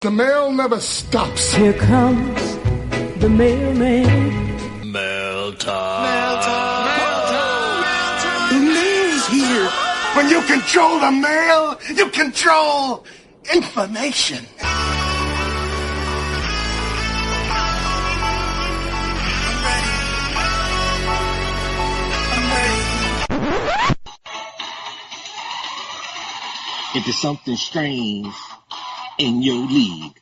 The mail never stops. Here comes the mailman. Mail time. Mail time. Mail time. Mail time. The mail's here. When you control the mail, you control information. If there's something strange in your league,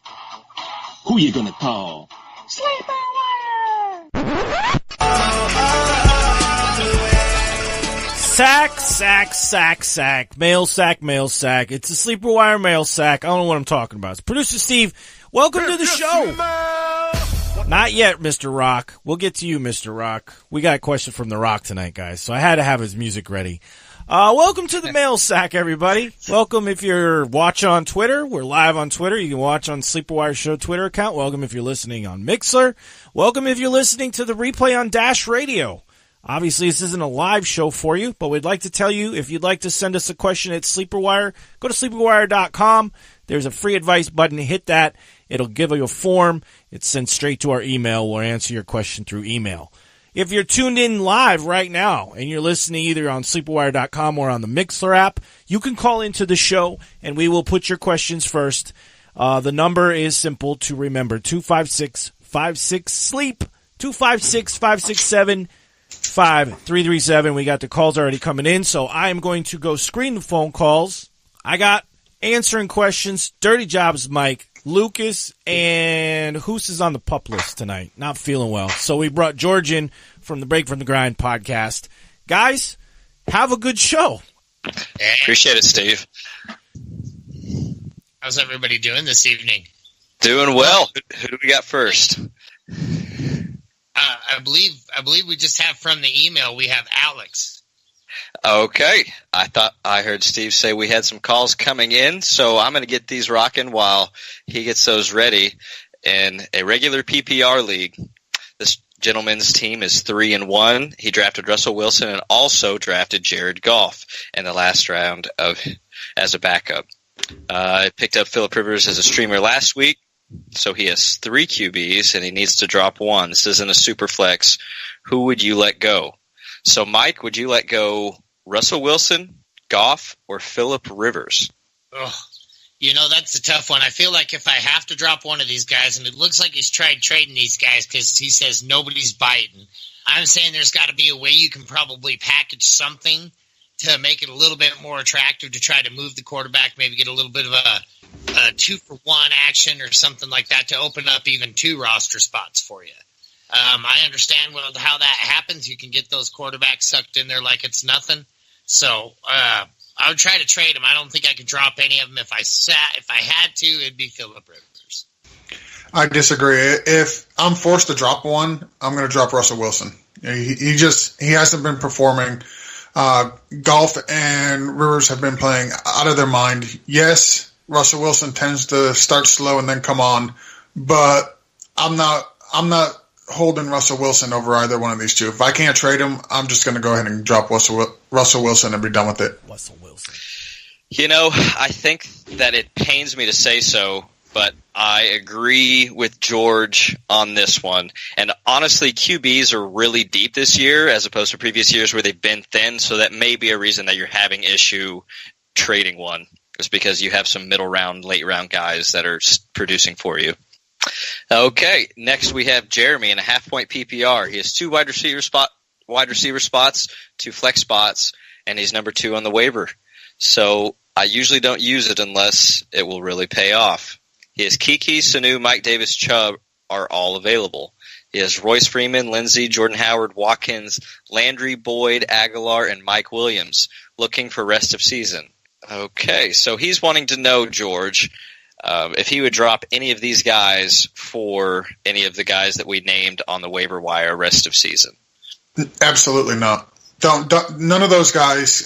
who you gonna call? SleeperWire! Sack. Mailsack. It's a SleeperWire Mailsack. I don't know what I'm talking about. It's Producer Steve, welcome to the show. Not yet, Mr. Rock. We'll get to you, Mr. Rock. We got a question from The Rock tonight, guys, so I had to have his music ready. Welcome to the Mailsack, everybody. Welcome if you're watching on Twitter. We're live on Twitter. You can watch on SleeperWire Show Twitter account. Welcome if you're listening on Mixler. Welcome if you're listening to the replay on Dash Radio. Obviously, this isn't a live show for you, but we'd like to tell you if you'd like to send us a question at SleeperWire, go to SleeperWire.com. There's a free advice button. Hit that. It'll give you a form. It's sent straight to our email. We'll answer your question through email. If you're tuned in live right now and you're listening either on SleeperWire.com or on the Mixler app, you can call into the show and we will put your questions first. The number is simple to remember, 256-56-SLEEP, 256-567-5337. We got the calls already coming in, so I am going to go screen the phone calls. I got answering questions, Dirty Jobs Mike, Lucas, and Hoos is on the pup list tonight. Not feeling well. So we brought George in from the Break from the Grind podcast. Guys, have a good show. Appreciate it, Steve. How's everybody doing this evening? Doing well. Who do we got first? I believe we just have from the email, we have Alex. Okay. I thought I heard Steve say we had some calls coming in, so I'm going to get these rocking while he gets those ready. In a regular PPR league, this gentleman's team is 3-1. He drafted Russell Wilson and also drafted Jared Goff in the last round as a backup. I picked up Phillip Rivers as a streamer last week, so he has 3 QBs and he needs to drop 1. This isn't a super flex. Who would you let go? So, Mike, would you let go Russell Wilson, Goff, or Phillip Rivers? Oh, that's a tough one. I feel like if I have to drop one of these guys, and it looks like he's tried trading these guys because he says nobody's biting, I'm saying there's got to be a way you can probably package something to make it a little bit more attractive to try to move the quarterback, maybe get a little bit of a 2-for-1 action or something like that to open up even 2 roster spots for you. I understand how that happens. You can get those quarterbacks sucked in there like it's nothing. So I would try to trade them. I don't think I could drop any of them. If I had to, it'd be Phillip Rivers. I disagree. If I'm forced to drop one, I'm going to drop Russell Wilson. He hasn't been performing. Goff and Rivers have been playing out of their mind. Yes, Russell Wilson tends to start slow and then come on, but I'm not holding Russell Wilson over either one of these two. If I can't trade him, I'm just going to go ahead and drop Russell Wilson and be done with it. Russell Wilson. I think that it pains me to say so, but I agree with George on this one. And honestly, QBs are really deep this year as opposed to previous years where they've been thin, so that may be a reason that you're having issue trading one. It's because you have some middle round, late round guys that are producing for you. Okay, next we have Jeremy in a half-point PPR. He has 2 wide receiver spots, 2 flex spots, and he's number 2 on the waiver. So I usually don't use it unless it will really pay off. He has Kiki, Sanu, Mike Davis, Chubb are all available. He has Royce Freeman, Lindsey, Jordan Howard, Watkins, Landry, Boyd, Aguilar, and Mike Williams looking for rest of season. Okay, so he's wanting to know, George, if he would drop any of these guys for any of the guys that we named on the waiver wire rest of season. Absolutely not. Don't none of those guys,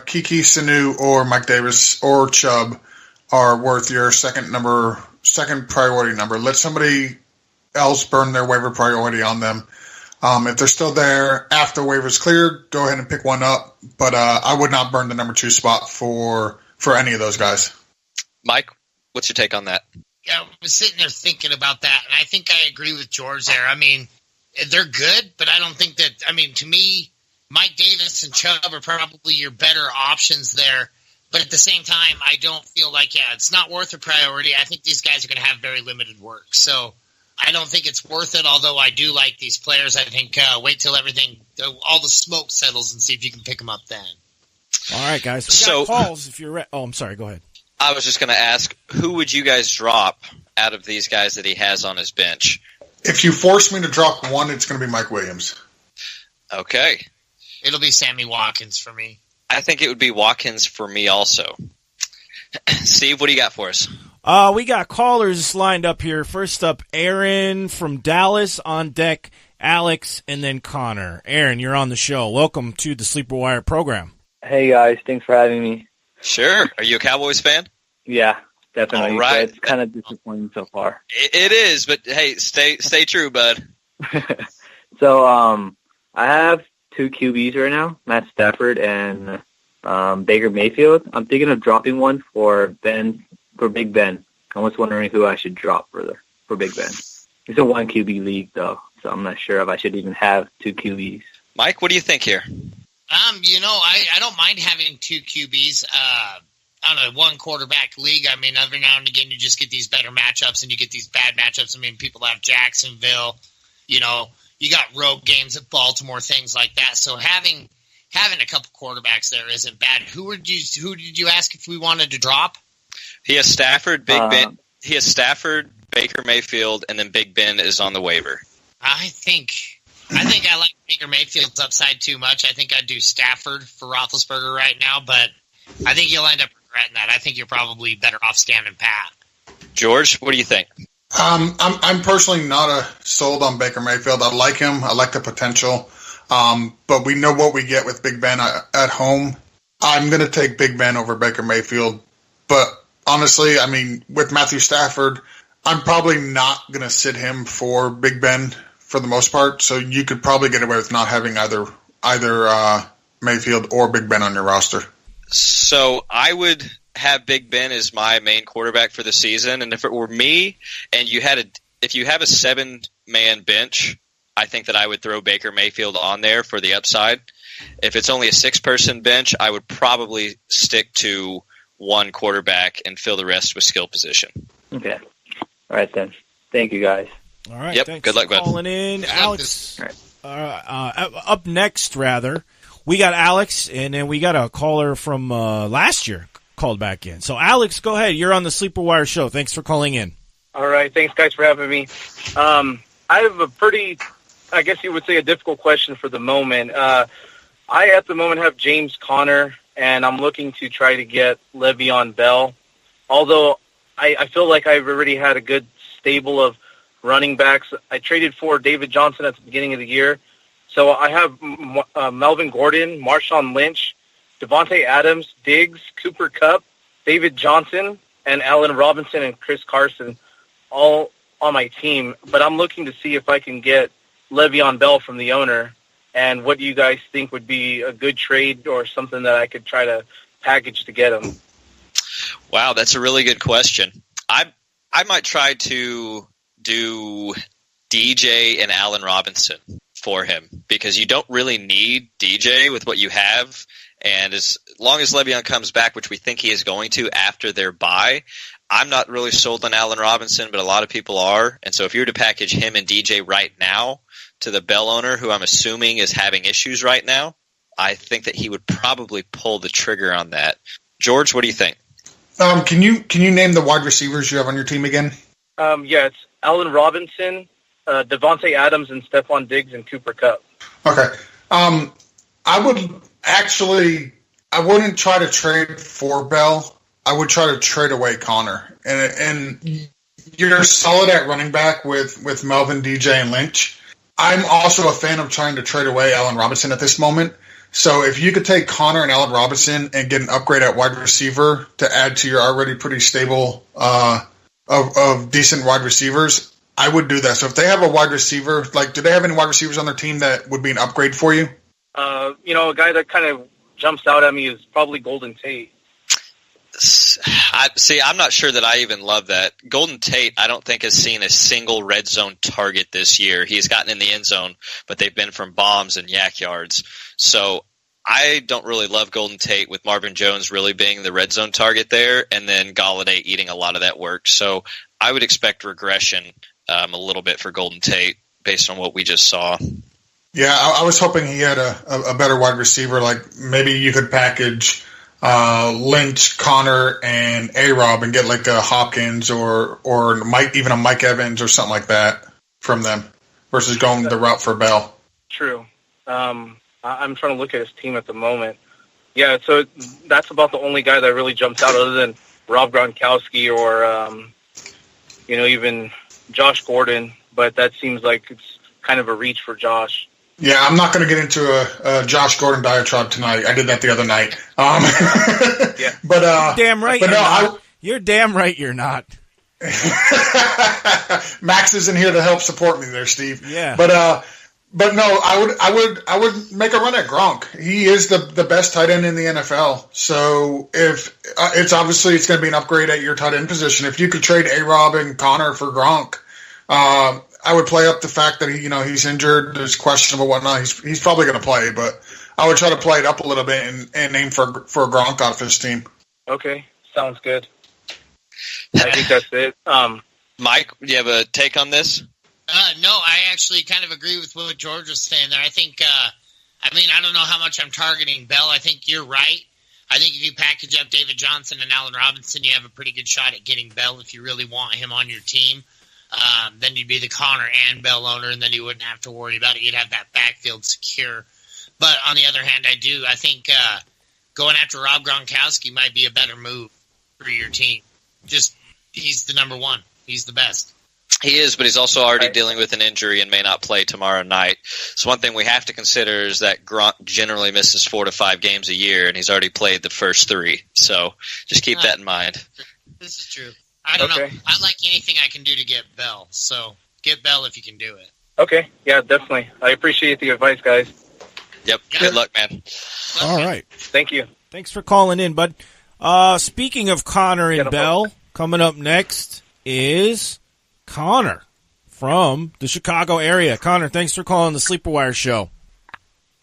Kiki, Sanu, or Mike Davis, or Chubb, are worth your second priority number. Let somebody else burn their waiver priority on them. If they're still there after waivers cleared, go ahead and pick one up. But I would not burn the number 2 spot for any of those guys. Mike, what's your take on that? I was sitting there thinking about that, and I think I agree with George there. I mean, they're good, but I don't think that – I mean, to me, Mike Davis and Chubb are probably your better options there. But at the same time, I don't feel like, it's not worth a priority. I think these guys are going to have very limited work. So I don't think it's worth it, although I do like these players. I think wait till all the smoke settles and see if you can pick them up then. All right, guys. We got calls if you're – oh, I'm sorry. Go ahead. I was just going to ask, who would you guys drop out of these guys that he has on his bench? If you force me to drop one, it's going to be Mike Williams. Okay. It'll be Sammy Watkins for me. I think it would be Watkins for me also. Steve, what do you got for us? We got callers lined up here. First up, Aaron from Dallas on deck, Alex, and then Connor. Aaron, you're on the show. Welcome to the Sleeper Wire program. Hey, guys. Thanks for having me. Sure. Are you a Cowboys fan? Yeah, definitely. All right. It's kind of disappointing so far. It is, but hey, stay true, bud. So, I have 2 QBs right now, Matt Stafford and Baker Mayfield. I'm thinking of dropping one for Big Ben. I was wondering who I should drop for Big Ben. It's a 1 QB league, though, so I'm not sure if I should even have 2 QBs. Mike, what do you think here? I don't mind having 2 QBs. I don't know, 1 quarterback league. I mean, every now and again, you just get these better matchups and you get these bad matchups. I mean, people have Jacksonville. You got road games at Baltimore, things like that. So having a couple quarterbacks there isn't bad. Who did you ask if we wanted to drop? He has Stafford, Ben. He has Stafford, Baker Mayfield, and then Big Ben is on the waiver. I think I like Baker Mayfield's upside too much. I think I'd do Stafford for Roethlisberger right now, but I think you'll end up regretting that. I think you're probably better off standing pat. George, what do you think? I'm personally not sold on Baker Mayfield. I like him. I like the potential. But we know what we get with Big Ben at home. I'm going to take Big Ben over Baker Mayfield. But honestly, I mean, with Matthew Stafford, I'm probably not going to sit him for Big Ben for the most part. So you could probably get away with not having either Mayfield or Big Ben on your roster. So I would have Big Ben as my main quarterback for the season, and if it were me, and if you have a 7-man bench, I think that I would throw Baker Mayfield on there for the upside. If it's only a 6-person bench, I would probably stick to 1 quarterback and fill the rest with skill position. Okay. All right, then. Thank you, guys. All right. Yep. Thanks Good luck, for bud. calling in. Alex, Right. up next, we got Alex, and then we got a caller from last year called back in. So, Alex, go ahead. You're on the Sleeper Wire show. Thanks for calling in. All right. Thanks, guys, for having me. I have a pretty, I guess you would say, a difficult question for the moment. I, at the moment, have James Conner, and I'm looking to try to get Le'Veon Bell. Although I feel like I've already had a good stable of running backs. I traded for David Johnson at the beginning of the year. So I have Melvin Gordon, Marshawn Lynch, Devontae Adams, Diggs, Cooper Kupp, David Johnson, and Allen Robinson and Chris Carson all on my team. But I'm looking to see if I can get Le'Veon Bell from the owner. And what do you guys think would be a good trade or something that I could try to package to get him? Wow, that's a really good question. I might try to do DJ and Allen Robinson for him because you don't really need DJ with what you have. And as long as Le'Veon comes back, which we think he is going to after their bye, I'm not really sold on Allen Robinson, but a lot of people are. And so if you were to package him and DJ right now to the Bell owner, who I'm assuming is having issues right now, I think that he would probably pull the trigger on that. George, what do you think? Can you name the wide receivers you have on your team again? Yeah, it's Allen Robinson, Devontae Adams, and Stephon Diggs and Cooper Kupp. Okay. I wouldn't try to trade for Bell. I would try to trade away Connor. And you're solid at running back with Melvin, DJ, and Lynch. I'm also a fan of trying to trade away Allen Robinson at this moment. So if you could take Connor and Allen Robinson and get an upgrade at wide receiver to add to your already pretty stable of decent wide receivers, I would do that. So if they have a wide receiver, do they have any wide receivers on their team that would be an upgrade for you? A guy that kind of jumps out at me is probably Golden Tate. I'm not sure that I even love that. Golden Tate, I don't think has seen a single red zone target this year. He's gotten in the end zone, but they've been from bombs and yak yards. So I don't really love Golden Tate with Marvin Jones really being the red zone target there, and then Galladay eating a lot of that work. So I would expect regression a little bit for Golden Tate based on what we just saw. Yeah, I was hoping he had a better wide receiver. Like maybe you could package Lynch, Connor, and A-Rob and get like a Hopkins or Mike, even a Mike Evans or something like that from them versus going the route for Bell. True. I'm trying to look at his team at the moment. Yeah, so that's about the only guy that really jumps out other than Rob Gronkowski or, even Josh Gordon. But that seems like it's kind of a reach for Josh. Yeah, I'm not going to get into a Josh Gordon diatribe tonight. I did that the other night. Yeah. But you're damn right. But no, you're damn right. You're not. Max isn't here to help support me there, Steve. Yeah. But no, I would make a run at Gronk. He is the best tight end in the NFL. So if it's obviously it's going to be an upgrade at your tight end position. If you could trade A-Rob and Connor for Gronk, I would play up the fact that he's injured, there's questionable whatnot. He's probably going to play, but I would try to play it up a little bit and aim for Gronk off his team. Okay, sounds good. I think that's it. Mike, do you have a take on this? No, I actually kind of agree with what George was saying there. I think, I don't know how much I'm targeting Bell. I think you're right. I think if you package up David Johnson and Allen Robinson, you have a pretty good shot at getting Bell if you really want him on your team. Then you'd be the Connor and Bell owner, and then you wouldn't have to worry about it. You'd have that backfield secure. But on the other hand, I think going after Rob Gronkowski might be a better move for your team. Just, he's the number one. He's the best. He is, but he's also already dealing with an injury and may not play tomorrow night. So one thing we have to consider is that Gronk generally misses 4 to 5 games a year, and he's already played the first 3. So just keep that in mind. This is true. I don't know. I like anything I can do to get Bell. So get Bell if you can do it. Okay. Yeah, definitely. I appreciate the advice, guys. Yep. Good luck, man. All right. Thank you. Thanks for calling in, bud. Speaking of Connor and Bell, coming up next is Connor from the Chicago area. Connor, thanks for calling the Sleeper Wire show.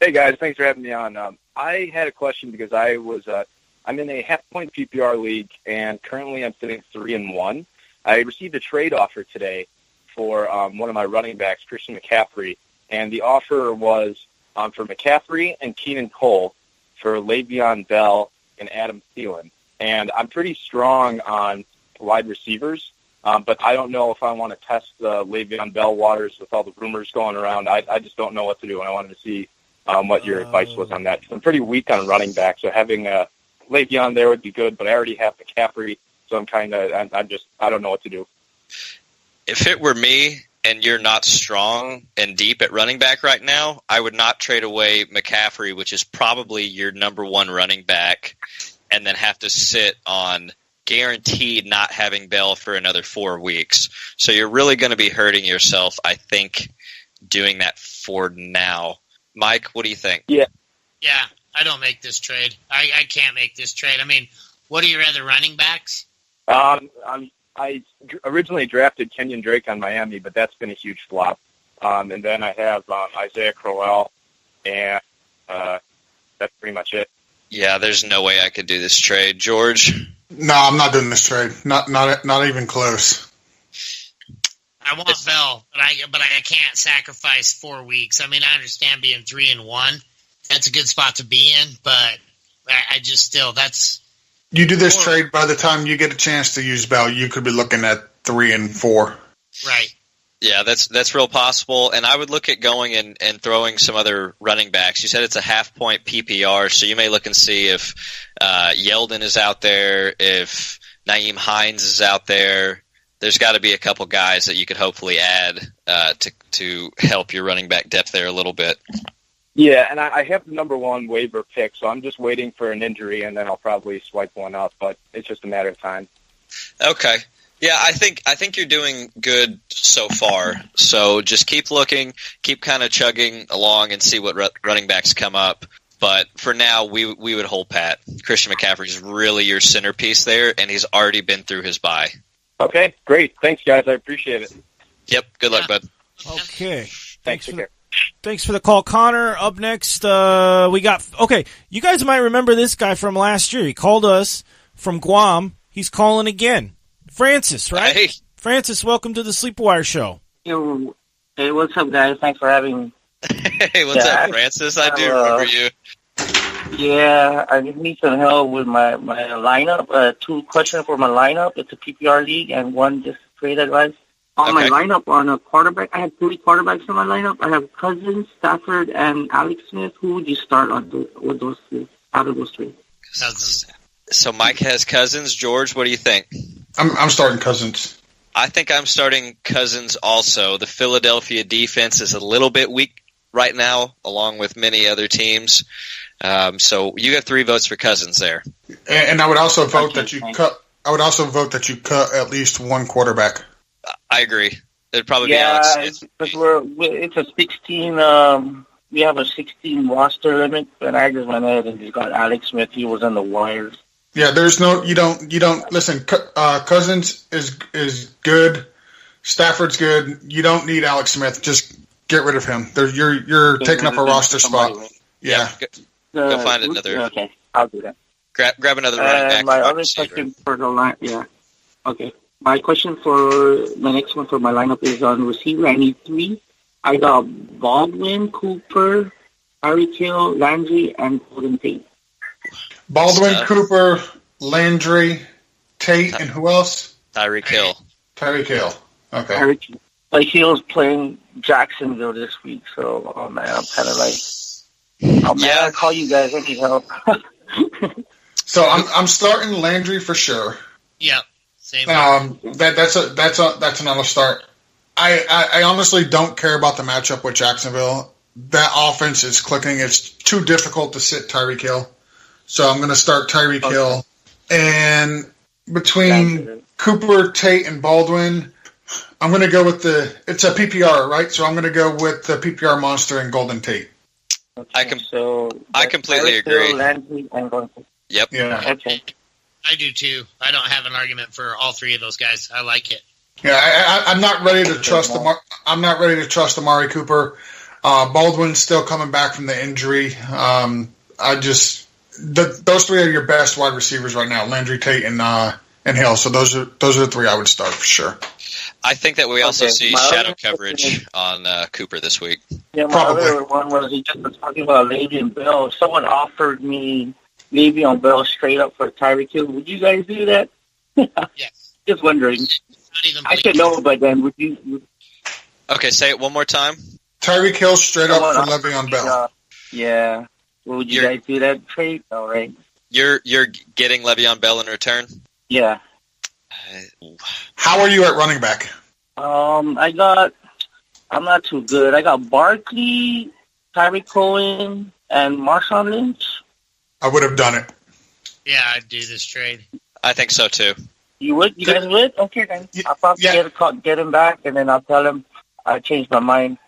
Hey, guys. Thanks for having me on. I had a question because I'm in a half-point PPR league, and currently I'm sitting 3-1. I received a trade offer today for one of my running backs, Christian McCaffrey, and the offer was for McCaffrey and Keenan Cole for Le'Veon Bell and Adam Thielen. And I'm pretty strong on wide receivers, but I don't know if I want to test the Le'Veon Bell waters with all the rumors going around. I just don't know what to do, and I wanted to see what your advice was on that. I'm pretty weak on running back, so having Le'Veon there would be good, but I already have McCaffrey, so I don't know what to do. If it were me and you're not strong and deep at running back right now, I would not trade away McCaffrey, which is probably your number one running back, and then have to sit on guaranteed not having Bell for another 4 weeks. So you're really going to be hurting yourself, I think, doing that for now. Mike, what do you think? Yeah, I don't make this trade. I can't make this trade. I mean, what are your other running backs? I originally drafted Kenyon Drake on Miami, but that's been a huge flop. And then I have Isaiah Crowell, and that's pretty much it. Yeah, there's no way I could do this trade. George? No, I'm not doing this trade. Not even close. I want Bell, but I can't sacrifice 4 weeks. I mean, I understand being 3-1. That's a good spot to be in, but I just still You do this trade by the time you get a chance to use Bell, you could be looking at 3 and 4. Right. Yeah, that's real possible. And I would look at going and throwing some other running backs. You said it's a half-point PPR, so you may look and see if Yeldon is out there, if Nyheim Hines is out there. There's got to be a couple guys that you could hopefully add to help your running back depth there a little bit. Yeah, and I have the number 1 waiver pick, so I'm just waiting for an injury, and then I'll probably swipe one up, but it's just a matter of time. Okay. Yeah, I think you're doing good so far. So just keep looking, keep kind of chugging along and see what running backs come up. But for now, we would hold pat. Christian McCaffrey is really your centerpiece there, and he's already been through his bye. Okay, great. Thanks, guys. I appreciate it. Yep. Good luck, bud. Okay. Thanks. Thanks for the call, Connor. Up next, we got... Okay, you guys might remember this guy from last year. He called us from Guam. He's calling again. Francis, right? Hey. Francis, welcome to the Sleepwire Show. Hey, what's up, guys? Thanks for having me. Hey, what's up, Francis? I do remember you. Yeah, I need some help with my lineup. 2 questions for my lineup. It's a PPR league, and 1 just trade advice. On my lineup, on a quarterback, I have 3 quarterbacks in my lineup. I have Cousins, Stafford, and Alex Smith. Who would you start with those 3, out of those 3? Cousins. So Mike has Cousins. George, what do you think? I'm starting Cousins. I think I'm starting Cousins also. The Philadelphia defense is a little bit weak right now, along with many other teams. So you got 3 votes for Cousins there. And I would also vote that you cut. I would also vote that you cut at least 1 quarterback. I agree. It'd probably be Alex Smith. Because it's a 16. We have a 16 roster limit, and I just went ahead and just got Alex Smith. He was on the wires. Yeah, there's no. You don't listen. Cousins is good. Stafford's good. You don't need Alex Smith. Just get rid of him. You're taking up a roster spot. Yeah. Go find another. Okay, I'll do that. Grab another running back. My other question for the line. Yeah. Okay. My question for my next one for my lineup is on receiver. I need 3. I got Baldwin, Cooper, Tyreek Hill, Landry, and Golden Tate. Baldwin, Cooper, Landry, Tate, and who else? Tyreek Hill. Tyreek Hill. Okay. Tyreek Hill's playing Jacksonville this week, so I'm kind of like, I'll call you guys. I need help. So I'm starting Landry for sure. Yeah. Same. That's another start. I honestly don't care about the matchup with Jacksonville. That offense is clicking. It's too difficult to sit Tyreek Hill. So I'm going to start Tyreek Hill. And between Cooper, Tate, and Baldwin, I'm going to go with it's a PPR, right? So I'm going to go with the PPR monster and Golden Tate. Okay, I completely agree. Yep. Yeah. Okay. I do too. I don't have an argument for all 3 of those guys. I like it. Yeah, I'm not ready to trust I'm not ready to trust Amari Cooper. Baldwin's still coming back from the injury. Those 3 are your best wide receivers right now: Landry, Tate, and Hill. So those are the 3 I would start for sure. I think that we also see shadow coverage on Cooper this week. Yeah, my other one was he just was talking about Le'Veon Bell. Someone offered me Le'Veon Bell straight up for Tyreek Hill. Would you guys do that? Yes. Just wondering. I should know, but then would you? Okay, say it one more time. Tyreek Hill straight up for Le'Veon Bell. Yeah. Well, would you guys do that trade? All right. You're getting Le'Veon Bell in return? Yeah. How are you at running back? I'm not too good. I got Barkley, Tyreek Cohen, and Marshawn Lynch. I would have done it. Yeah, I'd do this trade. I think so too. You would? You guys would? Okay, then. I'll probably get him back, and then I'll tell him I changed my mind.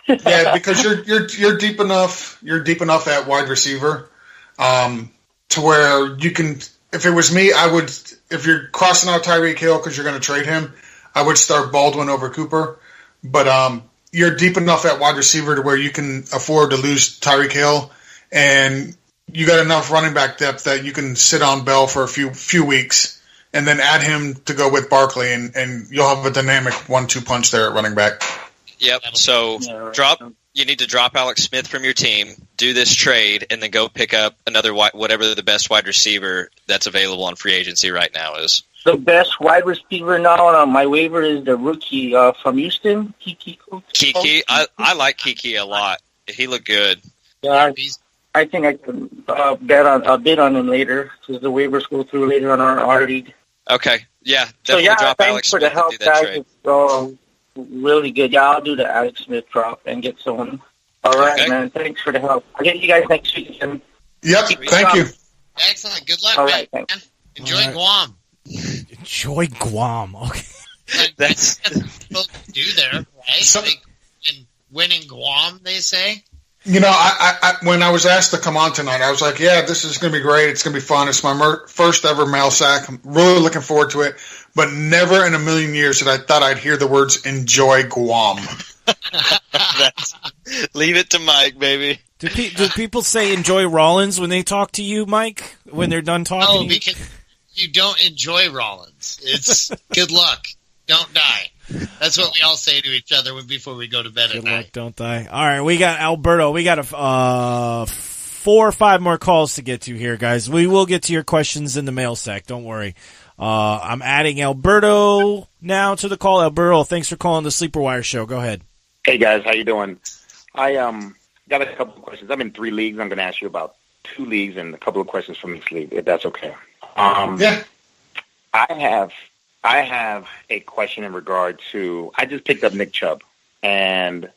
Yeah, because you're deep enough. You're deep enough at wide receiver, to where you can. If it was me, I would. If you're crossing out Tyreek Hill because you're going to trade him, I would start Baldwin over Cooper. But you're deep enough at wide receiver to where you can afford to lose Tyreek Hill, and you got enough running back depth that you can sit on Bell for a few weeks, and then add him to go with Barkley, and you'll have a dynamic 1-2 punch there at running back. Yep. So you need to drop Alex Smith from your team, do this trade, and then go pick up another whatever the best wide receiver that's available on free agency right now is. The best wide receiver now on my waiver is the rookie from Houston, Kiki. I like Kiki a lot. He looked good. Yeah, I think I can bid on him later because the waivers go through later on our league. Okay. Yeah. Definitely drop Alex Smith and do that trade. It's really good. Yeah, I'll do the Alex Smith drop and get someone. All right, man. Thanks for the help. I'll get you guys next week. Yep. Thank you. Excellent. Good luck, all man. Right, thanks. Enjoy Guam. Enjoy Guam. Okay. That's what supposed to do there, right? And win in Guam, they say. You know, I when I was asked to come on tonight, I was like, yeah, this is going to be great. It's going to be fun. It's my first ever mail sack. I'm really looking forward to it. But never in a million years did I thought I'd hear the words enjoy Guam. Leave it to Mike, baby. Do people say enjoy Rollins when they talk to you, Mike, when they're done talking? No, because you don't enjoy Rollins. It's good luck. Don't die. That's what we all say to each other before we go to bed at night. Good luck, don't die. All right, we got Alberto. We got 4 or 5 more calls to get to here, guys. We will get to your questions in the mail sack. Don't worry. I'm adding Alberto now to the call. Alberto, thanks for calling the Sleeper Wire show. Go ahead. Hey, guys. How you doing? I got a couple of questions. I'm in 3 leagues. I'm going to ask you about 2 leagues and a couple of questions from each league, if that's okay. Yeah. I have a question in regard to, I just picked up Nick Chubb, and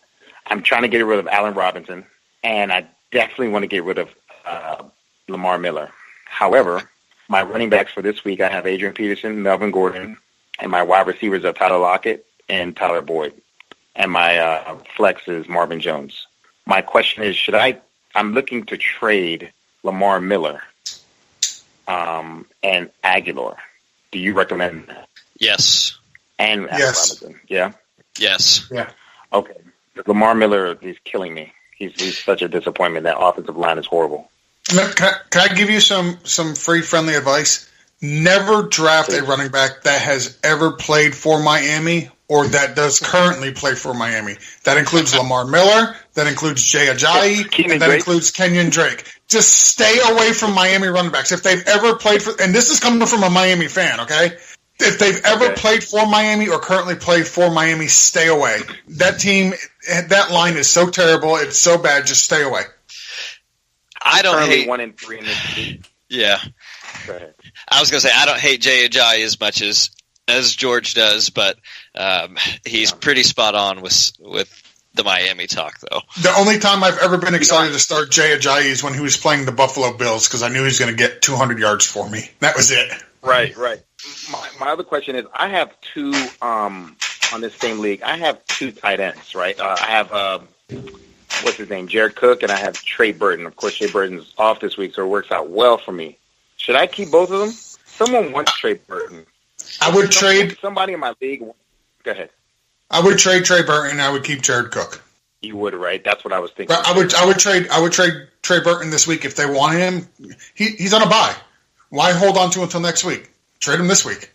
I'm trying to get rid of Allen Robinson, and I definitely want to get rid of Lamar Miller. However, my running backs for this week, I have Adrian Peterson, Melvin Gordon, and my wide receivers are Tyler Lockett and Tyler Boyd. And my flex is Marvin Jones. My question is, I'm looking to trade Lamar Miller and Aguilar. Do you recommend that? Yes. And yes. Robinson, yeah? Yes. Yeah. Okay. Lamar Miller, he's killing me. He's such a disappointment. That offensive line is horrible. Can I give you some free, friendly advice? Never draft a running back that has ever played for Miami or that does currently play for Miami. That includes Lamar Miller, that includes Jay Ajayi, and that includes Kenyon Drake. Just stay away from Miami running backs. If they've ever played for – and this is coming from a Miami fan, okay? If they've ever played for Miami or currently played for Miami, stay away. That team, that line is so terrible. It's so bad. Just stay away. I don't hate 1-3 in this league. Yeah. Go ahead. I was going to say, I don't hate Jay Ajayi as much as George does, but he's pretty spot on with the Miami talk, though. The only time I've ever been excited to start Jay Ajayi is when he was playing the Buffalo Bills because I knew he was going to get 200 yards for me. That was it. Right. My other question is, I have 2 on this same league. I have 2 tight ends, right? I have what's his name, Jared Cook, and I have Trey Burton. Of course, Trey Burton's off this week, so it works out well for me. Should I keep both of them? Someone wants Trey Burton. I would trade somebody in my league. Go ahead. I would trade Trey Burton. I would keep Jared Cook. You would, right? That's what I was thinking. I would trade Trey Burton this week if they want him. He's on a bye. Why hold on to him until next week? Trade him this week.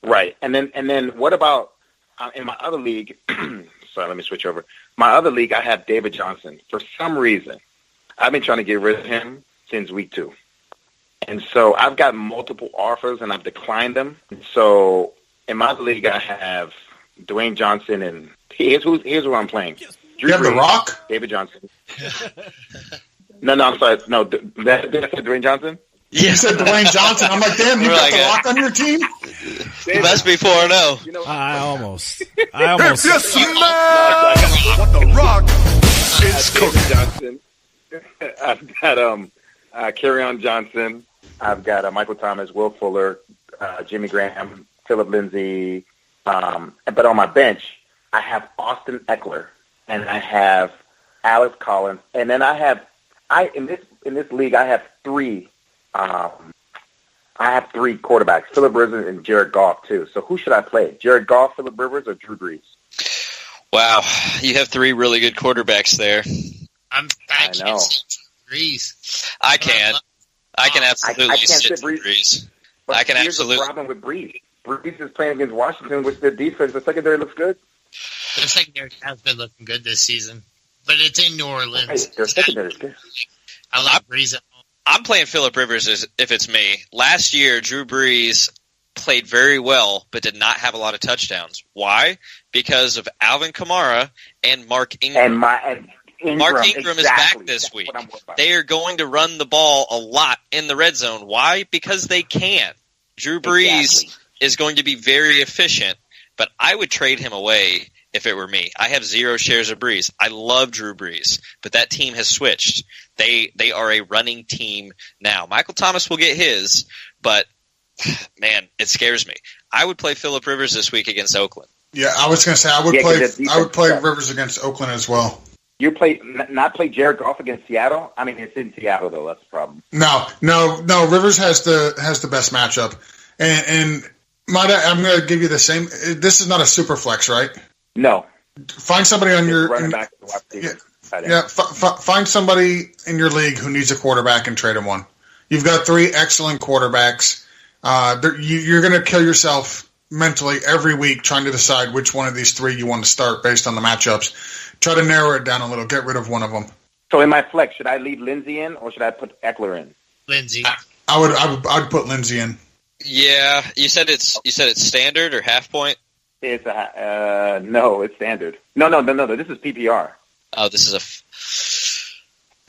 Right. And then what about in my other league? Sorry, let me switch over. My other league, I have David Johnson. For some reason, I've been trying to get rid of him since week 2. And so I've got multiple offers, and I've declined them. So in my other league, I have Dwayne Johnson, and here's who I'm playing. You have The Rock? David Johnson. No, I'm sorry. No, did I say Dwayne Johnson? You said Dwayne Johnson. I'm like, damn, you got The Rock on your team? You must be 4-0. You know, I almost. If you smell what The Rock is cooking. Johnson. I've got Kerryon Johnson. I've got Michael Thomas, Will Fuller, Jimmy Graham, Philip Lindsay. But on my bench, I have Austin Eckler, and I have Alex Collins, and then in this league I have 3. I have 3 quarterbacks: Phillip Rivers and Jared Goff too. So who should I play? Jared Goff, Phillip Rivers, or Drew Brees? Wow, you have 3 really good quarterbacks there. I can't sit Drew Brees. I can absolutely I can't sit Brees. But I can here's absolutely. the problem with Brees. Brees is playing against Washington, which their defense, the secondary looks good. Their secondary has been looking good this season, but it's in New Orleans. Hey, their secondary is good. I like Brees at home. I'm playing Phillip Rivers if it's me. Last year, Drew Brees played very well, but did not have a lot of touchdowns. Why? Because of Alvin Kamara and Mark Ingram. Mark Ingram is back this week. They are going to run the ball a lot in the red zone. Why? Because they can. Drew Brees is going to be very efficient, but I would trade him away if it were me. I have 0 shares of Brees. I love Drew Brees, but that team has switched. They are a running team now. Michael Thomas will get his, but, man, it scares me. I would play Phillip Rivers this week against Oakland. Yeah, I was going to say I would play Rivers against Oakland as well. You not play Jared Goff against Seattle? I mean, it's in Seattle though. That's the problem. No. Rivers has the best matchup, and I'm going to give you the same. This is not a super flex, right? No. Find somebody on your running back. Find somebody in your league who needs a quarterback and trade him one. You've got 3 excellent quarterbacks. You're going to kill yourself mentally every week trying to decide which one of these 3 you want to start based on the matchups. Try to narrow it down a little. Get rid of one of them. So in my flex, should I leave Lindsey in or should I put Eckler in? Lindsey. I would put Lindsey in. Yeah, you said it's standard or half point. It's no, it's standard. No. This is PPR. Oh, this is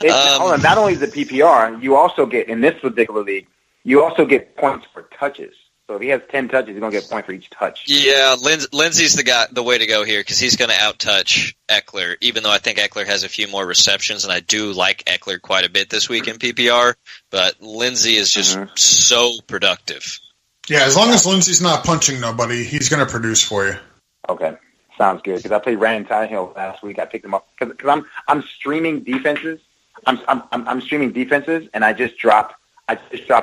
hold on. Not only is it PPR, you also get in this particular league, you also get points for touches. So if he has 10 touches, he's gonna get a point for each touch. Yeah, Lindsey's the way to go here because he's going to out-touch Eckler. Even though I think Eckler has a few more receptions, and I do like Eckler quite a bit this week in PPR, but Lindsey is just so productive. Yeah, as long as Lindsey's not punching nobody, he's going to produce for you. Okay, sounds good. Because I played Ryan Tannehill last week. I picked him up because I'm streaming defenses. I'm streaming defenses, and I just dropped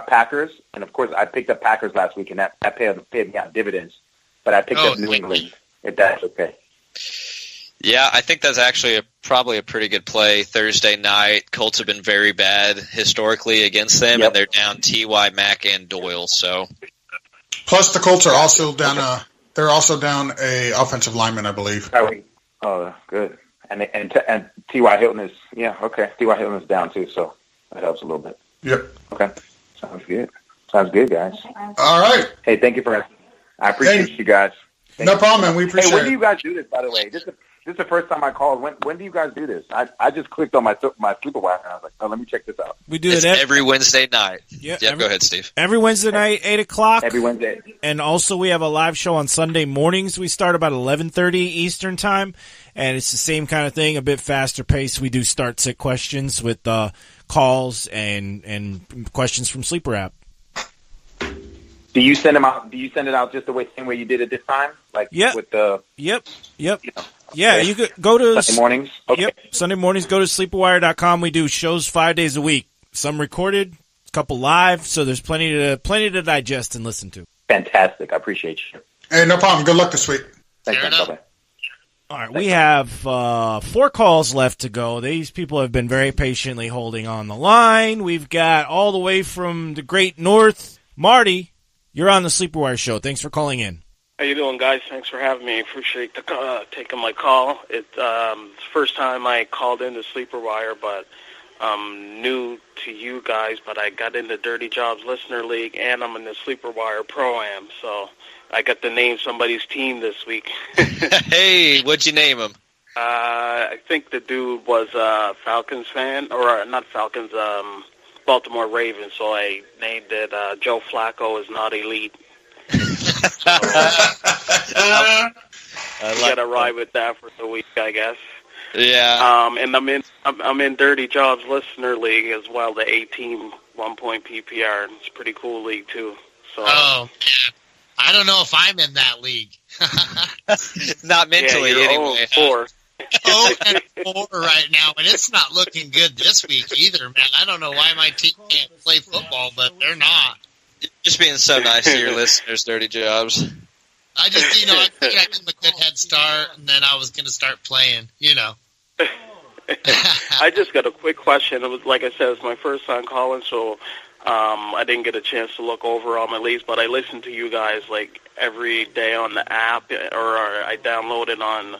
Packers, and of course I picked up Packers last week, and that paid me out dividends. But I picked up New England, if that's okay. Yeah, I think that's actually probably a pretty good play. Thursday night, Colts have been very bad historically against them, and they're down T.Y., Mack, and Doyle. So, plus the Colts are also down. They're also down a offensive lineman, I believe. Oh, good. And T.Y. Hilton is T.Y. Hilton is down too, so that helps a little bit. Yep. Okay. Sounds good, guys. All right. Hey, thank you I appreciate you guys. No problem, man. We appreciate it. Hey, when do you guys do this, by the way? This is the first time I called. When do you guys do this? I just clicked on my SleeperApp, and I was like, oh, let me check this out. We do it every Wednesday night. Yeah, go ahead, Steve. Every Wednesday night, 8 o'clock. Every Wednesday. And also we have a live show on Sunday mornings. We start about 11:30 Eastern time, and it's the same kind of thing, a bit faster pace. We do start-sit questions with calls and questions from SleeperApp. Do you send them out? Do you send it out just the same way you did it this time? Like with the Yep. Yeah, you could go to Sunday mornings. Okay. Yep, Sunday mornings. Go to sleeperwire.com. We do shows 5 days a week. Some recorded, a couple live. So there's plenty to digest and listen to. Fantastic. I appreciate you. Hey, no problem. Good luck this week. Thanks. Bye-bye. All right, we have 4 calls left to go. These people have been very patiently holding on the line. We've got all the way from the great north, Marty. You're on the Sleeper Show. Thanks for calling in. How you doing, guys? Thanks for having me. Appreciate taking my call. It's the first time I called into Sleeper Wire, but I'm new to you guys. But I got in the Dirty Jobs Listener League, and I'm in the Sleeper Wire Pro-Am. So I got to name somebody's team this week. Hey, what'd you name him? I think the dude was a Falcons fan, or not Falcons, Baltimore Ravens. So I named it Joe Flacco is not elite. I gotta ride with that for the week, I guess. Yeah. And I'm in Dirty Jobs Listener League as well, the 18 1-point PPR. It's a pretty cool league too. So. Oh, man. I don't know if I'm in that league. Not mentally, anyway. 0-4. 0-4 right now, and it's not looking good this week either, man. I don't know why my team can't play football, but they're not. You're just being so nice to your listeners, Dirty Jobs. I just, I figured I'd give them a good head start, and then I was going to start playing, I just got a quick question. It was, like I said, it's my first time calling, so I didn't get a chance to look over all my leagues, but I listen to you guys like every day on the app, or I download it on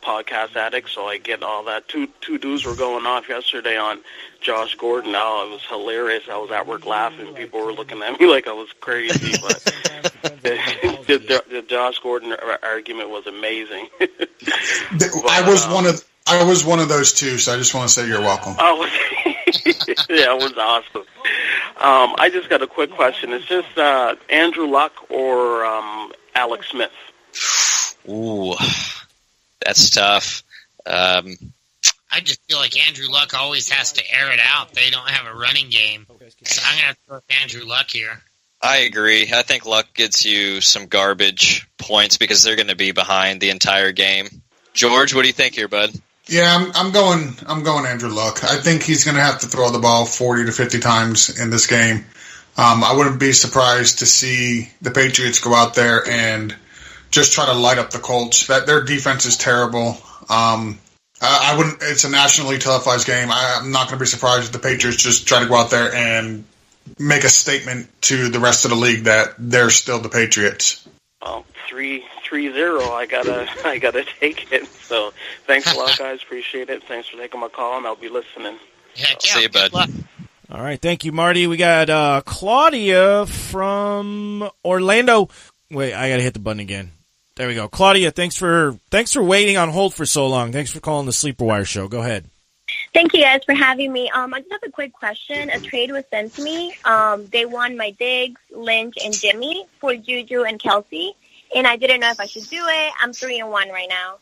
Podcast Addict, so I get all that. Two dudes were going off yesterday on Josh Gordon. Oh, it was hilarious. I was at work laughing. People were looking at me like I was crazy, but the Josh Gordon argument was amazing. I was one of those two, so I just want to say you're welcome. Oh, yeah, it was awesome. I just got a quick question. It's just Andrew Luck or Alex Smith. Ooh. That's tough. I just feel like Andrew Luck always has to air it out. They don't have a running game. So I'm going to throw Andrew Luck here. I agree. I think Luck gets you some garbage points because they're going to be behind the entire game. George, what do you think here, bud? Yeah, I'm going Andrew Luck. I think he's going to have to throw the ball 40 to 50 times in this game. I wouldn't be surprised to see the Patriots go out there and just try to light up the Colts. That their defense is terrible. I wouldn't. It's a nationally televised game. I'm not going to be surprised if the Patriots just try to go out there and make a statement to the rest of the league that they're still the Patriots. Well, 3-0. I gotta take it. So thanks a lot, guys. Appreciate it. Thanks for taking my call, and I'll be listening. Heck yeah. See you, bud. All right, thank you, Marty. We got Claudia from Orlando. Wait, I got to hit the button again. There we go. Claudia, thanks for waiting on hold for so long. Thanks for calling the Sleeper Wire Show. Go ahead. Thank you guys for having me. I just have a quick question. A trade was sent to me. They won my Diggs, Lynch, and Jimmy for Juju and Kelsey, and I didn't know if I should do it. I'm 3-1 right now.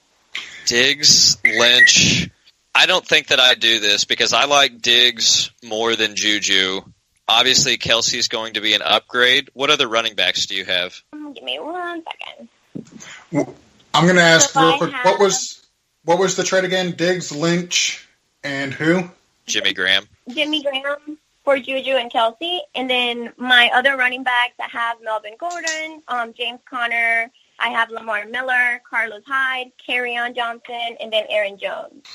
Diggs, Lynch. I don't think that I do this because I like Diggs more than Juju. Obviously, Kelsey's going to be an upgrade. What other running backs do you have? Give me 1 second. I'm going to ask real quick. What was the trade again? Diggs, Lynch, and who? Jimmy Graham. Jimmy Graham for Juju and Kelsey. And then my other running backs, I have Melvin Gordon, James Conner, I have Lamar Miller, Carlos Hyde, Kerryon Johnson, and then Aaron Jones.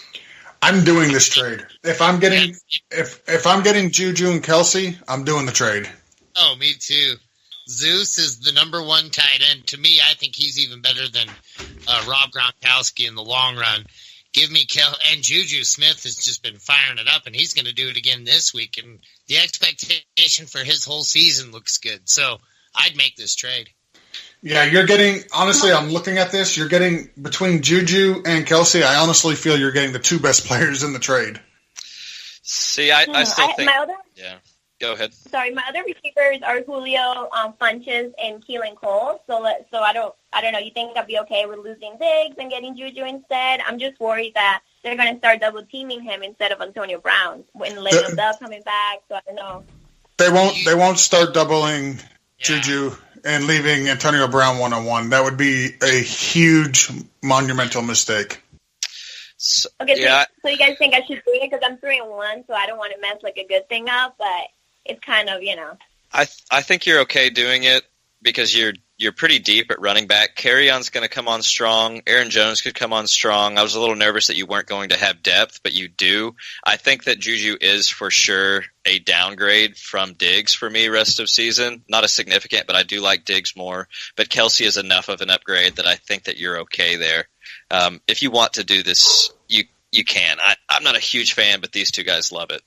I'm doing this trade. If I'm getting Juju and Kelsey, I'm doing the trade. Oh, me too. Zeus is the number one tight end. To me, I think he's even better than Rob Gronkowski in the long run. Give me and Juju Smith has just been firing it up, and he's going to do it again this week. And the expectation for his whole season looks good. So I'd make this trade. Yeah, you're getting, honestly, I'm looking at this, you're getting, between Juju and Kelsey, I honestly feel you're getting the two best players in the trade. See, I still think... Yeah, go ahead. Sorry, my other receivers are Julio, Funches, and Keelan Cole. So I don't know, you think I'd be okay with losing Diggs and getting Juju instead? I'm just worried that they're going to start double-teaming him instead of Antonio Brown when Le'Veon Bell coming back, so I don't know. They won't start doubling Juju and leaving Antonio Brown one-on-one. That would be a huge, monumental mistake. Okay, so you guys think I should do it? Because I'm 3-1, so I don't want to mess like a good thing up, but it's kind of, I think you're okay doing it because you're pretty deep at running back. Kerryon's going to come on strong. Aaron Jones could come on strong. I was a little nervous that you weren't going to have depth, but you do. I think that Juju is for sure a downgrade from Diggs for me rest of season. Not a significant, but I do like Diggs more. But Kelsey is enough of an upgrade that I think that you're okay there. If you want to do this, you can. I'm not a huge fan, but these two guys love it.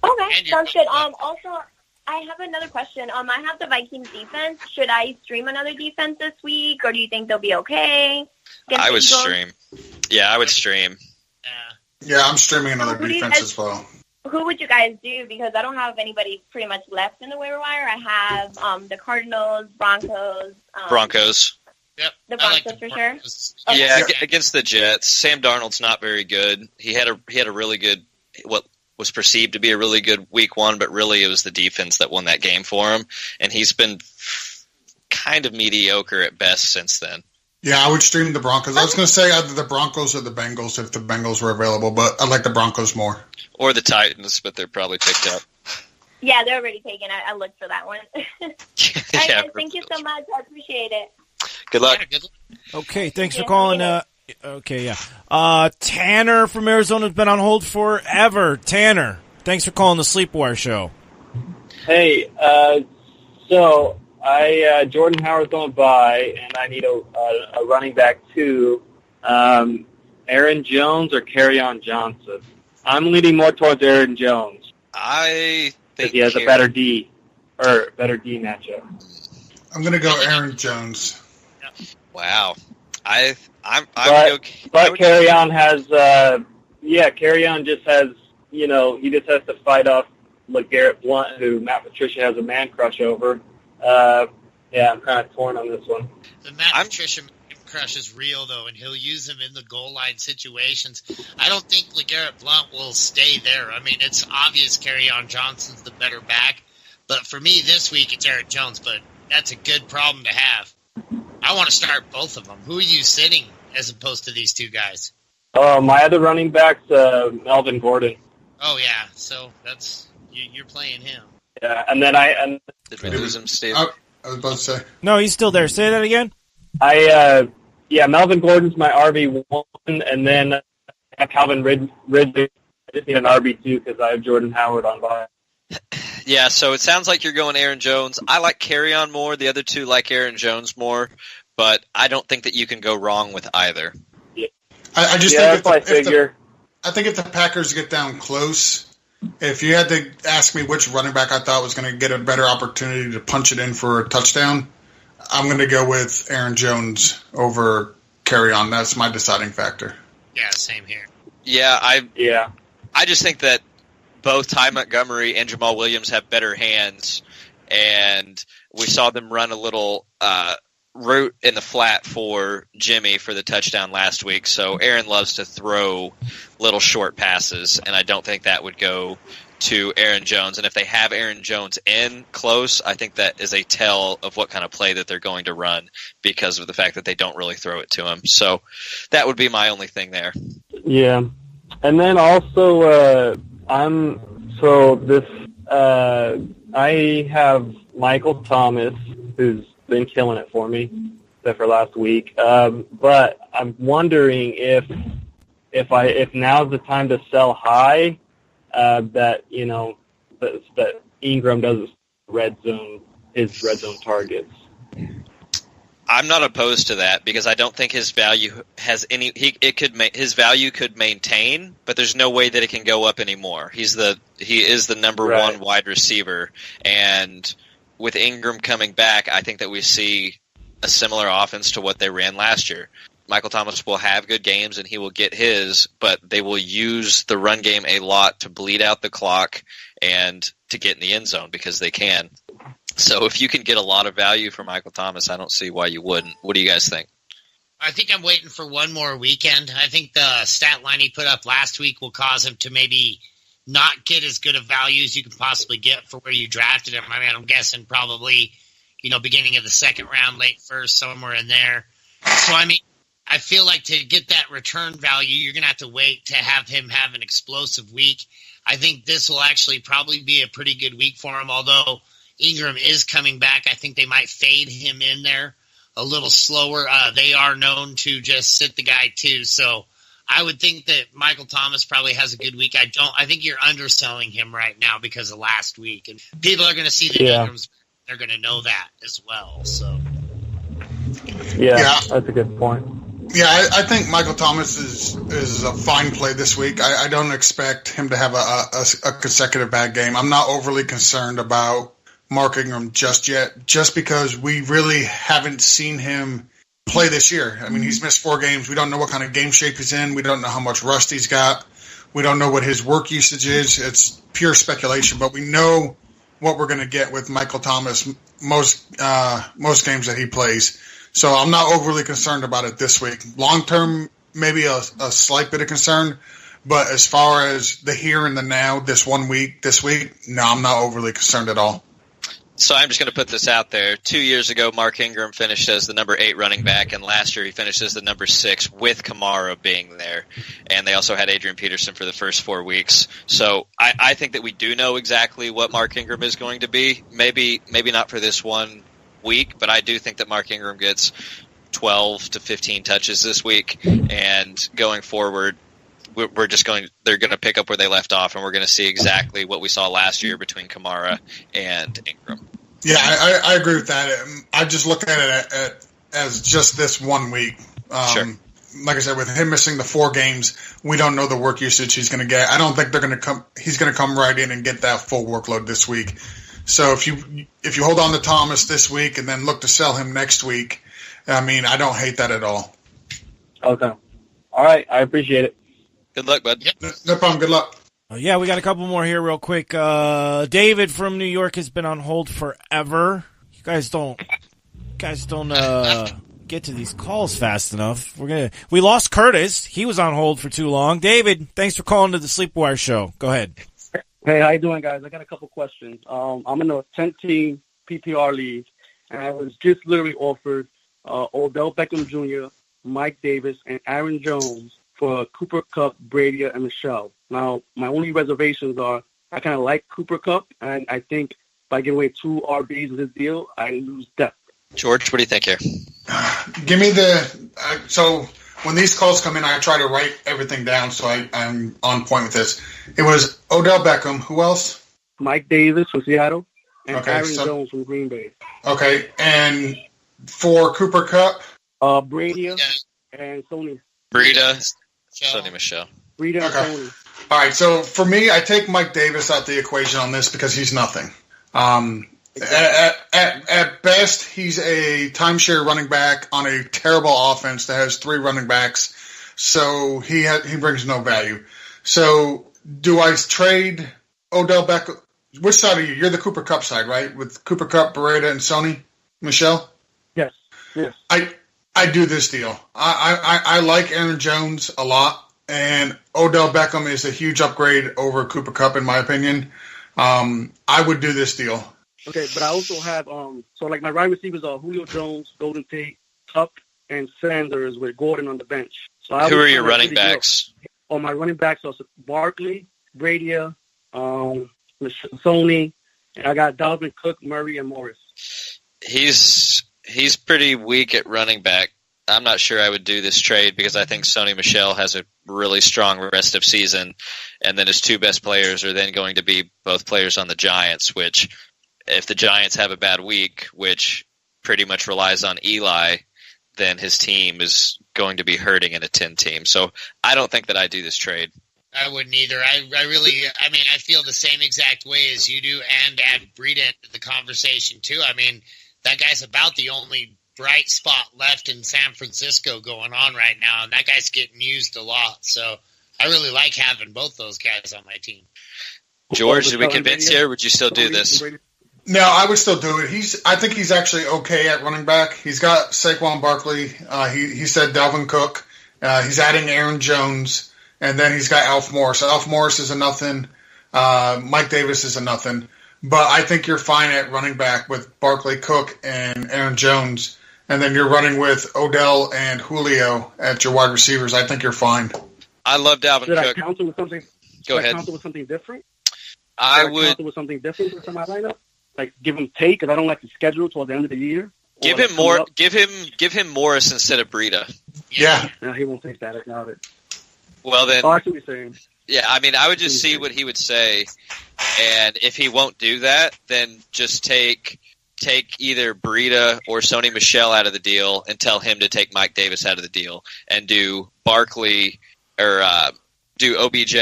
Okay, sounds good. Also, I have another question. I have the Vikings defense. Should I stream another defense this week, or do you think they'll be okay? I would stream. Yeah, I would stream. Yeah, I'm streaming another defense as well. Who would you guys do? Because I don't have anybody pretty much left in the waiver wire. I have the Cardinals, Broncos. Broncos. Yep. The Broncos for sure. Okay. Yeah, against the Jets. Sam Darnold's not very good. He had a really good what was perceived to be a really good week one, but really it was the defense that won that game for him, and he's been kind of mediocre at best since then. Yeah, I would stream the Broncos. I was going to say either the Broncos or the Bengals if the Bengals were available, but I like the Broncos more. Or the Titans, but they're probably picked up. Yeah, they're already taken. I looked for that one. All right, guys, thank you so much. I appreciate it. Good luck. Okay, thanks for calling. Okay, yeah. Tanner from Arizona has been on hold forever. Tanner, thanks for calling the Sleepwire Show. Hey, so Jordan Howard's on bye, and I need a running back too. Aaron Jones or Kerryon Johnson? I'm leaning more towards Aaron Jones. I think he has a better D matchup. I'm going to go Aaron Jones. Wow. But Kerryon has, Kerryon just has, he just has to fight off LeGarrette Blount, who Matt Patricia has a man crush over. I'm kind of torn on this one. The Matt Patricia crush is real, though, and he'll use him in the goal line situations. I don't think LeGarrette Blount will stay there. I mean, it's obvious Kerryon Johnson's the better back, but for me this week it's Aaron Jones, but that's a good problem to have. I want to start both of them. Who are you sitting as opposed to these two guys? My other running back's Melvin Gordon. Oh yeah, so that's you're playing him. Yeah, and then Did we lose him, Steve? I was about to say. No, he's still there. Say that again. Melvin Gordon's my RB1, and then I have Calvin Ridley. I just need an RB2 because I have Jordan Howard on bye. Yeah, so it sounds like you're going Aaron Jones. I like Carrion more. The other two like Aaron Jones more, but I don't think that you can go wrong with either. Yeah. I just think I think if the Packers get down close, if you had to ask me which running back I thought was going to get a better opportunity to punch it in for a touchdown, I'm going to go with Aaron Jones over Carrion. That's my deciding factor. Yeah, same here. Yeah, I just think that both Ty Montgomery and Jamal Williams have better hands, and we saw them run a little route in the flat for Jimmy for the touchdown last week. So Aaron loves to throw little short passes, and I don't think that would go to Aaron Jones. And if they have Aaron Jones in close, I think that is a tell of what kind of play that they're going to run because of the fact that they don't really throw it to him. So that would be my only thing there. Yeah. And then also, I have Michael Thomas, who's been killing it for me, except for last week. But I'm wondering if now's the time to sell high, that Ingram does his red zone targets. I'm not opposed to that because I don't think his value has any. His value could maintain, but there's no way that it can go up anymore. He is the number one wide receiver, and with Ingram coming back, I think that we see a similar offense to what they ran last year. Michael Thomas will have good games and he will get his, but they will use the run game a lot to bleed out the clock and to get in the end zone because they can. So if you can get a lot of value for Michael Thomas, I don't see why you wouldn't. What do you guys think? I think I'm waiting for one more weekend. I think the stat line he put up last week will cause him to maybe not get as good of value as you can possibly get for where you drafted him. I mean, I'm guessing probably, beginning of the second round, late first, somewhere in there. So, I mean, I feel like to get that return value, you're going to have to wait to have him have an explosive week. I think this will actually probably be a pretty good week for him, although Ingram is coming back. I think they might fade him in there a little slower. They are known to just sit the guy too. So I would think that Michael Thomas probably has a good week. I think you're underselling him right now because of last week. And people are going to see the Ingrams. They're going to know that as well. So yeah, that's a good point. Yeah, I think Michael Thomas is a fine play this week. I don't expect him to have a consecutive bad game. I'm not overly concerned about Mark Ingram just yet, just because we really haven't seen him play this year. I mean, he's missed 4 games. We don't know what kind of game shape he's in. We don't know how much rust he's got. We don't know what his work usage is. It's pure speculation, but we know what we're going to get with Michael Thomas most games that he plays. So I'm not overly concerned about it this week. Long term, maybe a slight bit of concern, but as far as the here and the now, this week, no, I'm not overly concerned at all. So I'm just going to put this out there. 2 years ago, Mark Ingram finished as the number 8 running back, and last year he finished as the number 6 with Kamara being there. And they also had Adrian Peterson for the first 4 weeks. So I think that we do know exactly what Mark Ingram is going to be. Maybe not for this 1 week, but I do think that Mark Ingram gets 12 to 15 touches this week. And going forward, they're going to pick up where they left off, and we're going to see exactly what we saw last year between Kamara and Ingram. Yeah, I agree with that. I just look at it as just this 1 week. Sure. Like I said, with him missing the 4 games, we don't know the work usage he's going to get. I don't think he's going to come right in and get that full workload this week. So if you hold on to Thomas this week and then look to sell him next week, I mean, I don't hate that at all. Okay. All right. I appreciate it. Good luck, bud. No problem. Good luck. Yeah, we got a couple more here real quick. David from New York has been on hold forever. You guys don't get to these calls fast enough. We lost Curtis. He was on hold for too long. David, thanks for calling to the Sleepwire Show. Go ahead. Hey, how you doing, guys? I got a couple questions. I'm in a 10-team PPR league, and I was just literally offered Odell Beckham Jr., Mike Davis, and Aaron Jones for Cooper Cup, Brady, and Michelle. Now, my only reservations are I kind of like Cooper Cup, and I think if I give away 2 RBs in this deal, I lose depth. George, what do you think here? Give me so when these calls come in, I try to write everything down so I'm on point with this. It was Odell Beckham. Who else? Mike Davis from Seattle, and Okay, Aaron Jones from Green Bay. Okay, and for Cooper Cup? Brady and Sony. Breida, Sony Michelle. Breida and Sony. All right, so for me, I take Mike Davis out the equation on this because he's nothing. At best, he's a timeshare running back on a terrible offense that has 3 running backs, so he brings no value. So do I trade Odell Beckham? Which side are you? You're the Cooper Cup side, right? With Cooper Cup, Breida, and Sony Michelle? Yes. I do this deal. I like Aaron Jones a lot, and Odell Beckham is a huge upgrade over Cooper Cup, in my opinion. I would do this deal. Okay, but I also have so like my wide receivers are Julio Jones, Golden Tate, Cup, and Sanders with Gordon on the bench. So who are your running backs? My running backs are Barkley, Brady, Sony, and I got Dalvin Cook, Murray, and Morris. He's pretty weak at running back. I'm not sure I would do this trade because I think Sony Michel has a really strong rest of season, and then his 2 best players are then going to be both players on the Giants, which if the Giants have a bad week, which pretty much relies on Eli, then his team is going to be hurting in a 10 team. So I don't think that I do this trade. I wouldn't either. I feel the same exact way as you do, and add Breida into the conversation too. I mean, that guy's about the only bright spot left in San Francisco going on right now, and that guy's getting used a lot. So I really like having both those guys on my team. George, did we convince you, or would you still do this? No, I would still do it. I think he's actually okay at running back. He's got Saquon Barkley. He said Dalvin Cook. He's adding Aaron Jones, and then he's got Alf Morris. Alf Morris is a nothing. Mike Davis is a nothing. But I think you're fine at running back with Barkley, Cook, and Aaron Jones, and then you're running with Odell and Julio at your wide receivers. I think you're fine. I love Dalvin Should Cook. I counter with something? Go ahead. Counter with something different? I would counter with something different for my lineup. Like give him Tate because I don't like the schedule towards the end of the year. Give him more. Give him Morris instead of Breida. Yeah. No, he won't take that. I doubt it. Well then. Oh, I see what you're saying. Yeah, I mean, I would just see what he would say, and if he won't do that, then just take either Breida or Sony Michel out of the deal and tell him to take Mike Davis out of the deal and do Barkley or do OBJ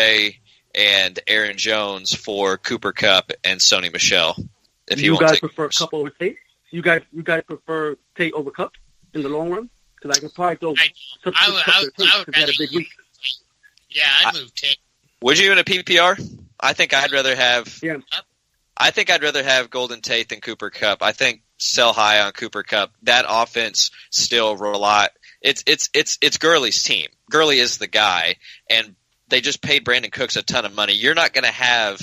and Aaron Jones for Cooper Kupp and Sony Michel. If you guys prefer Kupp over Tate? You guys prefer Tate over Kupp in the long run? Because I can probably go. I would had a big week. Yeah, I'd move Tate. Would you in a PPR? I think I'd rather have. Yeah. I think I'd rather have Golden Tate than Cooper Kupp. I think sell high on Cooper Kupp. That offense still It's Gurley's team. Gurley is the guy, and they just paid Brandon Cooks a ton of money. You're not going to have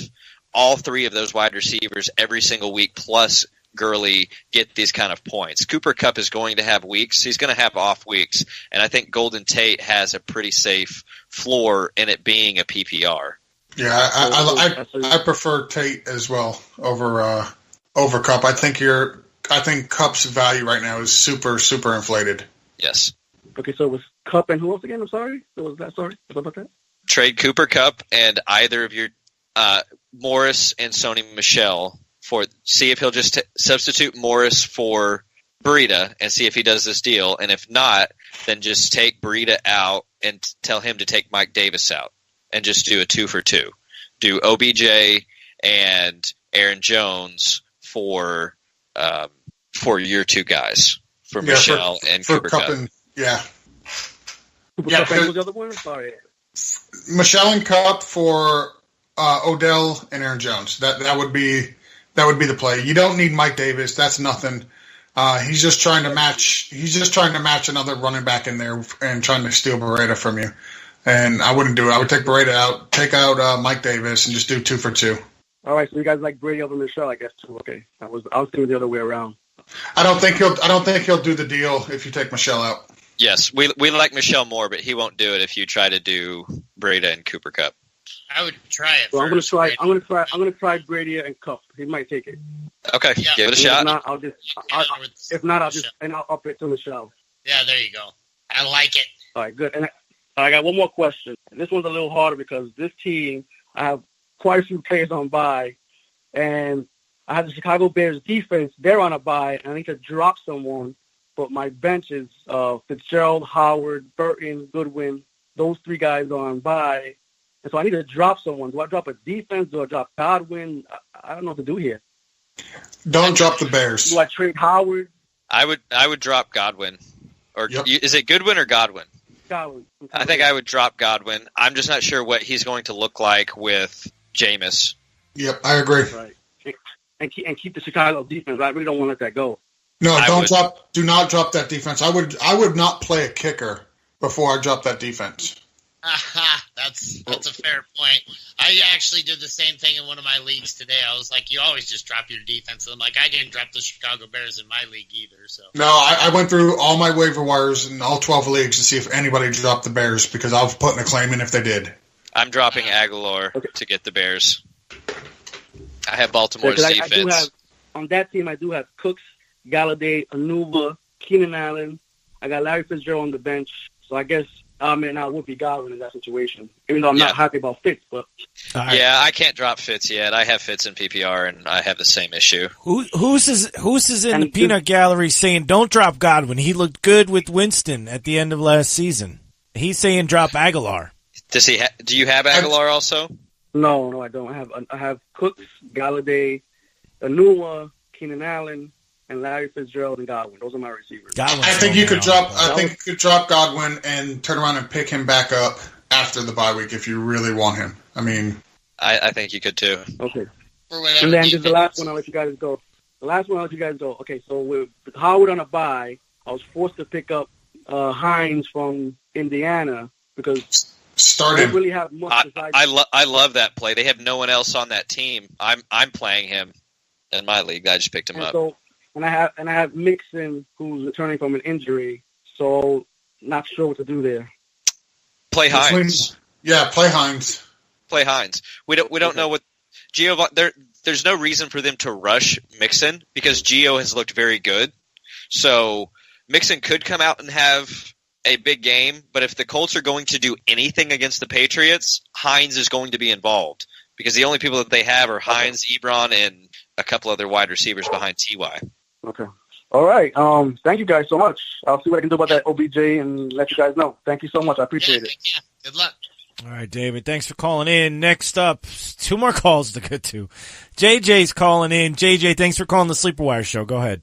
all 3 of those wide receivers every single week plus Gurley get these kind of points. Cooper Kupp is going to have weeks. He's going to have off weeks, and I think Golden Tate has a pretty safe floor in it being a PPR. Yeah, I prefer Tate as well over Kupp. I think Kupp's value right now is super inflated. Yes. Okay, so it was Kupp and who else again? I'm sorry. What was that? Sorry, what about that? Trade Cooper Kupp and either of your Morris and Sony Michel see if he'll just substitute Morris for Breida and see if he does this deal. And if not, then just take Breida out and tell him to take Mike Davis out and just do a 2 for 2. Do OBJ and Aaron Jones for your 2 guys for Michel and Cooper Kupp. Yeah. Cooper Kupp and the other one? Sorry. Michel and Kupp for Odell and Aaron Jones. That would be the play. You don't need Mike Davis. That's nothing. He's just trying to match. He's just trying to match another running back in there and trying to steal Breida from you. And I wouldn't do it. I would take Breida out, take out Mike Davis, and just do 2 for 2. All right, so you guys like Brady over Michel, I guess too. Okay, I was thinking the other way around. I don't think he'll do the deal if you take Michel out. Yes, we like Michelle more, but he won't do it if you try to do Breda and Cooper Cup. I would try it. Well, I'm gonna try Brady and Cup. He might take it. Okay, give it a shot. If not, I'll up it to Michelle. Yeah, there you go. I like it. All right, good. And I got one more question. This one's a little harder because this team, I have quite a few players on bye, and I have the Chicago Bears defense. They're on a bye, and I need to drop someone. But my bench is Fitzgerald, Howard, Burton, Goodwin. Those three guys are on bye. And so I need to drop someone. Do I drop a defense? Do I drop Godwin? I don't know what to do here. Don't drop the Bears. Do I trade Howard? I would drop Godwin. Or is it Goodwin or Godwin? Godwin. I think I would drop Godwin. I'm just not sure what he's going to look like with Jameis. Yep, I agree. Right. And keep the Chicago defense. I really don't want to let that go. No, do not drop that defense. I would not play a kicker before I drop that defense. That's a fair point. I actually did the same thing in one of my leagues today. I was like, you always just drop your defense. And I'm like, I didn't drop the Chicago Bears in my league either. So no, I went through all my waiver wires in all 12 leagues to see if anybody dropped the Bears because I was putting a claim in if they did. I'm dropping Aguilar to get the Bears. I have Baltimore's defense. On that team, I do have Cooks, Galladay, Anuva, Keenan Allen. I got Larry Fitzgerald on the bench. So I guess I would be Godwin in that situation, even though I'm not happy about Fitz. But yeah, I can't drop Fitz yet. I have Fitz in PPR, and I have the same issue. Who's in the peanut gallery saying don't drop Godwin? He looked good with Winston at the end of last season. He's saying drop Aguilar. Does he? Do you have Aguilar also? No, I don't. I have Cooks, Galladay, Anua, Keenan Allen, and Larry Fitzgerald and Godwin. Those are my receivers. I think you could drop Godwin and turn around and pick him back up after the bye week if you really want him. I mean, I think you could too. Okay. And then just the last one, I'll let you guys go. Okay, so with Howard on a bye, I was forced to pick up Hines from Indiana because I don't really have much. I love that play. They have no one else on that team. I'm playing him in my league. I just picked him up. And I have Mixon who's returning from an injury, so not sure what to do there. Play Hines. Play Hines. Play Hines. We don't know what there's no reason for them to rush Mixon because Gio has looked very good. So Mixon could come out and have a big game, but if the Colts are going to do anything against the Patriots, Hines is going to be involved because the only people that they have are Hines, Ebron, and a couple other wide receivers behind Ty. Okay. All right. Thank you guys so much. I'll see what I can do about that OBJ and let you guys know. Thank you so much. I appreciate it. Yeah. Good luck. All right, David. Thanks for calling in. Next up, 2 more calls to get to. JJ's calling in. JJ, thanks for calling the Sleeper Wire Show. Go ahead.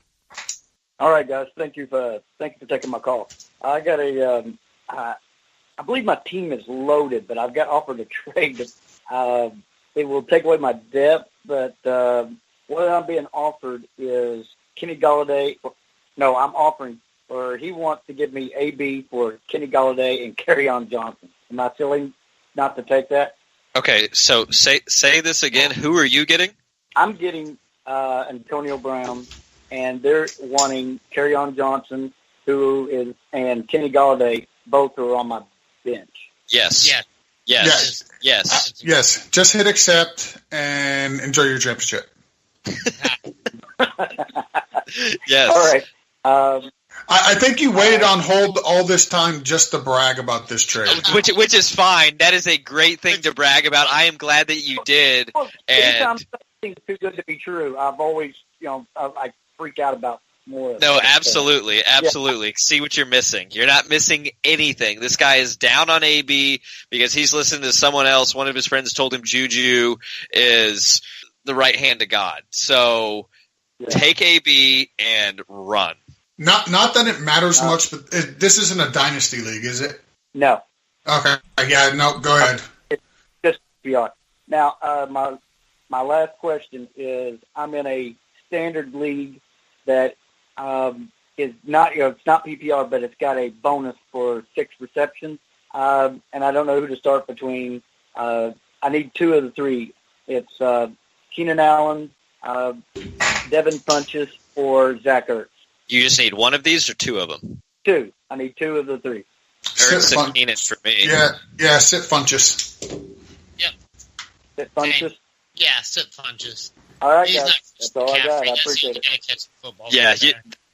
All right, guys. Thank you for taking my call. I got I believe my team is loaded, but I've got offered a trade. It will take away my depth, but what I'm being offered is Kenny Galladay. No, I'm offering, or he wants to give me AB for Kenny Galladay and Kerryon Johnson. Am I silly not to take that? Okay, so say this again. Who are you getting? I'm getting Antonio Brown, and they're wanting Kerryon Johnson, and Kenny Galladay. Both are on my bench. Yes. Yeah. Yes. Yes. Just hit accept and enjoy your championship. Yes. All right. I think you waited on hold all this time just to brag about this trade. Which is fine. That is a great thing to brag about. I am glad that you did. Anytime something's too good to be true, I've always, I freak out about more. No, absolutely. Yeah. See what you're missing. You're not missing anything. This guy is down on AB because he's listening to someone else. One of his friends told him Juju is the right hand of God. So take AB and run. Not that it matters much, but this isn't a dynasty league, is it? No. Okay. Yeah. No. Go ahead. Just beyond. Now, my last question is: I'm in a standard league that is not, it's not PPR, but it's got a bonus for 6 receptions, and I don't know who to start between. I need 2 of the 3. It's Keenan Allen, Devin Funchess, or Zach Ertz. You just need one of these or 2 of them? Two. I need two of the three. Eric's and Keenan for me. Yeah, sit Funches. Sit Funches? Yeah, sit Funches. All right, He's guys. not That's all I got. I McCaffrey, appreciate it. He catch football. Yeah,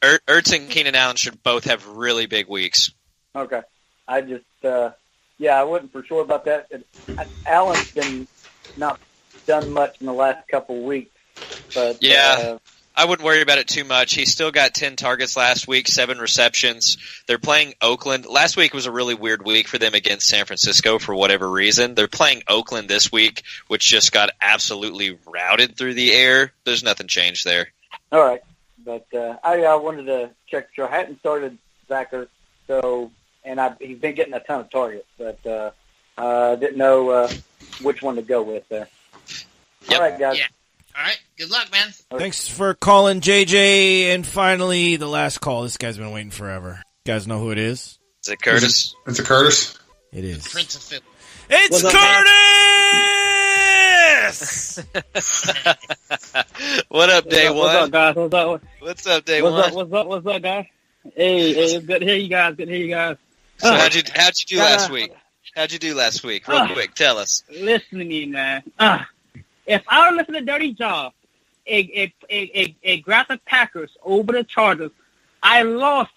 Ertz and Keenan Allen should both have really big weeks. Okay. I just, I wasn't for sure about that. Allen's been not done much in the last couple of weeks. But I wouldn't worry about it too much. He still got 10 targets last week, 7 receptions. They're playing Oakland. Last week was a really weird week for them against San Francisco for whatever reason. They're playing Oakland this week, which just got absolutely routed through the air. There's nothing changed there. All right. But I wanted to check. I hadn't started Zachar, and he's been getting a ton of targets, but didn't know which one to go with there. Yep. All right, guys. Yeah. All right. Good luck, man. Thanks for calling, JJ. And finally, the last call. This guy's been waiting forever. You guys know who it is? Is it Curtis? Is it Curtis? It is. Prince of Philly. It's Curtis! What up, Day One? What's up, guys? What's up, Day One? What's up, guys? Hey, it's good to hear you guys. So how'd you do last week? How'd you do last week? Real quick, tell us. Listen to me, man. If I don't listen to Dirty Job, it grabbed the Packers over the Chargers. I lost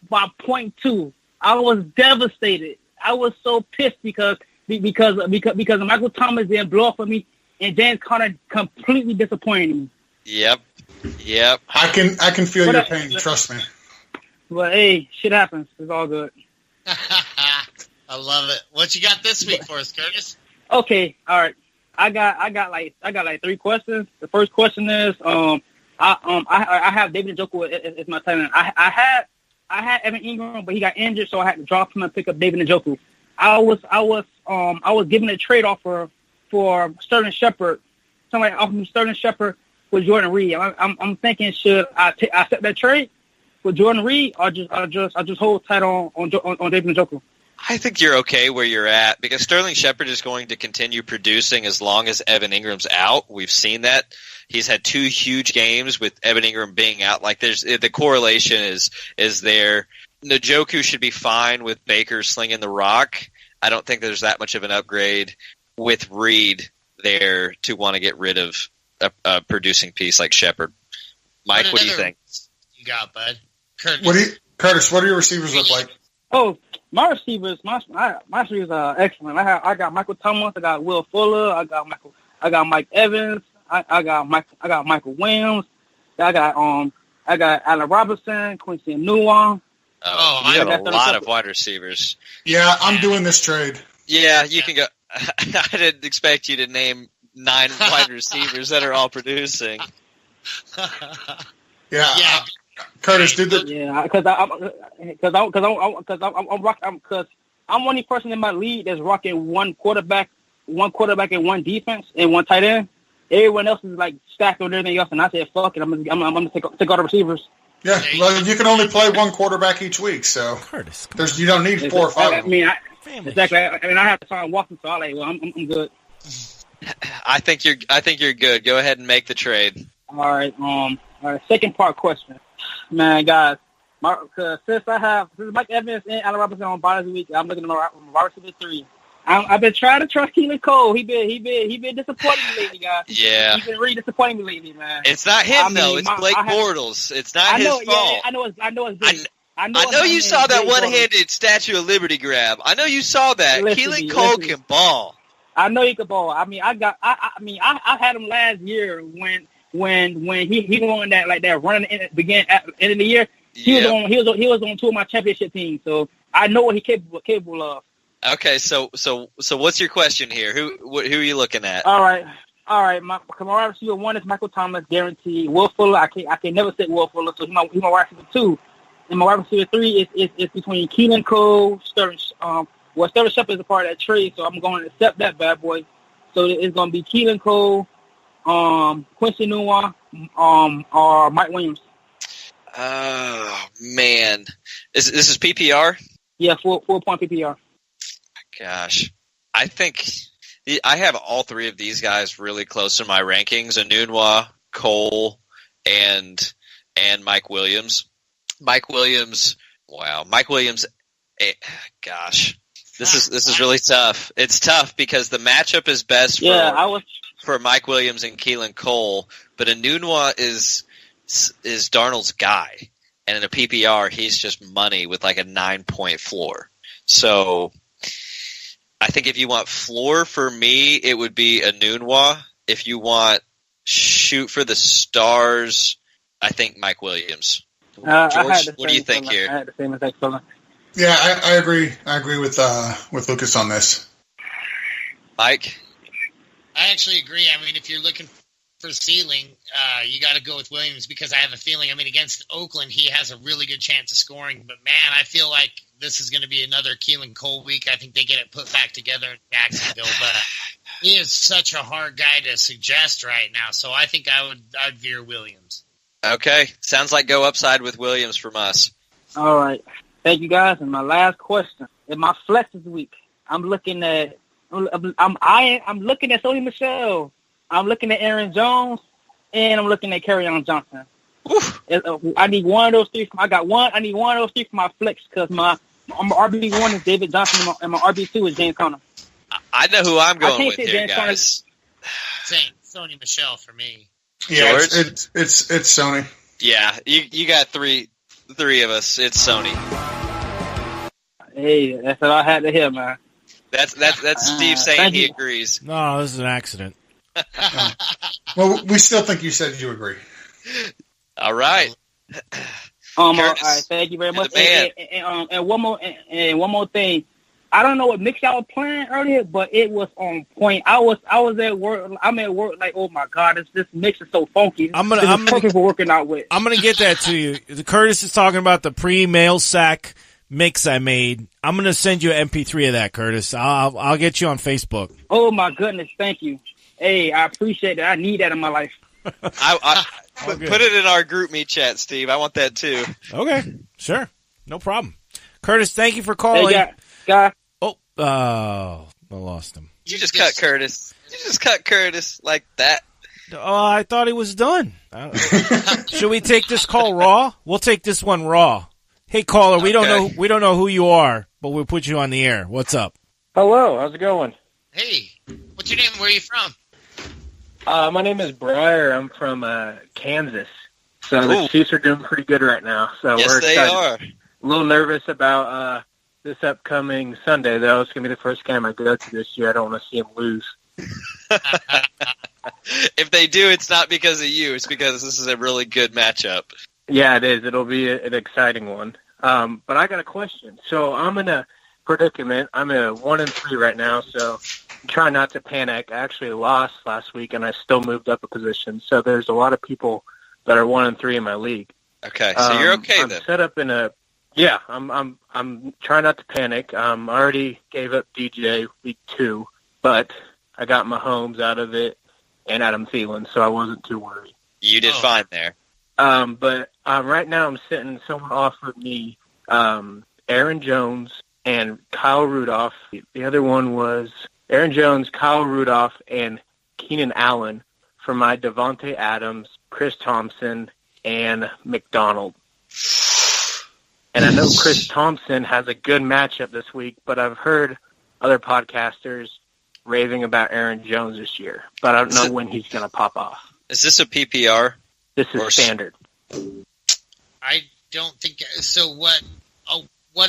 by 0.2. I was devastated. I was so pissed because Michael Thomas didn't blow up for me, and James Conner completely disappointed me. Yep. I can feel your pain. Trust me. But hey, shit happens. It's all good. I love it. What you got this week for us, Curtis? Okay, all right. I got like 3 questions. The first question is, I have David Njoku as my tight end. I had Evan Ingram, but he got injured, so I had to drop him and pick up David Njoku. I was given a trade offer for Sterling Shepard. Somebody offered me Sterling Shepard with Jordan Reed. I'm thinking, should I accept that trade with Jordan Reed, or just hold tight on David Njoku? I think you're okay where you're at because Sterling Shepard is going to continue producing as long as Evan Ingram's out. We've seen that. He's had 2 huge games with Evan Ingram being out. Like the correlation is there. Njoku should be fine with Baker slinging the rock. I don't think there's that much of an upgrade with Reed there to want to get rid of a producing piece like Shepard. Mike, what do you think? You got, bud. Curtis, what do your receivers look like? Oh, my receivers are excellent. I got Michael Thomas, I got Will Fuller, I got Mike Evans, I got Michael Williams, I got Allen Robinson, Quincy Newell. Oh, you got a lot of wide receivers. Yeah, I'm doing this trade. Yeah, you can go. I didn't expect you to name 9 wide receivers that are all producing. Yeah. Curtis, did the because I'm only person in my league that's rocking one quarterback and one defense and one tight end. Everyone else is like stacked on everything else, and I said, "Fuck it, I'm gonna take all the receivers." Yeah, well, you can only play one quarterback each week, so Curtis, you don't need 4 or 5. Exactly. I have to sign Watson, so I'm good. I think you're good. Go ahead and make the trade. All right. Second part question, man, guys. Since Mike Evans and Allen Robinson on bye this week, I'm looking at my wide receiver 3. I've been trying to trust Keelan Cole. He been disappointing me lately, guys. Yeah, he's been really disappointing me lately, man. It's not him though. It's Blake Bortles. It's not his fault. Yeah, I know it's big. I know you saw that one-handed Statue of Liberty grab. I know you saw that. Keelan Cole can ball. I know he can ball. I had him last year when he won that run at the end of the year. He was on 2 of my championship teams, so I know what he's capable of. Okay, so what's your question here? Who are you looking at? All right. My wide receiver 1 is Michael Thomas, guaranteed. Will Fuller, I can never sit Will Fuller, so he's my wide receiver 2. And my wide receiver 3 is between Keelan Cole, Sterling. Sterling Shepard is a part of that trade, so I'm going to accept that bad boy. So it's going to be Keelan Cole, Quincy Newell, or Mike Williams. Oh man, this is PPR? Yeah, 4-point PPR. Gosh, I think I have all 3 of these guys really close to my rankings: Enunwa, Cole, and Mike Williams. Mike Williams Wow, Mike Williams. Gosh, this is really tough. It's tough because the matchup is best for Mike Williams and Keelan Cole, but Enunwa is Darnold's guy, and in a PPR he's just money with like a 9-point floor. So I think if you want floor for me, it would be Enunwa. If you want shoot for the stars, I think Mike Williams. George, what do you think here? I had the same exact feeling. Yeah, I agree. I agree with Lucas on this. Mike? I actually agree. I mean, if you're looking for ceiling, you got to go with Williams because I have a feeling, I mean, against Oakland, he has a really good chance of scoring. But, man, I feel like this is going to be another Keelan Cole week. I think they get it put back together in Jacksonville. But he is such a hard guy to suggest right now. So I think I'd veer Williams. Okay. Sounds like go upside with Williams from us. All right. Thank you, guys. And my last question. In my flex this week, I'm looking at Sony Michel. I'm looking at Aaron Jones, and I'm looking at Kerryon Johnson. I need one of those three. I need one of those three for my flex because my RB1 is David Johnson and my RB2 is James Conner. I know who I'm going with here, guys. Same. Sony Michel for me. Yeah, George? it's Sony. Yeah, you got three of us. It's Sony. Hey, that's what I had to hear, man. That's Steve saying he agrees. No, this is an accident. Well, we still think you said you agree. All right. All right, thank you very much. And one more thing. I don't know what mix y'all were playing earlier, but it was on point. I was at work. I'm at work like, oh my god, this mix is so funky. I'm perfect for working out with. I'm gonna get that to you. Curtis is talking about the pre-Mailsack mix I made. I'm gonna send you an MP3 of that, Curtis. I'll get you on Facebook. Oh my goodness, thank you. Hey, I appreciate it. I need that in my life. I put it in our group me chat, Steve. I want that too. Okay, sure, no problem. Curtis, thank you for calling. Hey, guy. I lost him. You just cut Curtis. You just cut Curtis like that. Oh, I thought he was done. Should we take this call raw? We'll take this one raw. Hey, caller, we don't know who you are, but we'll put you on the air. What's up? Hello, how's it going? Hey, what's your name? Where are you from? My name is Briar. I'm from Kansas. So the Chiefs are doing pretty good right now. So yes, we're excited. They are. A little nervous about this upcoming Sunday, though. It's going to be the first game I go to this year. I don't want to see them lose. If they do, it's not because of you. It's because this is a really good matchup. Yeah, it is. It'll be an exciting one. But I got a question. So I'm in a predicament. I'm at 1-3 right now, so try not to panic. I actually lost last week, and I still moved up a position. So there's a lot of people that are 1-3 in my league. Okay, so you're okay I'm then. set up in a. Yeah, I'm trying not to panic. I already gave up DJ week 2, but I got Mahomes out of it and Adam Thielen, so I wasn't too worried. You did fine there. But right now I'm sitting. Someone offered me Aaron Jones and Kyle Rudolph. The other one was Aaron Jones, Kyle Rudolph, and Keenan Allen for my Devontae Adams, Chris Thompson, and McDonald. And I know Chris Thompson has a good matchup this week, but I've heard other podcasters raving about Aaron Jones this year. But I don't know when he's going to pop off. Is this a PPR? This is standard. I don't think so. What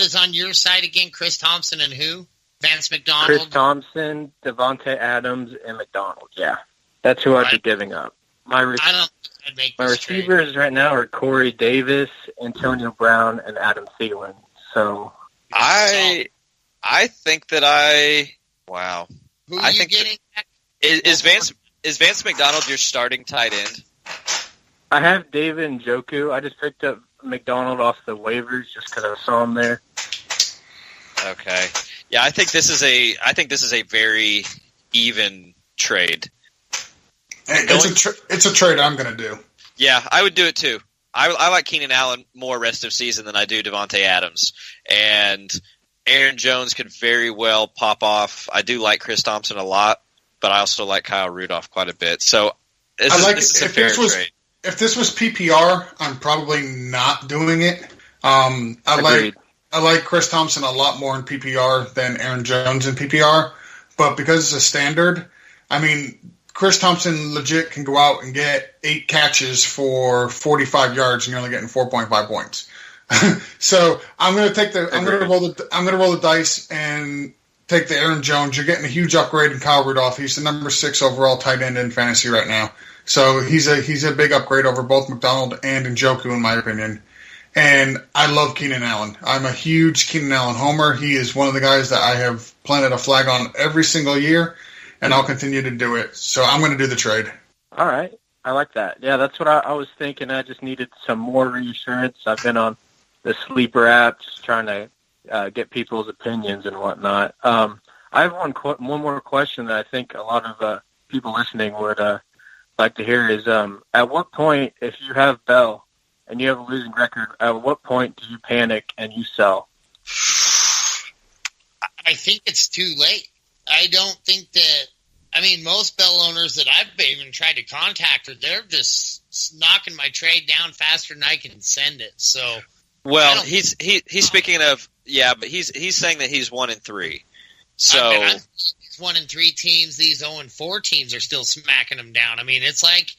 is on your side again? Chris Thompson and who? Vance McDonald? Chris Thompson, Devontae Adams, and McDonald. Yeah, that's who I'd be giving up. My receivers right now are Corey Davis, Antonio Brown, and Adam Thielen. So I think that wow. Who are you getting? Is Vance McDonald your starting tight end? I have David Njoku. I just picked up McDonald off the waivers just because I saw him there. Okay. Yeah, I think this is a very even trade. It's a trade I'm going to do. Yeah, I would do it too. I like Keenan Allen more rest of season than I do Devontae Adams. And Aaron Jones could very well pop off. I do like Chris Thompson a lot, but I also like Kyle Rudolph quite a bit. So this is a fair trade. If this was PPR, I'm probably not doing it. I like Chris Thompson a lot more in PPR than Aaron Jones in PPR, but because it's a standard, I mean, Chris Thompson legit can go out and get 8 catches for 45 yards, and you're only getting 4.5 points. So I'm going to roll the dice and take the Aaron Jones. You're getting a huge upgrade in Kyle Rudolph. He's the number 6 overall tight end in fantasy right now. So he's a big upgrade over both McDonald and Njoku, in my opinion. And I love Keenan Allen. I'm a huge Keenan Allen homer. He is one of the guys that I have planted a flag on every single year, and I'll continue to do it. So I'm going to do the trade. All right. I like that. Yeah, that's what I was thinking. I just needed some more reassurance. I've been on the SleeperApp just trying to get people's opinions and whatnot. I have one more question that I think a lot of people listening would like to hear is, at what point, if you have Bell and you have a losing record, at what point do you panic and you sell? I think it's too late. I don't think that, I mean, most Bell owners that I've even tried to contact, they're just knocking my trade down faster than I can send it. So, well, he's speaking of, yeah, but he's saying that he's 1-3. So these 1-3 teams, these 0-4 teams are still smacking them down. I mean, it's like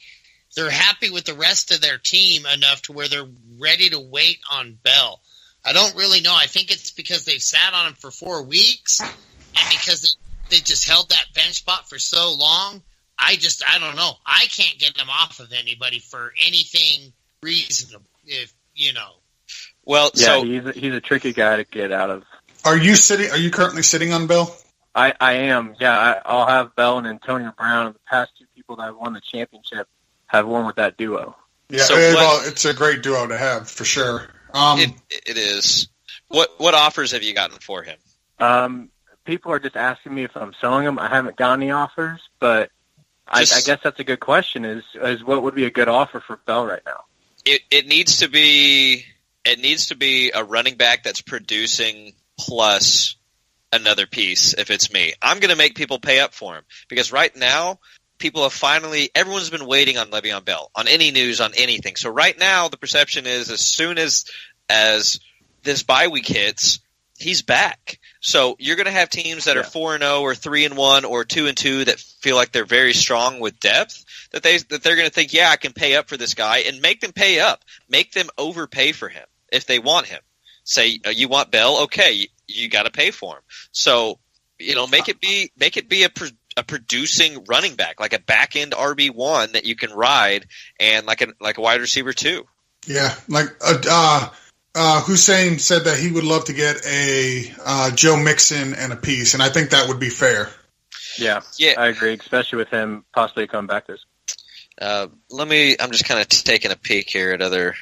they're happy with the rest of their team enough to where they're ready to wait on Bell. I don't really know. I think it's because they've sat on him for 4 weeks, and because they just held that bench spot for so long. I don't know. I can't get them off of anybody for anything reasonable, if you know. Well, yeah, so he's a tricky guy to get out of. Are you currently sitting on Bell? I am. Yeah, I'll have Bell and Antonio Brown. The past 2 people that have won the championship have won with that duo. Yeah, well, it's a great duo to have for sure. It is. What offers have you gotten for him? People are just asking me if I'm selling him. I haven't gotten any offers, but I guess that's a good question. Is what would be a good offer for Bell right now? It needs to be a running back that's producing plus another piece. If it's me, I'm going to make people pay up for him because right now people have everyone's been waiting on Le'Veon Bell on any news on anything. So right now the perception is as soon as this bye week hits, he's back. So you're going to have teams that are 4-0 or 3-1 or 2-2 that feel like they're very strong with depth that they're going to think, yeah, I can pay up for this guy and make them pay up, make them overpay for him if they want him. Say you want Bell, okay, you got to pay for him. So make it be a producing running back, like a back end RB1 that you can ride, and like a wide receiver too. Yeah, like Hussein said that he would love to get a Joe Mixon and a piece, and I think that would be fair. Yeah, I agree, especially with him possibly coming back this. I'm just kind of taking a peek here at other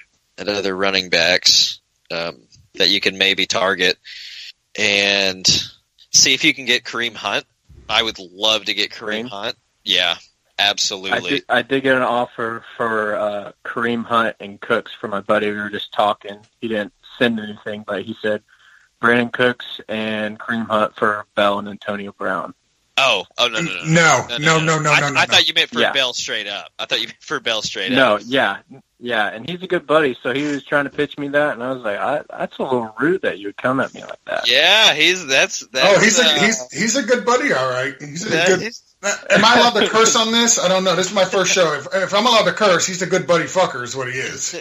running backs that you can maybe target and see if you can get Kareem Hunt. I would love to get Kareem Hunt. Yeah, absolutely. I did get an offer for Kareem Hunt and Cooks for my buddy. We were just talking. He didn't send anything, but he said Brandon Cooks and Kareem Hunt for Bell and Antonio Brown. No. No. I thought you meant for Bell straight up. No, yeah, and he's a good buddy, so he was trying to pitch me that, and I was like, that's a little rude that you would come at me like that. Yeah, he's a good buddy, all right. Am I allowed to curse on this? I don't know. This is my first show. If I'm allowed to curse, he's a good buddy fucker is what he is.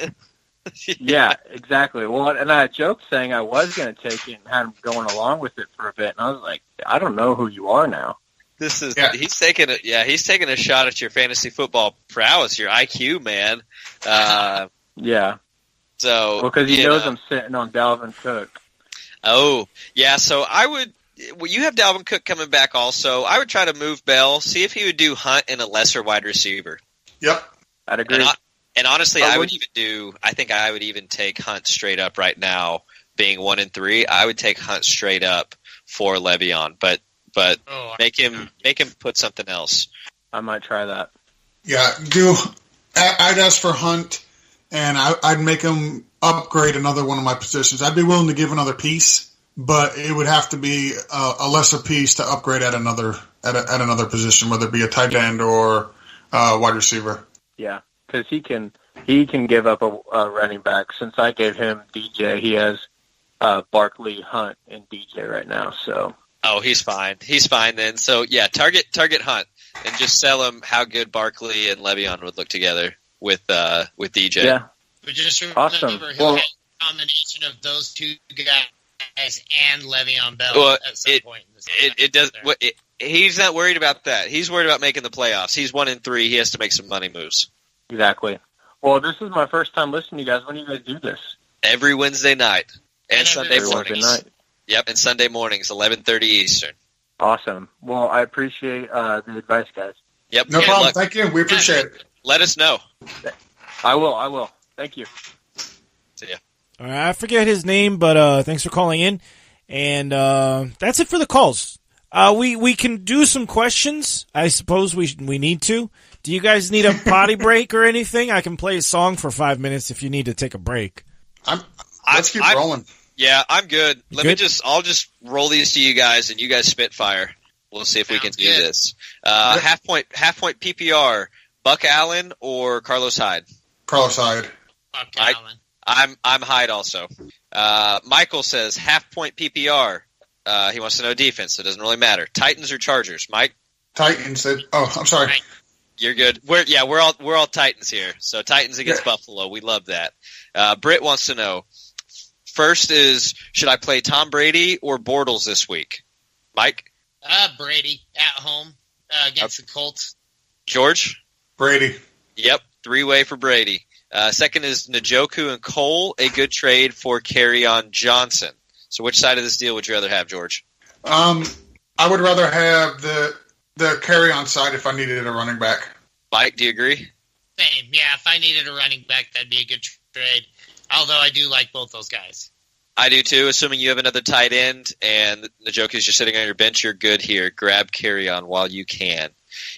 Yeah, exactly. Well, and I joked saying I was going to take it and had him going along with it for a bit, and I was like, I don't know who you are now. He's taking a shot at your fantasy football prowess, your IQ, man. Yeah. So because he knows I'm sitting on Dalvin Cook. Oh, yeah. So you have Dalvin Cook coming back also. I would try to move Bell, see if he would do Hunt and a lesser wide receiver. Yep. I'd agree. And honestly, I think I would even take Hunt straight up right now, being 1-3. I would take Hunt straight up for Le'Veon, but make him put something else. I might try that. Yeah, I'd ask for Hunt, and I'd make him upgrade another one of my positions. I'd be willing to give another piece, but it would have to be a lesser piece to upgrade at another position, whether it be a tight end or wide receiver. Yeah, because he can he can give up a running back. Since I gave him DJ, he has Barkley, Hunt, and DJ right now. So. Oh, he's fine. He's fine then. So yeah, target Hunt and just sell him how good Barkley and Le'Veon would look together with DJ. Yeah. But just remember, Awesome. he'll have a combination of those two guys and Le'Veon Bell Well, at some point. It does. He's not worried about that. He's worried about making the playoffs. He's 1-3. He has to make some money moves. Exactly. Well, this is my first time listening to you guys. When do you guys do this? Every Wednesday night and Sunday every mornings. Wednesday night. Yep, and Sunday mornings, 11:30 Eastern. Awesome. Well, I appreciate the advice, guys. Yep. No problem. Thank you. We appreciate it. Let us know. I will. Thank you. See ya. All right, I forget his name, but thanks for calling in. And that's it for the calls. We can do some questions. I suppose we need to. Do you guys need a potty break or anything? I can play a song for 5 minutes if you need to take a break. Let's keep rolling. Yeah, I'm good. I'll just roll these to you guys, and you guys spitfire. We'll see if we can do this. Half point PPR, Buck Allen or Carlos Hyde? Carlos Hyde. Buck Allen. I'm Hyde also. Michael says half point PPR. He wants to know defense. So it doesn't really matter. Titans or Chargers, Mike? Titans. I'm sorry. You're good. We're all Titans here. So Titans against Buffalo. We love that. Britt wants to know. First is, should I play Tom Brady or Bortles this week? Mike? Brady at home against the Colts. George? Brady. Yep, 3-way for Brady. Second is Njoku and Cole, a good trade for Kerryon Johnson. So which side of this deal would you rather have, George? I would rather have the carry-on side if I needed a running back. Mike, do you agree? Same. Yeah, if I needed a running back, that'd be a good trade. Although I do like both those guys. I do too. Assuming you have another tight end and Njoku's just sitting on your bench, you're good here. Grab Kerryon while you can.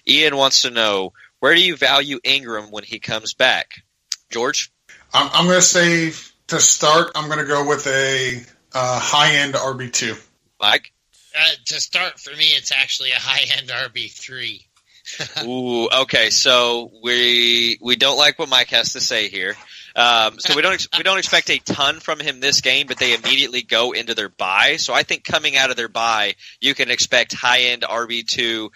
Ian wants to know, where do you value Ingram when he comes back? George? I'm going to say to start, I'm going to go with a high-end RB2. Mike? To start, for me, it's actually a high-end RB3. Ooh, okay. So we don't like what Mike has to say here. So we don't expect a ton from him this game, but they immediately go into their bye. So I think coming out of their bye, you can expect high-end RB2,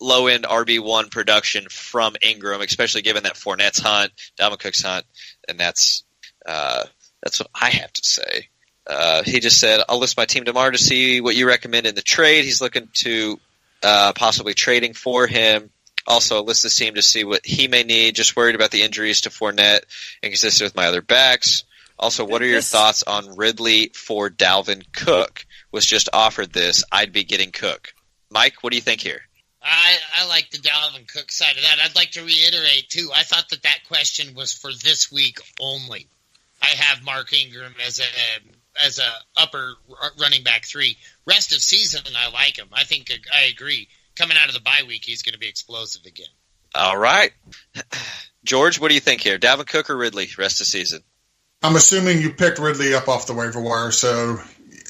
low-end RB1 production from Ingram, especially given that Fournette's hunt, Dalvin Cook's hunt, and that's what I have to say. He just said, I'll list my team tomorrow to see what you recommend in the trade. He's looking to possibly trading for him. Also, list his team to see what he may need. Just worried about the injuries to Fournette and consistent with my other backs. Also, what are your thoughts on Ridley for Dalvin Cook? Was just offered this. I'd be getting Cook. Mike, what do you think here? I like the Dalvin Cook side of that. I'd like to reiterate, too, I thought that question was for this week only. I have Mark Ingram as a upper running back 3. Rest of season, I like him. I think I agree. Coming out of the bye week, he's going to be explosive again. All right. George, what do you think here? Dalvin Cook or Ridley rest of season? I'm assuming you picked Ridley up off the waiver wire, so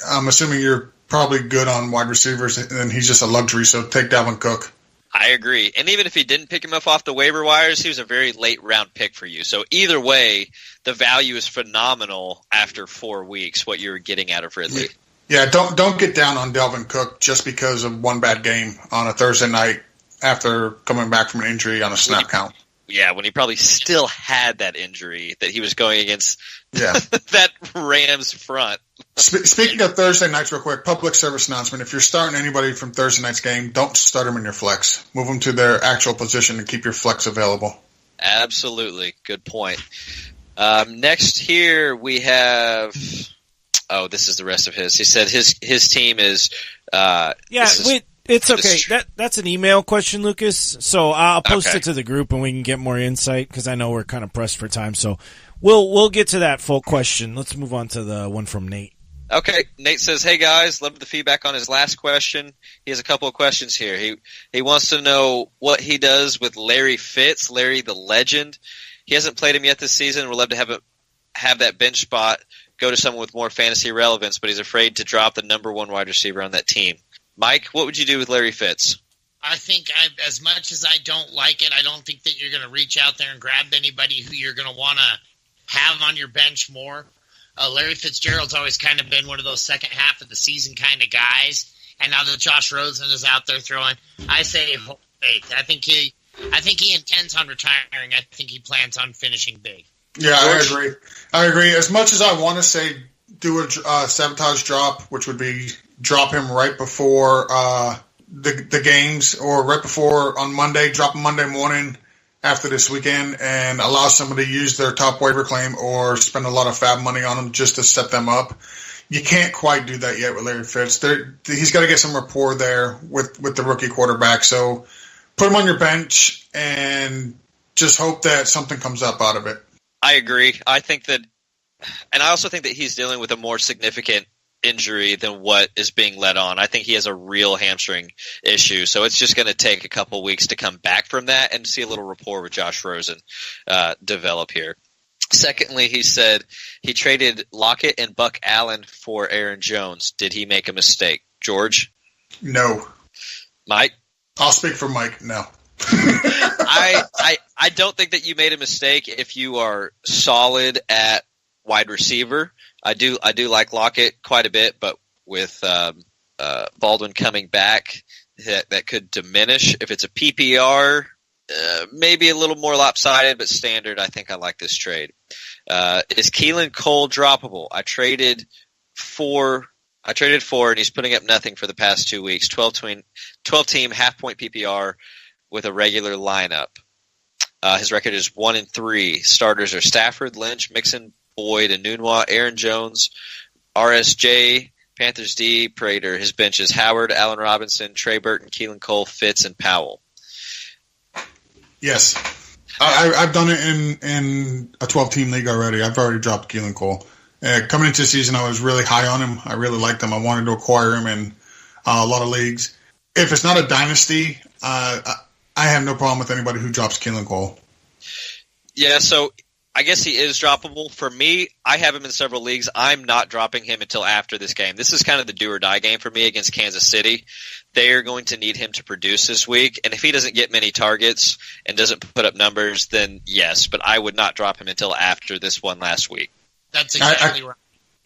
I'm assuming you're probably good on wide receivers, and he's just a luxury, so take Dalvin Cook. I agree. And even if he didn't pick him up off the waiver wires, he was a very late-round pick for you. So either way, the value is phenomenal after 4 weeks, what you're getting out of Ridley. Yeah, don't get down on Dalvin Cook just because of one bad game on a Thursday night after coming back from an injury on a snap count. Yeah, when he probably still had that injury that he was going against that Rams front. Speaking of Thursday nights real quick, public service announcement. If you're starting anybody from Thursday night's game, don't start them in your flex. Move them to their actual position and keep your flex available. Absolutely. Good point. Next here we have... Oh, this is the rest of his. He said his team is... It's okay. That's an email question, Lucas. So I'll post it to the group and we can get more insight because I know we're kind of pressed for time. So we'll get to that full question. Let's move on to the one from Nate. Okay. Nate says, hey, guys, love the feedback on his last question. He has a couple of questions here. He wants to know what he does with Larry Fitz, Larry the legend. He hasn't played him yet this season. We'd love to have that bench spot go to someone with more fantasy relevance, but he's afraid to drop the number one wide receiver on that team. Mike, what would you do with Larry Fitz? I think as much as I don't like it, I don't think that you're going to reach out there and grab anybody who you're going to want to have on your bench more. Larry Fitzgerald's always kind of been one of those second half of the season kind of guys. And now that Josh Rosen is out there throwing, I say hold faith. I think he intends on retiring. I think he plans on finishing big. Yeah, I agree. As much as I want to say do a sabotage drop, which would be drop him right before the games, or right before on Monday, drop him Monday morning after this weekend, and allow somebody to use their top waiver claim or spend a lot of fab money on them just to set them up. You can't quite do that yet with Larry Fitz. He's got to get some rapport there with the rookie quarterback. So put him on your bench and just hope that something comes up out of it. I agree. I think that, and I also think that he's dealing with a more significant injury than what is being led on. I think he has a real hamstring issue, so it's just going to take a couple weeks to come back from that and see a little rapport with Josh Rosen develop here. Secondly, he said he traded Lockett and Buck Allen for Aaron Jones. Did he make a mistake? George? No. Mike? I'll speak for Mike. No. I don't think that you made a mistake if you are solid at wide receiver. I do like Lockett quite a bit, but with Baldwin coming back, that could diminish. If it's a PPR, maybe a little more lopsided, but standard, I think I like this trade. Is Keelan Cole droppable? I traded four, and he's putting up nothing for the past 2 weeks. 12-team half-point PPR with a regular lineup. His record is 1-3. Starters are Stafford, Lynch, Mixon, Boyd, and Nunwa. Aaron Jones, RSJ, Panthers D, Prater. His bench is Howard, Allen Robinson, Trey Burton, Keelan Cole, Fitz, and Powell. Yes. I've done it in a 12-team league already. I've already dropped Keelan Cole. Coming into the season, I was really high on him. I really liked him. I wanted to acquire him in a lot of leagues. If it's not a dynasty, I have no problem with anybody who drops Keelan Cole. Yeah, so I guess he is droppable. For me, I have him in several leagues. I'm not dropping him until after this game. This is kind of the do-or-die game for me against Kansas City. They are going to need him to produce this week, and if he doesn't get many targets and doesn't put up numbers, then yes, but I would not drop him until after this one last week. That's exactly right.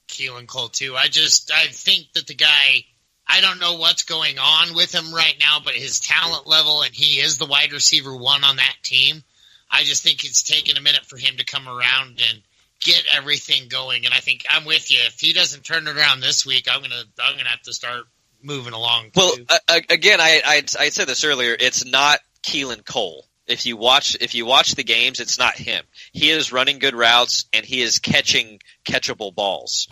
Keelan Cole, too. I think that the guy, I don't know what's going on with him right now, but his talent level, and he is the wide receiver one on that team, I just think it's taken a minute for him to come around and get everything going. And I think I'm with you. If he doesn't turn it around this week, I'm gonna have to start moving along. Well, again, I said this earlier. It's not Keelan Cole. If you watch the games, it's not him. He is running good routes and he is catching catchable balls.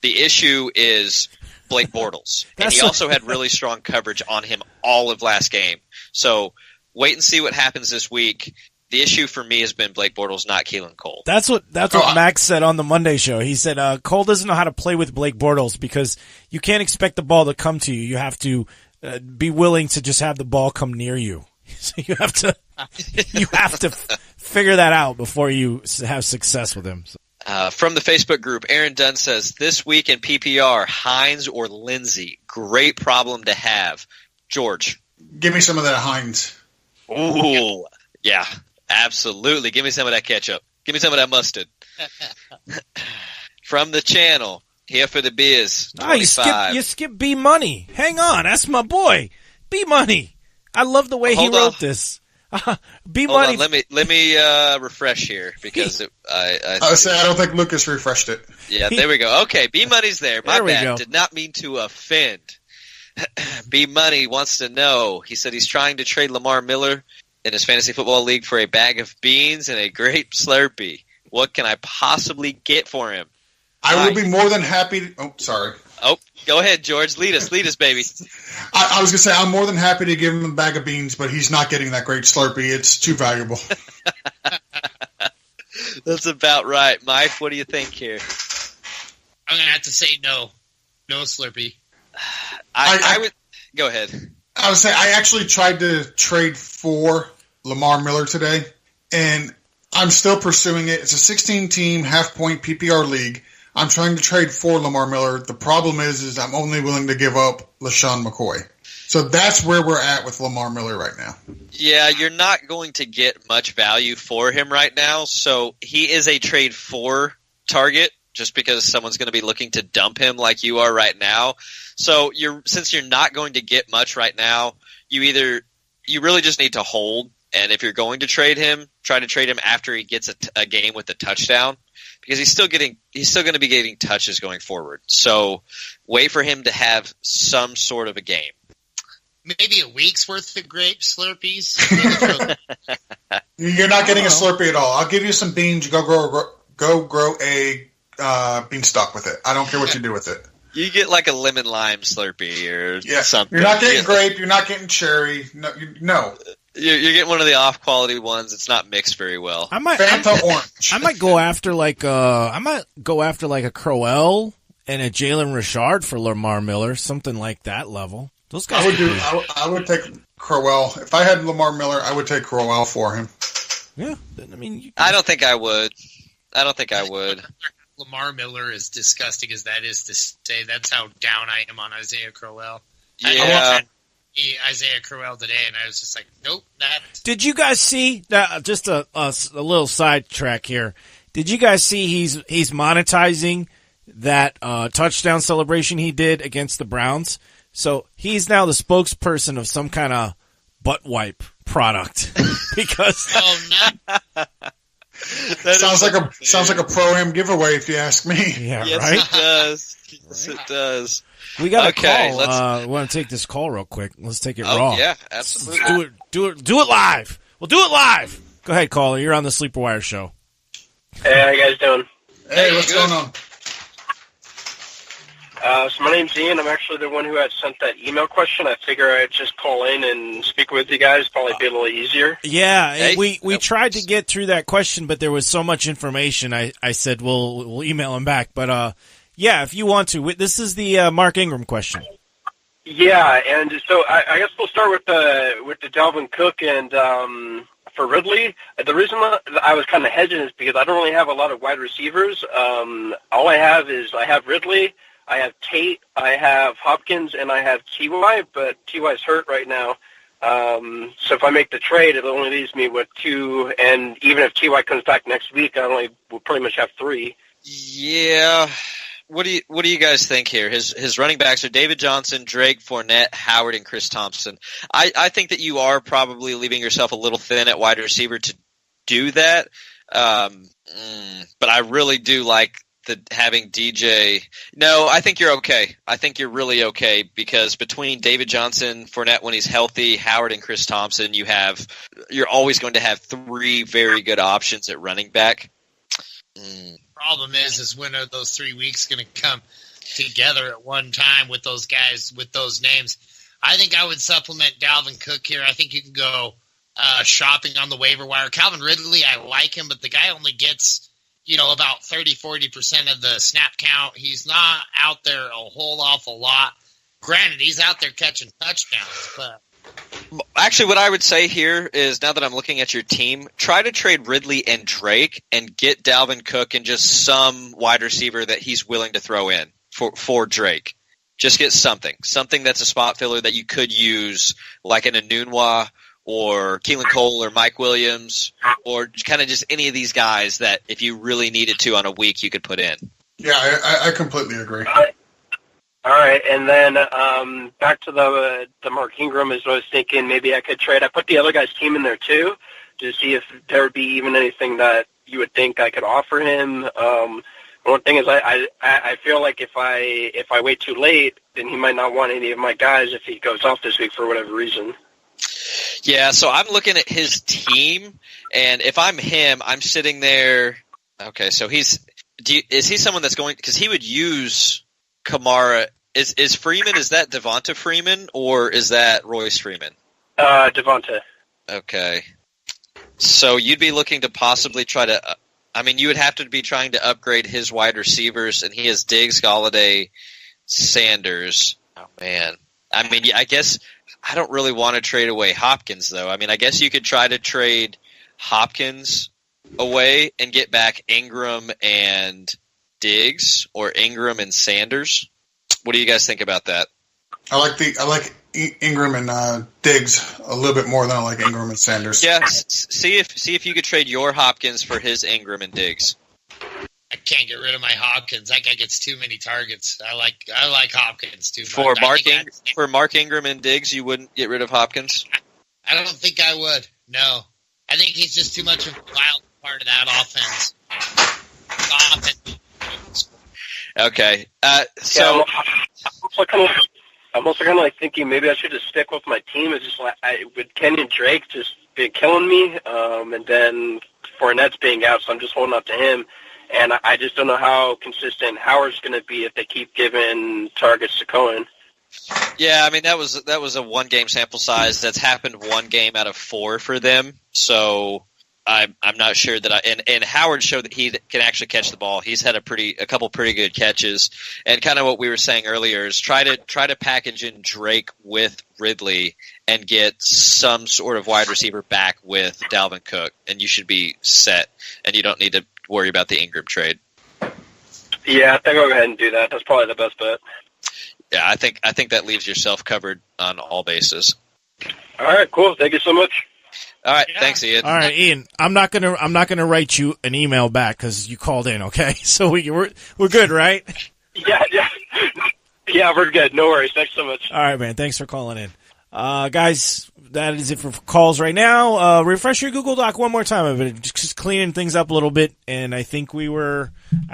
The issue is Blake Bortles, and he also had really strong coverage on him all of last game. So wait and see what happens this week. The issue for me has been Blake Bortles, not Keelan Cole. That's what Max said on the Monday show. He said Cole doesn't know how to play with Blake Bortles because you can't expect the ball to come to you. You have to be willing to just have the ball come near you. So you have to figure that out before you have success with him. From the Facebook group, Aaron Dunn says, this week in PPR, Hines or Lindsey. Great problem to have. George. Give me some of that Hines. Ooh, yeah. Absolutely. Give me some of that ketchup. Give me some of that mustard. From the channel, here for the beers. You skip B Money. Hang on, that's my boy. B Money. I love the way he wrote this. B Money. Let me refresh here because I don't think Lucas refreshed it. Yeah, there we go. Okay, B Money's there. My bad. Did not mean to offend. B Money wants to know. He said he's trying to trade Lamar Miller in his fantasy football league for a bag of beans and a grape Slurpee. What can I possibly get for him? I will be more than happy. Sorry. Oh, go ahead, George. Lead us, baby. I was going to say I'm more than happy to give him a bag of beans, but he's not getting that grape Slurpee. It's too valuable. That's about right. Mike, what do you think here? I'm going to have to say no. No Slurpee. I would go ahead. I would say I actually tried to trade for Lamar Miller today, and I'm still pursuing it. It's a 16-team half-point PPR league. I'm trying to trade for Lamar Miller. The problem is I'm only willing to give up LaShawn McCoy. So that's where we're at with Lamar Miller right now. Yeah, you're not going to get much value for him right now. So he is a trade for target just because someone's going to be looking to dump him like you are right now. So since you're not going to get much right now, you really just need to hold. And if you're going to trade him, try to trade him after he gets a game with a touchdown, because he's still going to be getting touches going forward. So wait for him to have some sort of a game. Maybe a week's worth of grape Slurpees. You're not getting a Slurpee at all. I'll give you some beans. You go grow a beanstalk with it. I don't care what you do with it. You get like a lemon lime Slurpee or something. You're not getting grape. You're not getting cherry. No. You're getting one of the off quality ones. It's not mixed very well. Fanta orange. I might go after like a Crowell and a Jalen Richard for Lamar Miller, something like that level. Those guys. I would take Crowell if I had Lamar Miller. I would take Crowell for him. Yeah, I mean, I don't think I would. Lamar Miller, as disgusting as that is to say, that's how down I am on Isaiah Crowell. Yeah. I watched Isaiah Crowell today, and I was just like, nope. Did you guys see that? Just a little sidetrack here. Did you guys see he's monetizing that touchdown celebration he did against the Browns? So he's now the spokesperson of some kind of butt wipe product because sounds like a Pro-Am giveaway, if you ask me. Yeah, yes, right? It does. Yes, it does. We got a call. We want to take this call real quick. Let's take it raw. Yeah, absolutely. Let's do it live. We'll do it live. Go ahead, caller. You're on the Sleeper Wire show. Hey, how you guys doing? Hey, what's going on? So my name's Ian. I'm actually the one who had sent that email question. I figure I'd just call in and speak with you guys. Probably be a little easier. Yeah, we tried to get through that question, but there was so much information. I said we'll email him back. But yeah, if you want to, this is the Mark Ingram question. Yeah, and so I guess we'll start with the Dalvin Cook and for Ridley. The reason I was kind of hedging is because I don't really have a lot of wide receivers. All I have is Ridley. I have Tate, I have Hopkins, and I have T.Y., but T.Y.'s hurt right now. So if I make the trade, it only leaves me with 2, and even if T.Y. comes back next week, will pretty much have 3. Yeah. What do you guys think here? His running backs are David Johnson, Drake, Fournette, Howard, and Chris Thompson. I think that you are probably leaving yourself a little thin at wide receiver to do that. But I really do like having DJ. No, I think you're okay. I think you're really okay because between David Johnson, Fournette when he's healthy, Howard, and Chris Thompson, you're always going to have 3 very good options at running back. Problem is when are those 3 weeks going to come together at one time with those guys with those names? I think I would supplement Dalvin Cook here. I think you can go shopping on the waiver wire. Calvin Ridley, I like him, but the guy only gets about 30-40% of the snap count. He's not out there a whole awful lot. Granted, he's out there catching touchdowns, but actually, what I would say here is, now that I'm looking at your team, try to trade Ridley and Drake and get Dalvin Cook and just some wide receiver that he's willing to throw in for Drake. Just get something that's a spot filler that you could use, like an Enunwa or Keelan Cole or Mike Williams, or kind of just any of these guys that if you really needed to on a week, you could put in. Yeah, I completely agree. All right, and then back to the Mark Ingram is what I was thinking. Maybe I could trade. I put the other guy's team in there too to see if there would be even anything that you would think I could offer him. One thing is I feel like if I wait too late, then he might not want any of my guys if he goes off this week for whatever reason. Yeah, so I'm looking at his team, and if I'm him, I'm sitting there. Okay, so is he someone that's going, because he would use Kamara. Is Freeman, is that Devonta Freeman or is that Royce Freeman? Devonta. Okay, so you'd be looking to possibly try to. You would have to be trying to upgrade his wide receivers, and he has Diggs, Golladay, Sanders. Oh man, I guess. I don't really want to trade away Hopkins, though. I guess you could try to trade Hopkins away and get back Ingram and Diggs, or Ingram and Sanders. What do you guys think about that? I like Ingram and Diggs a little bit more than I like Ingram and Sanders. Yeah, see if you could trade your Hopkins for his Ingram and Diggs. I can't get rid of my Hopkins. That guy gets too many targets. I like Hopkins too much. For Mark Ingram and Diggs, you wouldn't get rid of Hopkins? I don't think I would. No. I think he's just too much of a wild part of that offense. Okay. So I'm also kind of like thinking maybe I should just stick with my team. It's just like with Kenny and Drake just been killing me, and then Fournette's being out, so I'm just holding up to him. And I just don't know how consistent Howard's going to be if they keep giving targets to Cohen. Yeah, I mean that was a 1-game sample size. That's happened 1 game out of 4 for them. So I'm not sure that and Howard showed that he can actually catch the ball. He's had a couple pretty good catches. And kind of what we were saying earlier is try to package in Drake with Ridley and get some sort of wide receiver back with Dalvin Cook, and you should be set. And you don't need to worry about the Ingram trade. Yeah, I think I'll go ahead and do that. That's probably the best bet. Yeah, I think that leaves yourself covered on all bases. All right, cool. Thank you so much. All right, thanks, Ian. All right, Ian. I'm not gonna write you an email back because you called in. Okay, so we're good, right? Yeah, we're good. No worries. Thanks so much. All right, man. Thanks for calling in, guys. That is it for calls right now. Refresh your Google Doc one more time of it, just cleaning things up a little bit. And I think I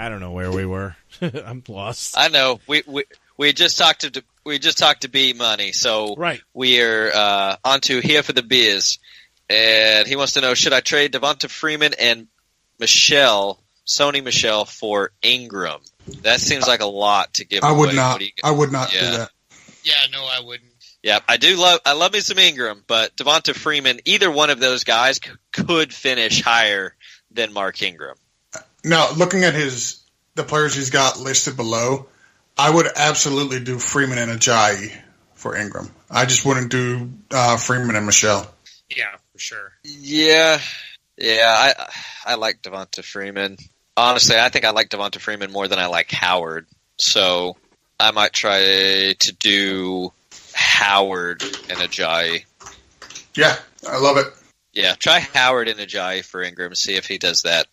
don't know where we were. I'm lost. I know we just talked to B Money, so right. We are onto here for the biz. And he wants to know, should I trade Devonta Freeman and Sony Michel for Ingram? That seems like a lot to give away. I would not do that. Yeah, no, I wouldn't. Yeah, I love me some Ingram, but Devonta Freeman, either one of those guys could finish higher than Mark Ingram. Now, looking at the players he's got listed below, I would absolutely do Freeman and Ajayi for Ingram. I just wouldn't do Freeman and Michel. Yeah, for sure. Yeah, I like Devonta Freeman. Honestly, I think I like Devonta Freeman more than I like Howard. So I might try to do Howard and Ajayi. Yeah, I love it. Yeah, try Howard and Ajayi for Ingram. See if he does that.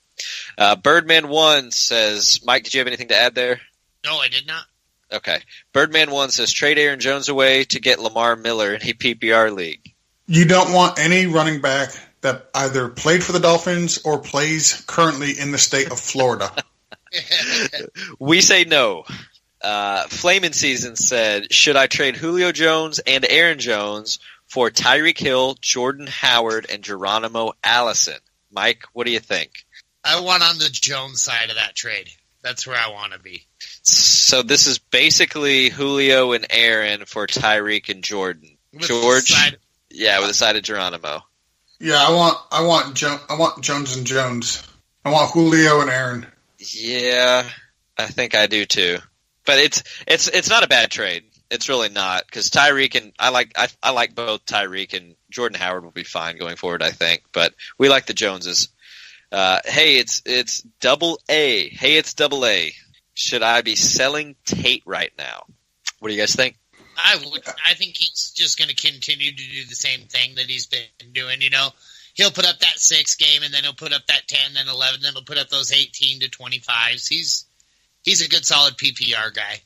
Birdman1 says, Mike, did you have anything to add there? No, I did not. Okay. Birdman1 says, trade Aaron Jones away to get Lamar Miller in a PPR league. You don't want any running back that either played for the Dolphins or plays currently in the state of Florida. We say no. Flamin' Season said, should I trade Julio Jones and Aaron Jones for Tyreek Hill, Jordan Howard, and Geronimo Allison? Mike, what do you think? I want on the Jones side of that trade. That's where I want to be. So this is basically Julio and Aaron for Tyreek and Jordan. With George? Yeah, with a side of Geronimo. Yeah, I want Jones and Jones. I want Julio and Aaron. Yeah, I think I do too. But it's not a bad trade. It's really not, because Tyreek and I like both Tyreek and Jordan Howard will be fine going forward, I think. But we like the Joneses. Hey, it's double A. Hey, it's double A. Should I be selling Tate right now? What do you guys think? I would. I think he's just going to continue to do the same thing that he's been doing. You know, he'll put up that 6 game, and then he'll put up that 10, then 11, then he'll put up those 18 to 25s. He's a good, solid PPR guy.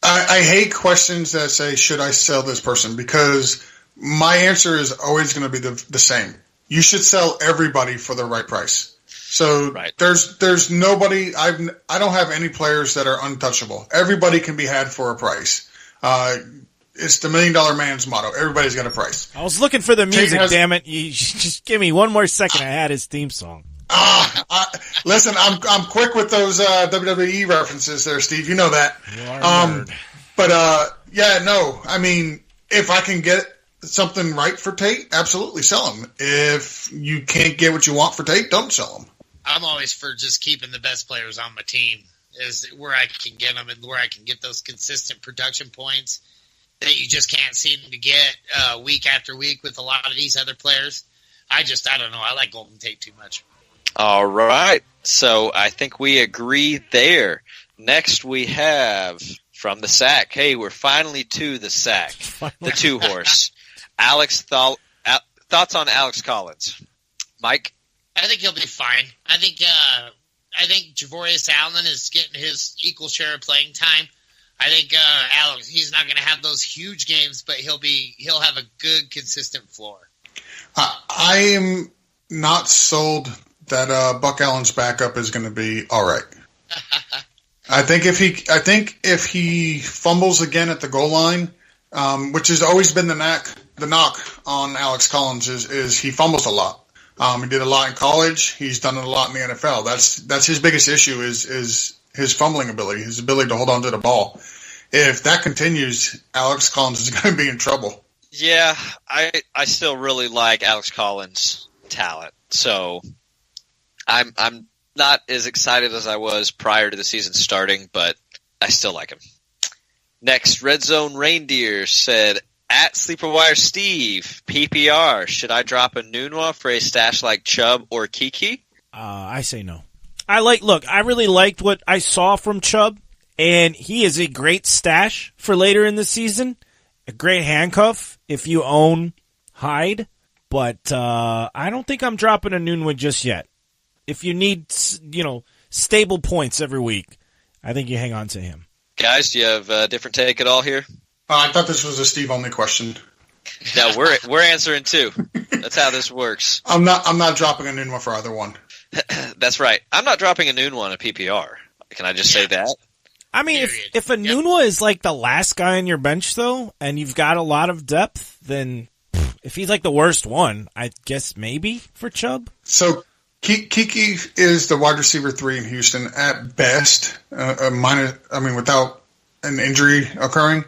I hate questions that say, should I sell this person? Because my answer is always going to be the same. You should sell everybody for the right price. So there's nobody. I don't have any players that are untouchable. Everybody can be had for a price. It's the $1 Million Man's motto. Everybody's got a price. I was looking for the music, damn it. You just give me one more second. I had his theme song. Listen, I'm quick with those WWE references there, Steve. You know that. I mean, if I can get something right for Tate, absolutely sell him. If you can't get what you want for Tate, don't sell him. I'm always for just keeping the best players on my team, is where I can get them and where I can get those consistent production points that you just can't seem to get week after week with a lot of these other players. I don't know. I like Golden Tate too much. All right. So I think we agree there. Next we have From the sack. Hey, we're finally to the sack. The 2-horse. Alex, thoughts on Alex Collins? Mike? I think he'll be fine. I think Javorius Allen is getting his equal share of playing time. I think Alex, he's not going to have those huge games, but he'll have a good, consistent floor. I am not sold that Buck Allen's backup is going to be all right. I think if he fumbles again at the goal line, which has always been the knock on Alex Collins is he fumbles a lot. He did a lot in college. He's done it a lot in the NFL. That's his biggest issue is his fumbling ability, his ability to hold on to the ball. If that continues, Alex Collins is going to be in trouble. Yeah, I still really like Alex Collins' talent. So I'm not as excited as I was prior to the season starting, but I still like him. Next, Red Zone Reindeer said, at SleeperWire Steve, PPR, should I drop a Nunwa for a stash like Chubb or Kiki? I say no. I really liked what I saw from Chubb, and he is a great stash for later in the season. A great handcuff if you own Hyde, but I don't think I'm dropping a Nunwa just yet. If you need, stable points every week, I think you hang on to him. Guys, do you have a different take at all here? I thought this was a Steve-only question. No, we're answering too. That's how this works. I'm not dropping a Nunwa for either one. That's right. I'm not dropping a Nunwa on a PPR. Can I just say that? I mean, if a Nunwa is like the last guy on your bench, though, and you've got a lot of depth, then if he's like the worst one, I guess maybe for Chubb. So Kiki is the wide receiver 3 in Houston at best, without an injury occurring.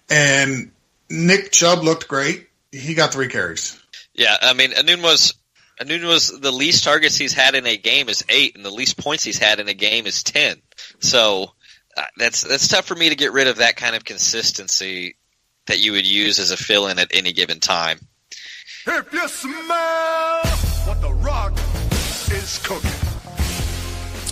And Nick Chubb looked great. He got 3 carries. Yeah, I mean, Anunwa's the least targets he's had in a game is 8, and the least points he's had in a game is 10. So that's tough for me to get rid of that kind of consistency that you would use as a fill-in at any given time. If you smell what the Rock is cooking.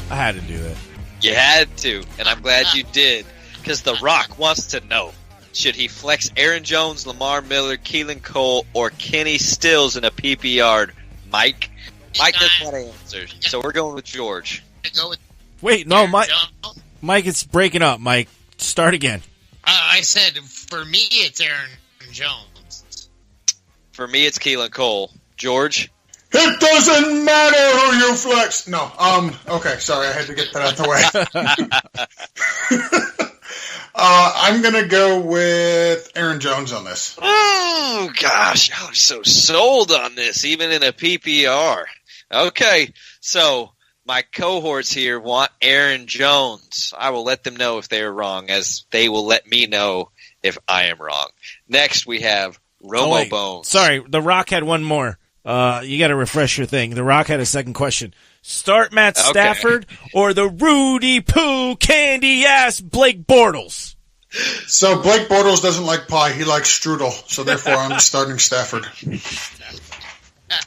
I had to do it. You had to, and I'm glad you did, because The Rock wants to know. Should he flex Aaron Jones, Lamar Miller, Keelan Cole, or Kenny Stills in a PPR? Mike doesn't want to answer, so we're going with George. Wait, no, Mike, it's breaking up. Mike, start again. I said, for me, it's Aaron Jones. For me, it's Keelan Cole. George? It doesn't matter who you flex. No, okay, sorry, I had to get that out the way. I'm going to go with Aaron Jones on this. Oh, gosh, I was so sold on this, even in a PPR. Okay, so my cohorts here want Aaron Jones. I will let them know if they are wrong, as they will let me know if I am wrong. Next, we have Romo Bones. Sorry, The Rock had one more. You got to refresh your thing. The Rock had a second question. Start Matt Stafford or the Rudy Poo candy-ass Blake Bortles? So Blake Bortles doesn't like pie. He likes strudel. So therefore, I'm starting Stafford.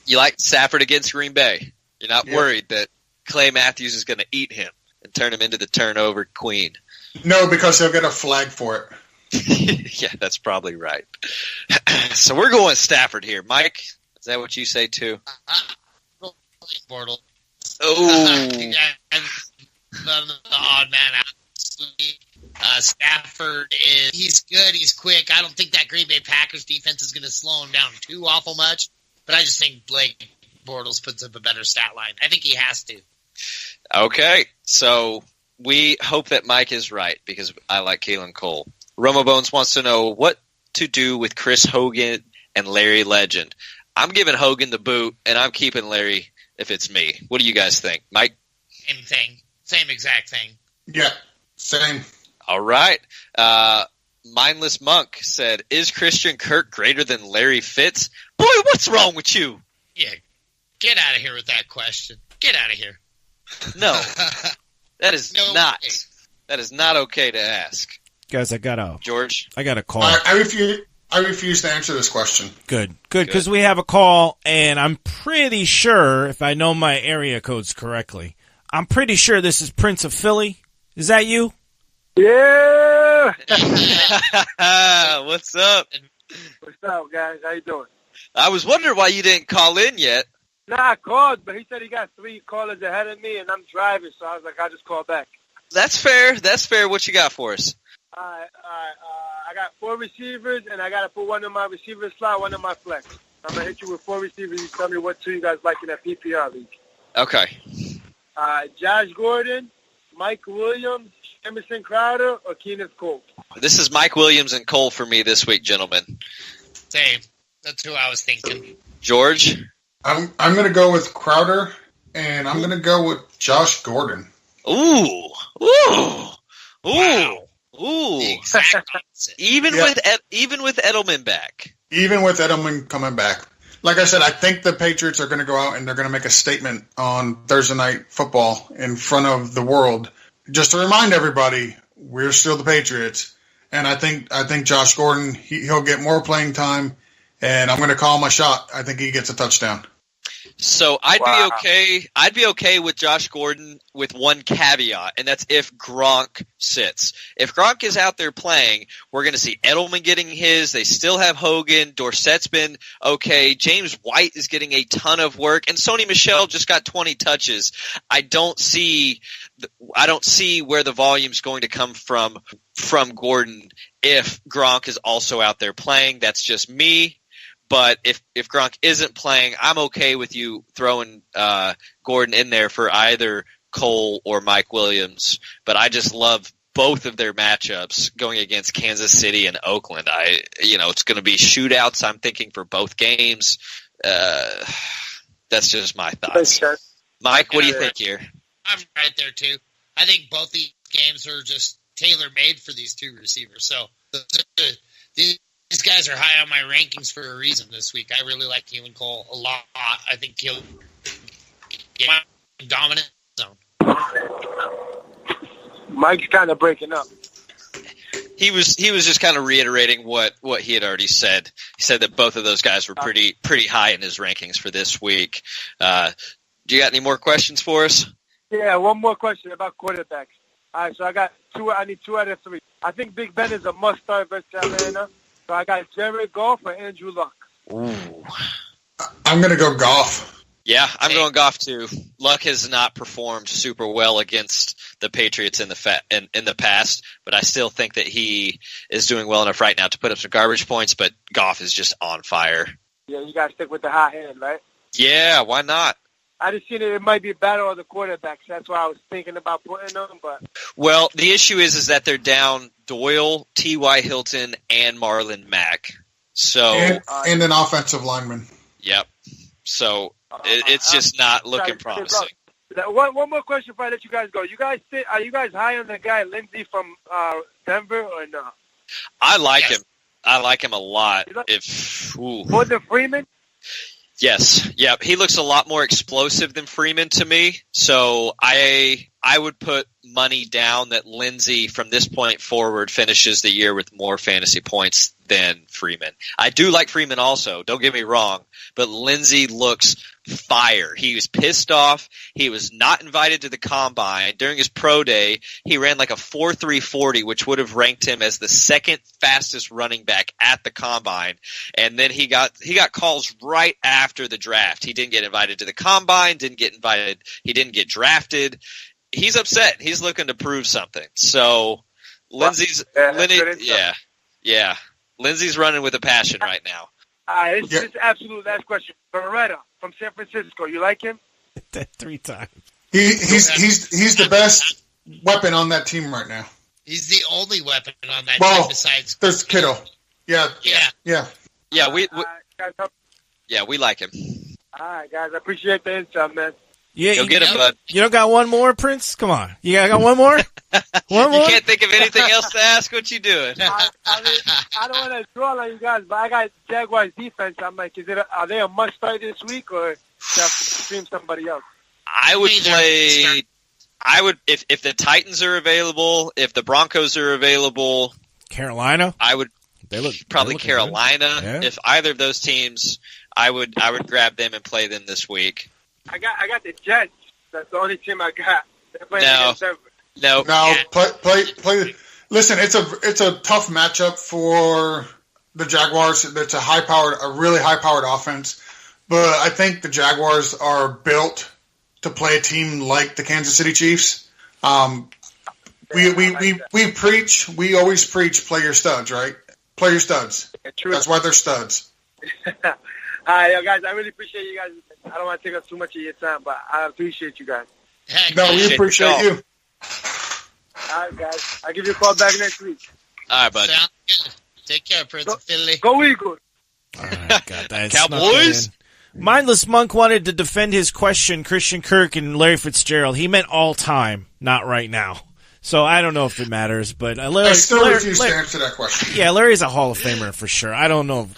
You like Stafford against Green Bay. You're not worried that Clay Matthews is going to eat him and turn him into the turnover queen. No, because he'll get a flag for it. Yeah, that's probably right. So we're going Stafford here. Mike, is that what you say too? Bortles. Oh. The odd man out. Stafford he's good, he's quick. I don't think that Green Bay Packers defense is going to slow him down too awful much, but I just think Blake Bortles puts up a better stat line. I think he has to. Okay, so we hope that Mike is right because I like Keelan Cole. Romo Bones wants to know what to do with Chris Hogan and Larry Legend. I'm giving Hogan the boot, and I'm keeping Larry if it's me. What do you guys think? Mike? Same thing. Same exact thing. Yeah, same. All right. Mindless Monk said, is Christian Kirk greater than Larry Fitz? Boy, what's wrong with you? Yeah, get out of here with that question. Get out of here. No, that is not. That is not okay to ask. Guys, I got a call. I refuse to answer this question. Good, because we have a call, and I'm pretty sure, if I know my area codes correctly, I'm pretty sure this is Prince of Philly. Is that you? Yeah. What's up? What's up, guys? How you doing? I was wondering why you didn't call in yet. Nah, I called, but he said he got 3 callers ahead of me, and I'm driving, so I was like, I'll just call back. That's fair. That's fair. What you got for us? I got 4 receivers, and I got to put one in my receiver slot, one in my flex. I'm going to hit you with 4 receivers. You tell me what 2 you guys like in that PPR league. Okay. Josh Gordon, Mike Williams, Emerson Crowder, or Kenneth Cole? This is Mike Williams and Cole for me this week, gentlemen. Same. That's who I was thinking. George? I'm going to go with Crowder, and I'm going to go with Josh Gordon. Ooh. Wow. Even with Edelman back. Even with Edelman coming back. Like I said, I think the Patriots are going to go out and they're going to make a statement on Thursday Night Football in front of the world, just to remind everybody we're still the Patriots. And I think Josh Gordon, he'll get more playing time, and I'm going to call my shot. I think he gets a touchdown. So I'd be okay with Josh Gordon with one caveat, and that's if Gronk sits. If Gronk is out there playing, we're going to see Edelman getting his. They still have Hogan. Dorsett's been okay. James White is getting a ton of work, and Sony Michel just got 20 touches. I don't see where the volume's going to come from Gordon if Gronk is also out there playing. That's just me. But if Gronk isn't playing, I'm okay with you throwing Gordon in there for either Cole or Mike Williams. But I just love both of their matchups going against Kansas City and Oakland. It's going to be shootouts, I'm thinking, for both games. That's just my thoughts. Mike, what do you think here? I'm right there, too. I think both these games are just tailor-made for these 2 receivers. So these guys are high on my rankings for a reason this week. I really like Keelan Cole a lot. I think he'll get dominant zone. Mike's kind of breaking up. He was just kind of reiterating what he had already said. He said that both of those guys were pretty high in his rankings for this week. Do you got any more questions for us? Yeah, one more question about quarterbacks. All right, so I got 2. I need 2 out of 3. I think Big Ben is a must-start versus Atlanta. So I got Jared Goff or Andrew Luck. Ooh. I'm going to go Goff. Yeah, I'm going Goff too. Luck has not performed super well against the Patriots in the past, but I still think that he is doing well enough right now to put up some garbage points, but Goff is just on fire. Yeah, you got to stick with the hot hand, right? Yeah, why not? I just seen it might be a battle of the quarterbacks. That's why I was thinking about putting them. But well, the issue is that they're down Doyle, T.Y. Hilton, and Marlon Mack. So and an offensive lineman. Yep. So it's just not looking promising. One more question before I let you guys go. Are you guys high on the guy Lindsey from Denver or no? I like him. I like him a lot. More than Freeman? Yes. Yeah. He looks a lot more explosive than Freeman to me. So I would put money down that Lindsey from this point forward finishes the year with more fantasy points than Freeman. I do like Freeman also. Don't get me wrong. But Lindsey looks fire. He was pissed off. He was not invited to the combine. During his pro day, he ran like a 4.340, which would have ranked him as the second fastest running back at the combine. And then he got calls right after the draft. He didn't get invited to the combine, didn't get invited. He didn't get drafted. He's upset. He's looking to prove something. So Lindsey's Lindsey's running with a passion right now. This is absolute last question. Beretta from San Francisco. You like him? 3 times. He's the best weapon on that team right now. He's the only weapon on that team besides. There's Kittle. Yeah. We like him. All right, guys. I appreciate the insight, man. Yeah, Go get him, bud. You don't got one more, Prince? Come on. You got one more? One more? You can't think of anything else to ask? What you doing? I don't want to draw on you guys, but I got Jaguars defense. I'm like, are they a must start this week, or should I stream somebody else? I would play. If the Titans are available, if the Broncos are available, Carolina. I would probably Carolina. Yeah. If either of those teams, I would grab them and play them this week. I got the Jets. That's the only team I got. They're playing against Denver. No. Play. Listen, it's a tough matchup for the Jaguars. It's a really high-powered offense. But I think the Jaguars are built to play a team like the Kansas City Chiefs. We always preach play your studs, right? Play your studs. That's why they're studs. All right, guys, I really appreciate you guys. I don't want to take up too much of your time, but I appreciate you guys. No, we appreciate you. All right, guys. I'll give you a call back next week. All right, bud. Sounds good. Take care, Prince of Philly. Go Eagles. All right, God, that's Cowboys. Mindless Monk wanted to defend his question, Christian Kirk and Larry Fitzgerald. He meant all time, not right now. So I don't know if it matters, but Larry, I still refuse to answer that question. Yeah, Larry's a Hall of Famer for sure. I don't know.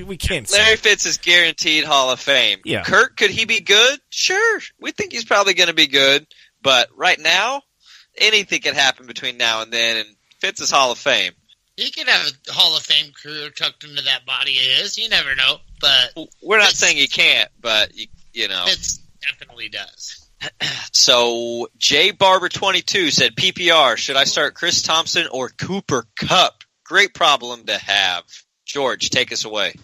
We can't say. Larry Fitz is guaranteed Hall of Fame. Yeah. Kirk, could he be good? Sure. We think he's probably going to be good. But right now, anything can happen between now and then, and Fitz is Hall of Fame. He could have a Hall of Fame career tucked into that body of his. You never know. But we're not saying he can't, but you know. Fitz definitely does. So J Barber 22 said PPR. Should I start Chris Thompson or Cooper Kupp? Great problem to have. George, take us away.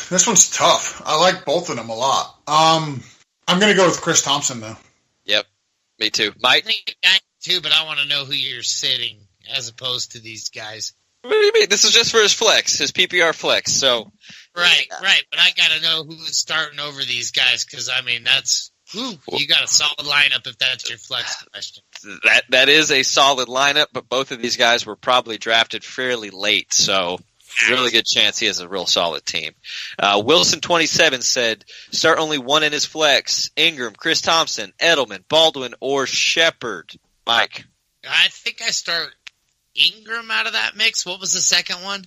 This one's tough. I like both of them a lot. I'm going to go with Chris Thompson though. Yep, me too. Mike, I think I too, but I want to know who you're sitting as opposed to these guys. What do you mean? This is just for his flex, his PPR flex. So right. But I got to know who's starting over these guys because I mean that's. You got a solid lineup if that's your flex question. That is a solid lineup, but both of these guys were probably drafted fairly late, so really good chance he has a real solid team. Wilson27 said, start only one in his flex. Ingram, Chris Thompson, Edelman, Baldwin, or Shepard. Mike? I think I start Ingram out of that mix. What was the second one?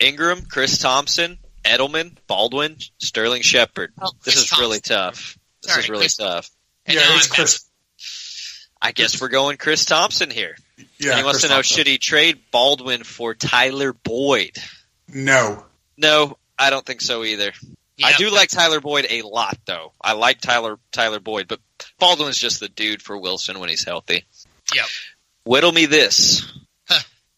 Ingram, Chris Thompson, Edelman, Baldwin, Sterling Shepard. This is really tough. This is really tough. Yeah, it's Chris. I guess we're going Chris Thompson here. Yeah, he wants to know, should he trade Baldwin for Tyler Boyd? No. No, I don't think so either. Yeah, I do like Tyler Boyd a lot, though. I like Tyler Boyd, but Baldwin's just the dude for Wilson when he's healthy. Yep. Whittle me this.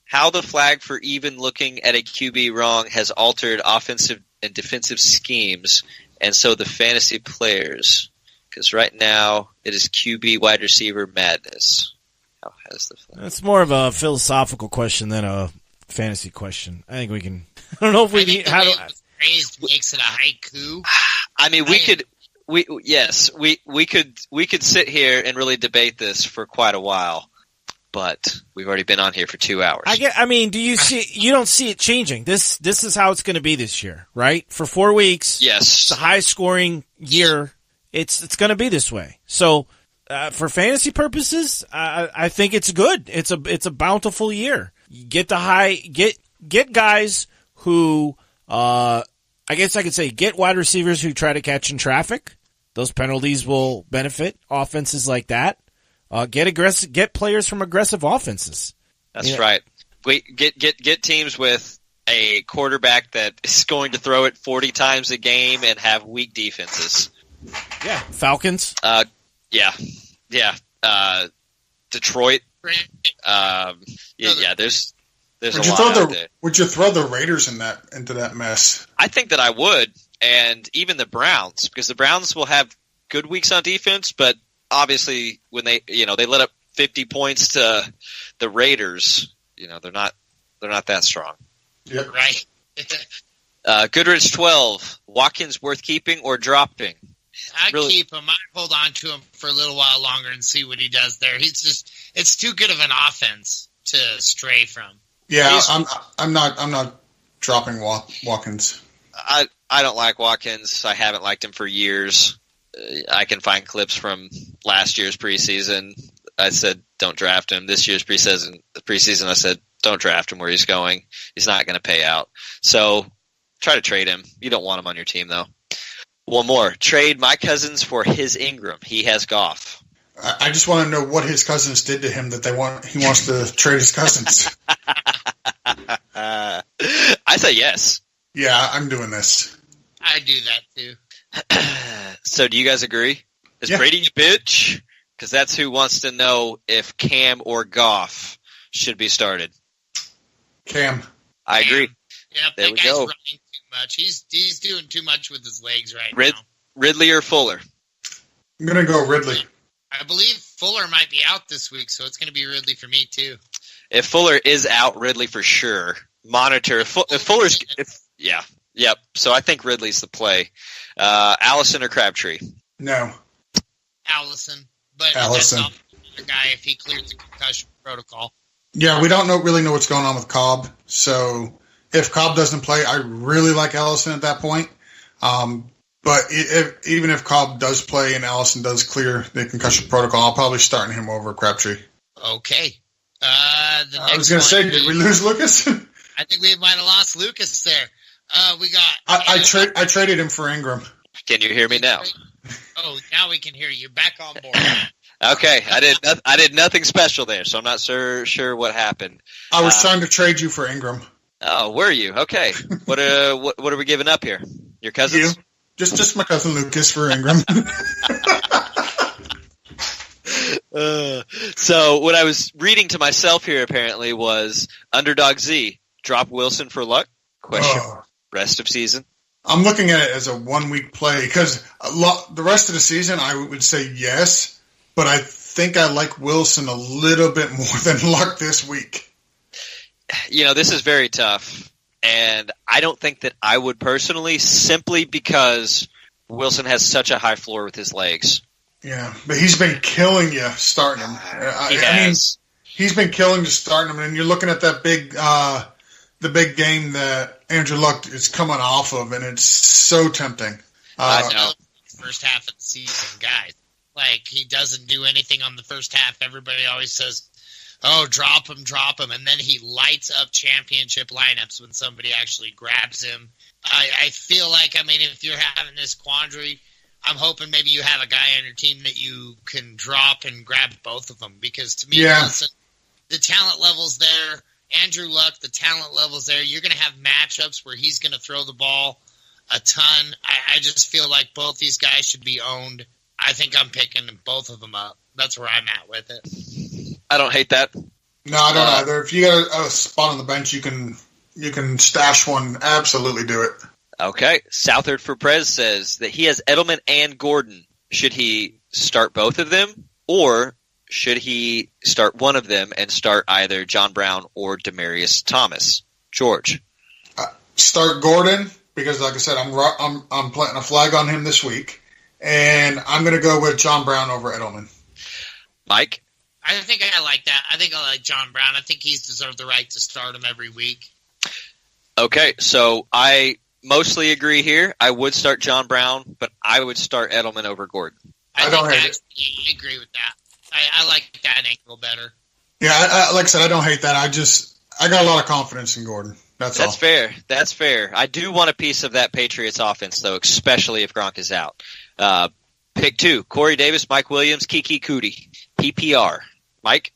How the flag for even looking at a QB wrong has altered offensive and defensive schemes, and so the fantasy players. Because right now it is QB wide receiver madness. How has the flag? That's more of a philosophical question than a fantasy question. I think we can. I don't know if we need. How do phrased makes it a haiku? I mean, we could sit here and really debate this for quite a while, but we've already been on here for 2 hours. I mean, do you see? You don't see it changing. This is how it's going to be this year, right? For 4 weeks. Yes, it's a high scoring year. It's going to be this way. So, for fantasy purposes, I think it's good. It's a bountiful year. You get get guys who, I guess I could say, get wide receivers who try to catch in traffic. Those penalties will benefit offenses like that. Get players from aggressive offenses. That's right. Get teams with a quarterback that is going to throw it 40 times a game and have weak defenses. Yeah, Falcons. Yeah. Detroit. There's a lot out there. Would you throw the Raiders into that mess? I think that I would, and even the Browns, because the Browns will have good weeks on defense, but obviously when they let up 50 points to the Raiders, they're not that strong. Yep. Right. Goodrich 12. Watkins worth keeping or dropping? I'd keep him. I'd hold on to him for a little while longer and see what he does there. It's too good of an offense to stray from. Yeah, I'm not dropping Watkins. I don't like Watkins. I haven't liked him for years. I can find clips from last year's preseason. I said don't draft him. This year's preseason I said don't draft him where he's going. He's not going to pay out. So try to trade him. You don't want him on your team though. One more. Trade my Cousins for his Ingram. He has Goff. I just want to know what his cousins did to him that he wants to trade his cousins. I say yes. Yeah, I'm doing this. I do that too. So do you guys agree? Is Brady a bitch? Because that's who wants to know if Cam or Goff should be started. Cam. I agree. Yep, There that we guy's go. running too much. He's doing too much with his legs right now. Ridley or Fuller? I'm going to go Ridley. I believe Fuller might be out this week, so it's going to be Ridley for me too. If Fuller is out, Ridley for sure. Monitor. If Fuller's... Yep. So I think Ridley's the play. Allison or Crabtree? No. Allison. But Allison. that's not the guy if he clears the concussion protocol. Yeah, we don't really know what's going on with Cobb. So if Cobb doesn't play, I really like Allison at that point. But even if Cobb does play and Allison does clear the concussion protocol, I'll probably start him over Crabtree. Okay. I was going to say, did we lose Lucas? I think we might have lost Lucas there. We got. I traded him for Ingram. Can you hear me now? Oh, now we can hear you. Back on board. Okay, I did nothing special there, so I'm not sure what happened. I was trying to trade you for Ingram. Oh, were you? Okay. What are we giving up here? Your cousins? You. Just my cousin Lucas for Ingram. So what I was reading to myself here apparently was Underdog Z, drop Wilson for luck? Question. Rest of season? I'm looking at it as a 1 week play because the rest of the season I would say yes, but I think I like Wilson a little bit more than luck this week. This is very tough, and I don't think that I would personally, simply because Wilson has such a high floor with his legs. Yeah, but he's been killing you starting him. I mean, he's been killing you starting him, and you're looking at that the big game that Andrew Luck is coming off of, and it's so tempting. I know. First half of the season, guys. Like, he doesn't do anything on the first half. Everybody always says, oh, drop him. And then he lights up championship lineups when somebody actually grabs him. I feel like, if you're having this quandary, I'm hoping maybe you have a guy on your team that you can drop and grab both of them. Because to me, Wilson, the talent level's there. Andrew Luck, the talent level's there. You're going to have matchups where he's going to throw the ball a ton. I just feel like both these guys should be owned. I think I'm picking both of them up. That's where I'm at with it. I don't hate that. No, I don't either. If you got a spot on the bench, you can stash one. Absolutely do it. Okay. Southard for Prez says that he has Edelman and Gordon. Should he start both of them, or should he start one of them and start either John Brown or Demaryius Thomas? George. Start Gordon because, like I said, I'm planting a flag on him this week, and I'm going to go with John Brown over Edelman. Mike? I think I like that. I think I like John Brown. I think he's deserved the right to start him every week. Okay, so I mostly agree here. I would start John Brown, but I would start Edelman over Gordon. I don't hate it. I agree with that. I like that angle better. Yeah, like I said, I don't hate that. I got a lot of confidence in Gordon. That's all. Fair. That's fair. I do want a piece of that Patriots offense, though, especially if Gronk is out. Pick 2, Corey Davis, Mike Williams, Kiki Cootie. PPR. Mike?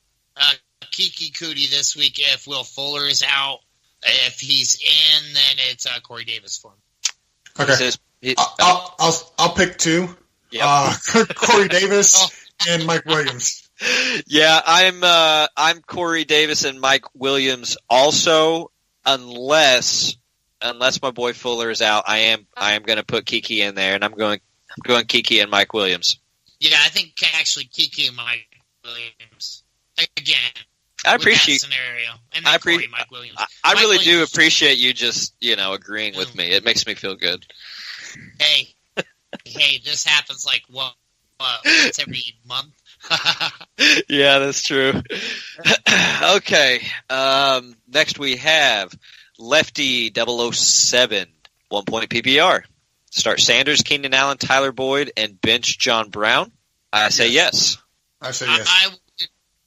Kiki Cootie this week if Will Fuller is out. If he's in, then it's Corey Davis for him. Okay. I'll pick 2. Yep. Corey Davis and Mike Williams. Yeah, I'm Corey Davis and Mike Williams also, unless my boy Fuller is out. I am going to put Kiki in there, and I'm going Kiki and Mike Williams. Yeah, I think actually Kiki and Mike Williams again. I appreciate that scenario, and then Corey, Mike Williams. I really do appreciate you just agreeing with me. It makes me feel good. Hey, this happens like once every month. Yeah, that's true. Okay. Next we have Lefty 007, 1 point PPR. Start Sanders, Keenan Allen, Tyler Boyd, and bench John Brown. I say yes. I say yes.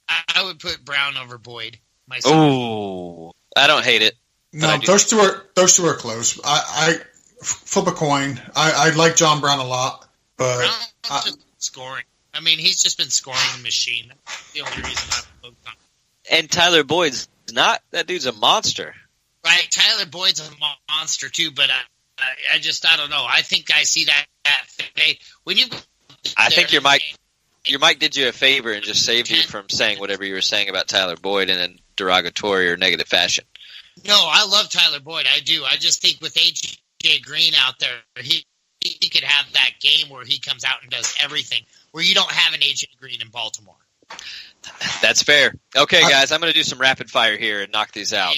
I would put Brown over Boyd myself. Oh, I don't hate it. No, those two are close. I flip a coin. I like John Brown a lot, but Brown's just scoring. He's just been scoring the machine. That's the only reason I'm focused on. And Tyler Boyd's not. That dude's a monster. Right, Tyler Boyd's a monster too, but I don't know. I think I see that when you. I think your mic did you a favor and just saved you from saying whatever you were saying about Tyler Boyd in a derogatory or negative fashion. No, I love Tyler Boyd. I do. I just think with A.J. Green out there, he could have that game where he comes out and does everything, where you don't have an A.J. Green in Baltimore. That's fair. Okay, guys, I'm going to do some rapid fire here and knock these out.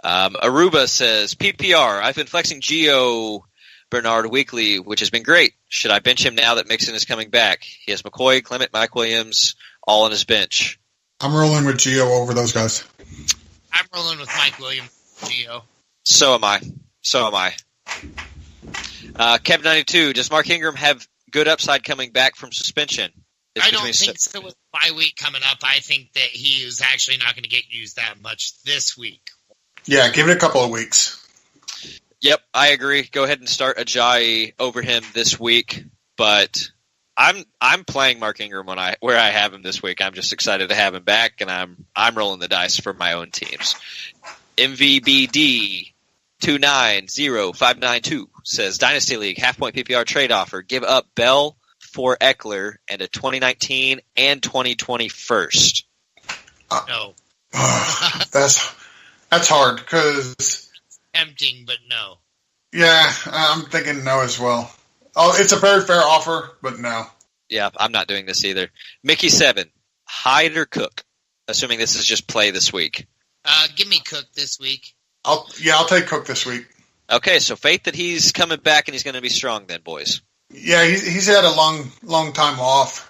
Aruba says, PPR, I've been flexing Gio Bernard weekly, which has been great. Should I bench him now that Mixon is coming back? He has McCoy, Clement, Mike Williams, all on his bench. I'm rolling with Gio over those guys. I'm rolling with Mike Williams, Gio. So am I. Kev92, does Mark Ingram have good upside coming back from suspension? I don't think so with bye week coming up. I think that he is actually not going to get used that much this week. Yeah, give it a couple of weeks. Yep, I agree. Go ahead and start Ajayi over him this week, but I'm playing Mark Ingram where I have him this week. I'm just excited to have him back, and I'm rolling the dice for my own teams. MVBD 290592 says Dynasty League half-point PPR trade offer. Give up Bell for Eckler and a 2019 and 2020 first. No. That's hard because tempting, but no. Yeah, I'm thinking no as well. Oh, it's a very fair offer, but no. Yeah, I'm not doing this either. Mickey 7, Hyde or Cook? Assuming this is just play this week. Give me Cook this week. I'll take Cook this week. Okay, so faith that he's coming back and he's going to be strong then, boys. Yeah, he's had a long time off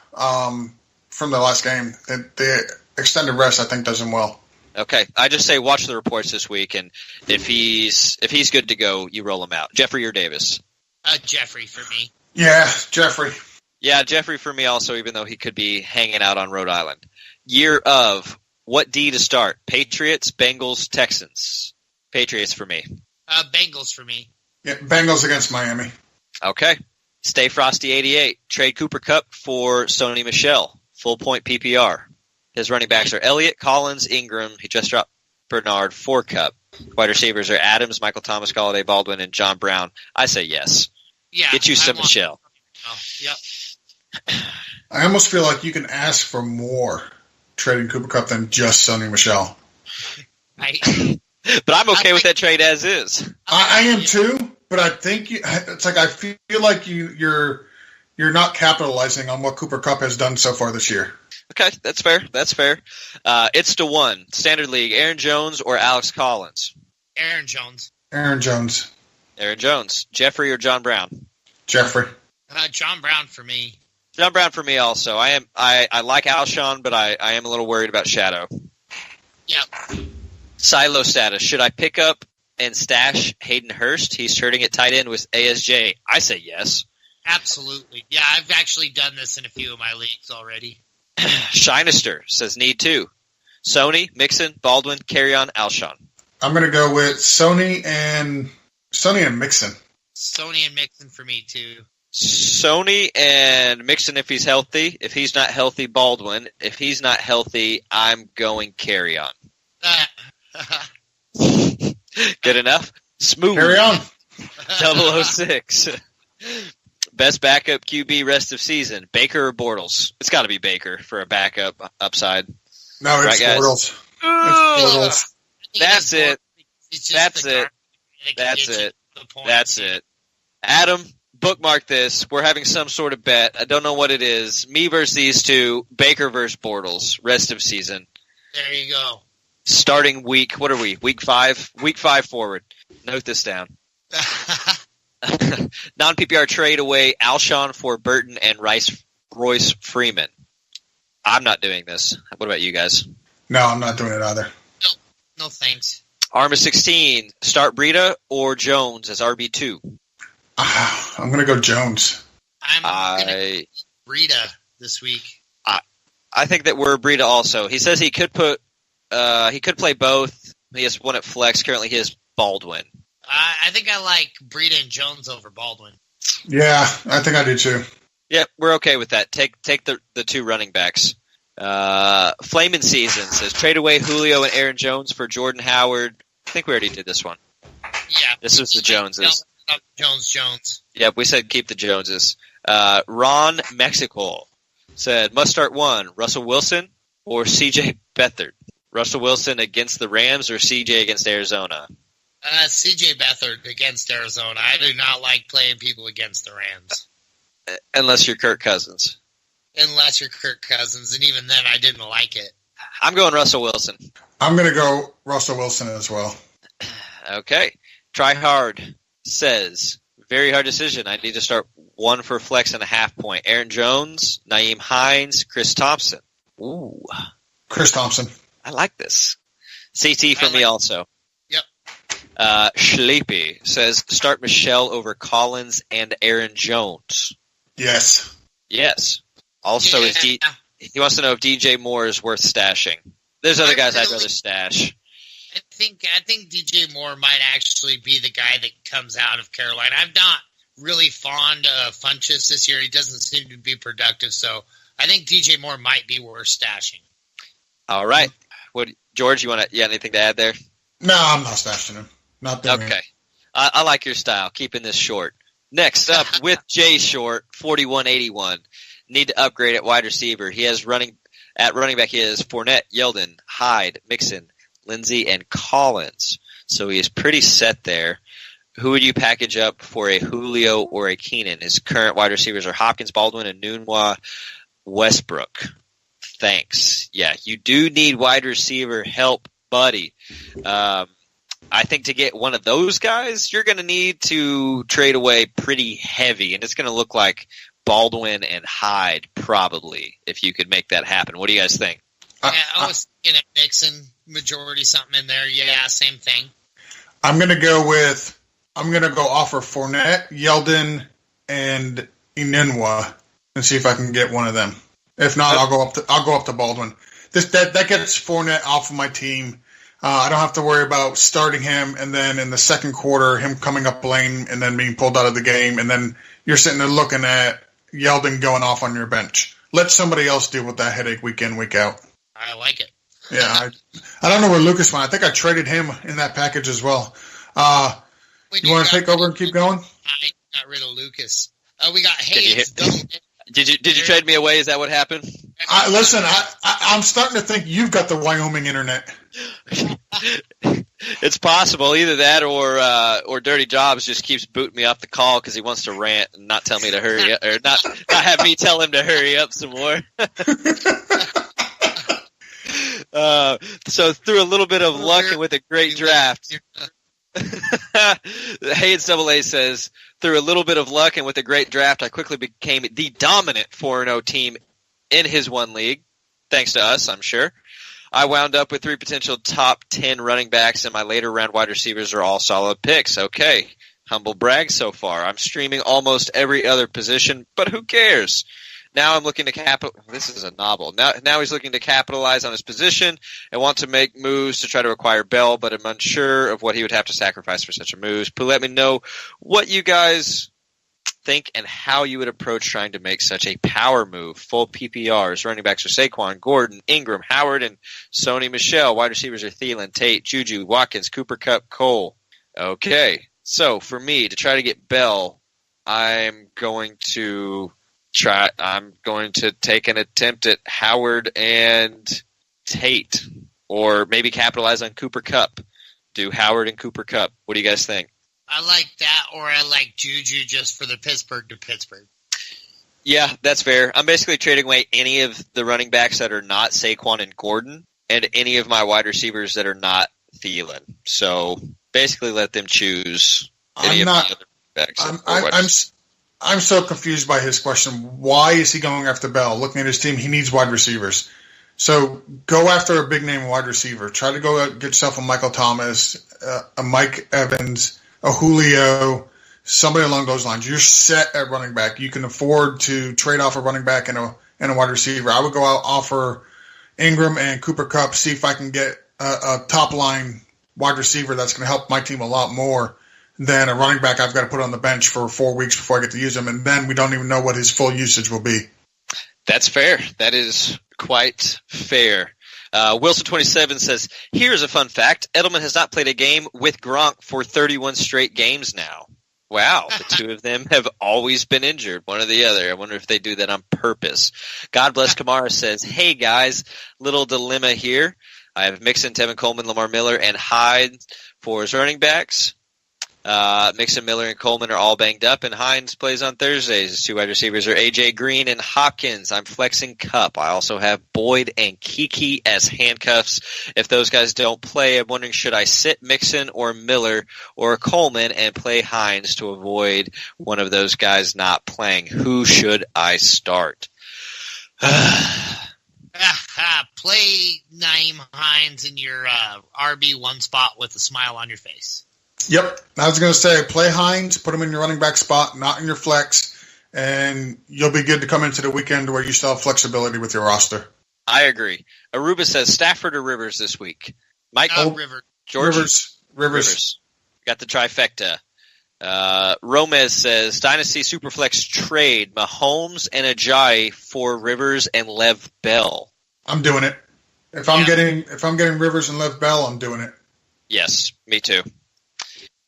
from the last game. The extended rest, I think, does him well. Okay, I just say watch the reports this week, and if he's good to go, you roll him out. Jeffrey or Davis? Jeffrey for me. Yeah, Jeffrey. Yeah, Jeffrey for me also, even though he could be hanging out on Rhode Island. Year of what D to start? Patriots, Bengals, Texans. Patriots for me. Bengals for me. Yeah, Bengals against Miami. Okay. Stay Frosty 88. Trade Cooper Kupp for Sony Michel. Full point PPR. His running backs are Elliott, Collins, Ingram. He just dropped Bernard for Kupp. Wide receivers are Adams, Michael Thomas, Galladay, Baldwin, and John Brown. I say yes. Yeah. Get you some Michel. Oh, yep. I almost feel like you can ask for more trading Cooper Kupp than just Sony Michel. But I'm okay with that trade as is. I am too, but I think it's like I feel like you're not capitalizing on what Cooper Kupp has done so far this year. Okay, that's fair. It's to one. Standard League, Aaron Jones or Alex Collins? Aaron Jones. Aaron Jones. Jeffrey or John Brown? Jeffrey. John Brown for me. John Brown for me also. I like Alshon, but I am a little worried about Shadow. Yep. Silo status. Should I pick up and stash Hayden Hurst? He's turning at tight end with ASJ. I say yes. Absolutely. Yeah, I've actually done this in a few of my leagues already. Shinister says need to. Sony, Mixon, Baldwin, Carry-On, Alshon. I'm going to go with Sony and Mixon. Sony and Mixon for me too. Sony and Mixon if he's healthy. If he's not healthy, Baldwin. If he's not healthy, I'm going Carry-On. Good enough? Smooth. Carry on. 006. Best backup QB rest of season. Baker or Bortles? It's got to be Baker for a backup upside. No, it's right, Bortles. That's it. That's it. Adam, bookmark this. We're having some sort of bet. I don't know what it is. Me versus these two. Baker versus Bortles. Rest of season. There you go. Starting week, what are we? Week 5? Week 5 forward. Note this down. Non-PPR trade away Alshon for Burton and Royce Freeman. I'm not doing this. What about you guys? No, I'm not doing it either. No thanks. Arma 16. Start Breida or Jones as RB2? I'm going to go Jones. I'm going to Breida this week. I think that we're Breida also. He says he could play both. He has one at flex. Currently he has Baldwin. I think I like Breida and Jones over Baldwin. Yeah, I think I do too. Yeah, we're okay with that. Take the two running backs. Flamin' Season says trade away Julio and Aaron Jones for Jordan Howard. I think we already did this one. Yeah. This was the Joneses. Jones. Yep, we said keep the Joneses. Ron Mexico said must start one, Russell Wilson or CJ Beathard. Russell Wilson against the Rams or CJ against Arizona? CJ Beathard against Arizona. I do not like playing people against the Rams. Unless you're Kirk Cousins. Unless you're Kirk Cousins, and even then I didn't like it. I'm going Russell Wilson. I'm going to go Russell Wilson as well. Okay. Try Hard says, very hard decision. I need to start 1 for flex and a half point. Aaron Jones, Nyheim Hines, Chris Thompson. Ooh. Chris Thompson. I like this. CT for me also. Yep. Sleepy says, start Michelle over Collins and Aaron Jones. Yes. Yes. Also, he wants to know if DJ Moore is worth stashing. There's other guys I'd rather stash. I think DJ Moore might actually be the guy that comes out of Carolina. I'm not really fond of Funchess this year. He doesn't seem to be productive, so I think DJ Moore might be worth stashing. All right. George, you have anything to add there? No, I'm not stashing him. Not doing Okay. I like your style, keeping this short. Next up, with Jay Short, 4181. Need to upgrade at wide receiver. He has running back. He has Fournette, Yeldon, Hyde, Mixon, Lindsey, and Collins. So he is pretty set there. Who would you package up for a Julio or a Keenan? His current wide receivers are Hopkins, Baldwin, and Nunwa Westbrook. Thanks. Yeah, you do need wide receiver help, buddy. I think to get one of those guys, you're going to need to trade away pretty heavy, and it's going to look like Baldwin and Hyde, probably, if you could make that happen. What do you guys think? Yeah, I was thinking of Mixon, majority something in there. Yeah, same thing. I'm going to go offer Fournette, Yeldon, and Inenwa and see if I can get one of them. If not, I'll go up to Baldwin. That gets Fournette off of my team. I don't have to worry about starting him and then in the second quarter him coming up lane and then being pulled out of the game, and then you're sitting there looking at Yeldon going off on your bench. Let somebody else deal with that headache week in, week out. I like it. Yeah, I don't know where Lucas went. I think I traded him in that package as well. You want to take over and keep going? I got rid of Lucas. We got Hayes. Did you trade me away? Is that what happened? Listen, I'm starting to think you've got the Wyoming internet. It's possible, either that or Dirty Jobs just keeps booting me off the call because he wants to rant and not tell me to hurry up, or not have me tell him to hurry up some more. So through a little bit of luck and with a great draft, Hayes AA says, through a little bit of luck and with a great draft, I quickly became the dominant 4-0 team in his one league, thanks to us, I'm sure. I wound up with 3 potential top 10 running backs, and my later round wide receivers are all solid picks. Okay, humble brag so far. I'm streaming almost every other position, but who cares? Now I'm looking to This is a novel. Now he's looking to capitalize on his position and want to make moves to try to acquire Bell, but I'm unsure of what he would have to sacrifice for such a move. Please let me know what you guys think and how you would approach trying to make such a power move. Full PPRs. Running backs are Saquon, Gordon, Ingram, Howard, and Sony Michel. Wide receivers are Thielen, Tate, Juju, Watkins, Cooper Kupp, Cole. Okay. So for me, to try to get Bell, I'm going to take an attempt at Howard and Tate, or maybe capitalize on Cooper Kupp. Do Howard and Cooper Kupp. What do you guys think? I like that, or I like Juju just for the Pittsburgh to Pittsburgh. Yeah, that's fair. I'm basically trading away any of the running backs that are not Saquon and Gordon, and any of my wide receivers that are not Thielen. So basically let them choose any of the other backs. I'm so confused by his question. Why is he going after Bell? Looking at his team, he needs wide receivers. So go after a big-name wide receiver. Try to go get yourself a Michael Thomas, a Mike Evans, a Julio, somebody along those lines. You're set at running back. You can afford to trade off a running back and a wide receiver. I would go out, offer Ingram and Cooper Kupp, see if I can get a top-line wide receiver that's going to help my team a lot more than a running back I've got to put on the bench for 4 weeks before I get to use him, and then we don't even know what his full usage will be. That's fair. That is quite fair. Wilson27 says, here's a fun fact. Edelman has not played a game with Gronk for 31 straight games now. Wow, the two of them have always been injured, one or the other. I wonder if they do that on purpose. God Bless Kamara says, hey guys, little dilemma here. I have Mixon, Tevin Coleman, Lamar Miller, and Hyde for his running backs. Mixon, Miller, and Coleman are all banged up, and Hines plays on Thursdays. His 2 wide receivers are A.J. Green and Hopkins. I'm flexing Kupp. I also have Boyd and Kiki as handcuffs. If those guys don't play, I'm wondering, should I sit Mixon or Miller or Coleman and play Hines to avoid one of those guys not playing? Who should I start? Play Naeem Hines in your RB1 spot with a smile on your face. Yep. I was going to say, play Hines, put him in your running back spot, not in your flex, and you'll be good to come into the weekend where you still have flexibility with your roster. I agree. Aruba says Stafford or Rivers this week. Mike? Rivers. George? Rivers. Got the trifecta. Romez says Dynasty Superflex trade Mahomes and Ajayi for Rivers and Lev Bell. I'm doing it. If I'm getting Rivers and Lev Bell, I'm doing it. Yes, me too.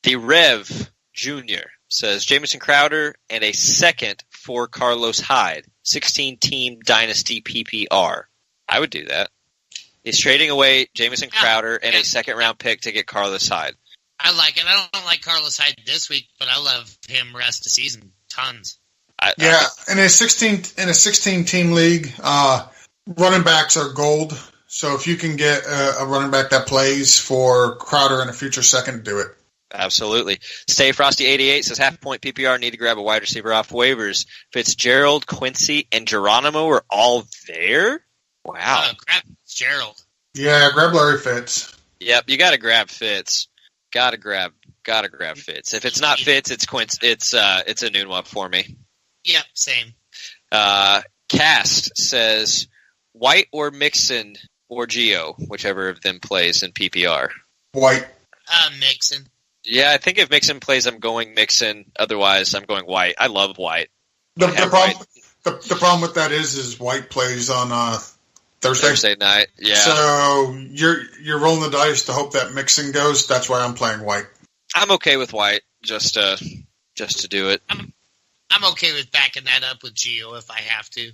The Rev Jr. says Jamison Crowder and a second for Carlos Hyde. 16-team Dynasty PPR. I would do that. He's trading away Jamison Crowder and a second-round pick to get Carlos Hyde. I like it. I don't like Carlos Hyde this week, but I love him rest of season tons. In a 16-team league, running backs are gold. So if you can get a running back that plays for Crowder in a future second, do it. Absolutely. Stay Frosty 88 says half point PPR, need to grab a wide receiver off waivers. Fitzgerald, Quincy, and Geronimo are all there? Wow. Grab Fitzgerald. Yeah, grab Larry Fitz. Yep, you gotta grab Fitz. Gotta grab Fitz. If it's not Fitz, it's Quincy. It's a new one for me. Yep, same. Cast says White or Mixon or Geo, whichever of them plays in PPR. White. Mixon. Yeah, I think if Mixon plays, I'm going Mixon. Otherwise, I'm going White. I love White. The problem with that is White plays on Thursday night. Yeah. So you're rolling the dice to hope that Mixon goes. That's why I'm playing White. I'm okay with White just to do it. I'm okay with backing that up with Geo if I have to.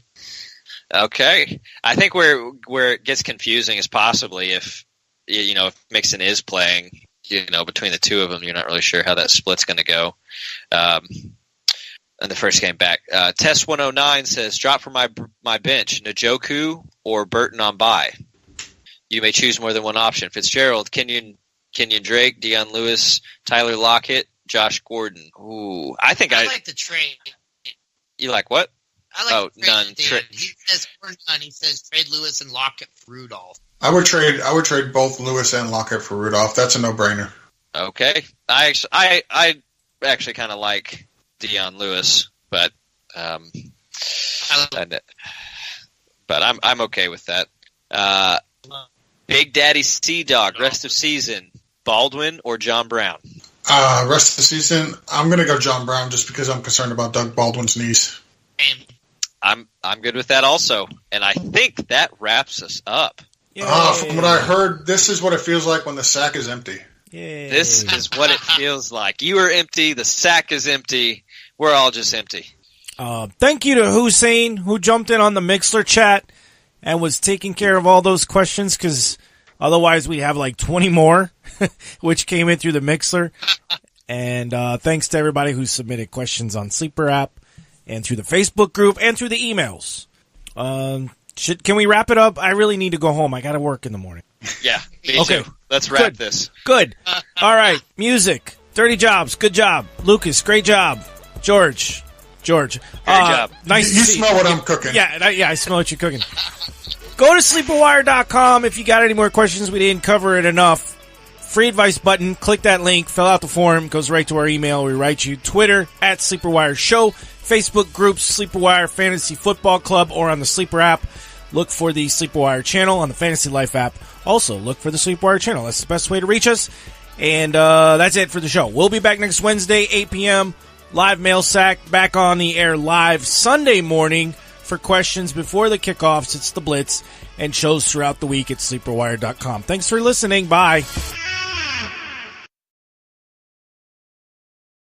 Okay. I think where it gets confusing is possibly if Mixon is playing. Between the two of them, you're not really sure how that split's going to go. In the first game back, Test 109 says drop from my bench Njoku or Burton on bye. You may choose more than one option. Fitzgerald, Kenyon Drake, Deion Lewis, Tyler Lockett, Josh Gordon. Ooh, I like the trade. You like what? I like none. He says we're none. He says trade Lewis and Lockett for Rudolph. I would trade both Lewis and Lockett for Rudolph. That's a no-brainer. Okay, I actually kind of like Deion Lewis, but I'm okay with that. Big Daddy Sea Dog, rest of season, Baldwin or John Brown? Rest of the season, I'm going to go John Brown just because I'm concerned about Doug Baldwin's knees. I'm good with that also, and I think that wraps us up. From what I heard, this is what it feels like when the sack is empty. Yay. This is what it feels like. You are empty. The sack is empty. We're all just empty. Thank you to Hussein, who jumped in on the Mixler chat and was taking care of all those questions, because otherwise we have like 20 more, which came in through the Mixler. And thanks to everybody who submitted questions on SleeperApp and through the Facebook group and through the emails. Can we wrap it up? I really need to go home. I got to work in the morning. Yeah, me too. Let's wrap this. Good. All right. Music. Dirty Jobs. Good job. Lucas. Great job. George. Great job. Nice. You smell what I'm cooking. Yeah, I smell what you're cooking. Go to sleeperwire.com if you got any more questions. We didn't cover it enough. Free advice button. Click that link. Fill out the form. Goes right to our email. We write you. Twitter at SleeperWire Show. Facebook groups SleeperWire Fantasy Football Club or on the Sleeper app. Look for the SleeperWire channel on the Fantasy Life app. Also, look for the SleeperWire channel. That's the best way to reach us. And that's it for the show. We'll be back next Wednesday, 8 p.m. Live Mailsack. Back on the air live Sunday morning for questions before the kickoffs. It's the Blitz and shows throughout the week at SleeperWire.com. Thanks for listening. Bye.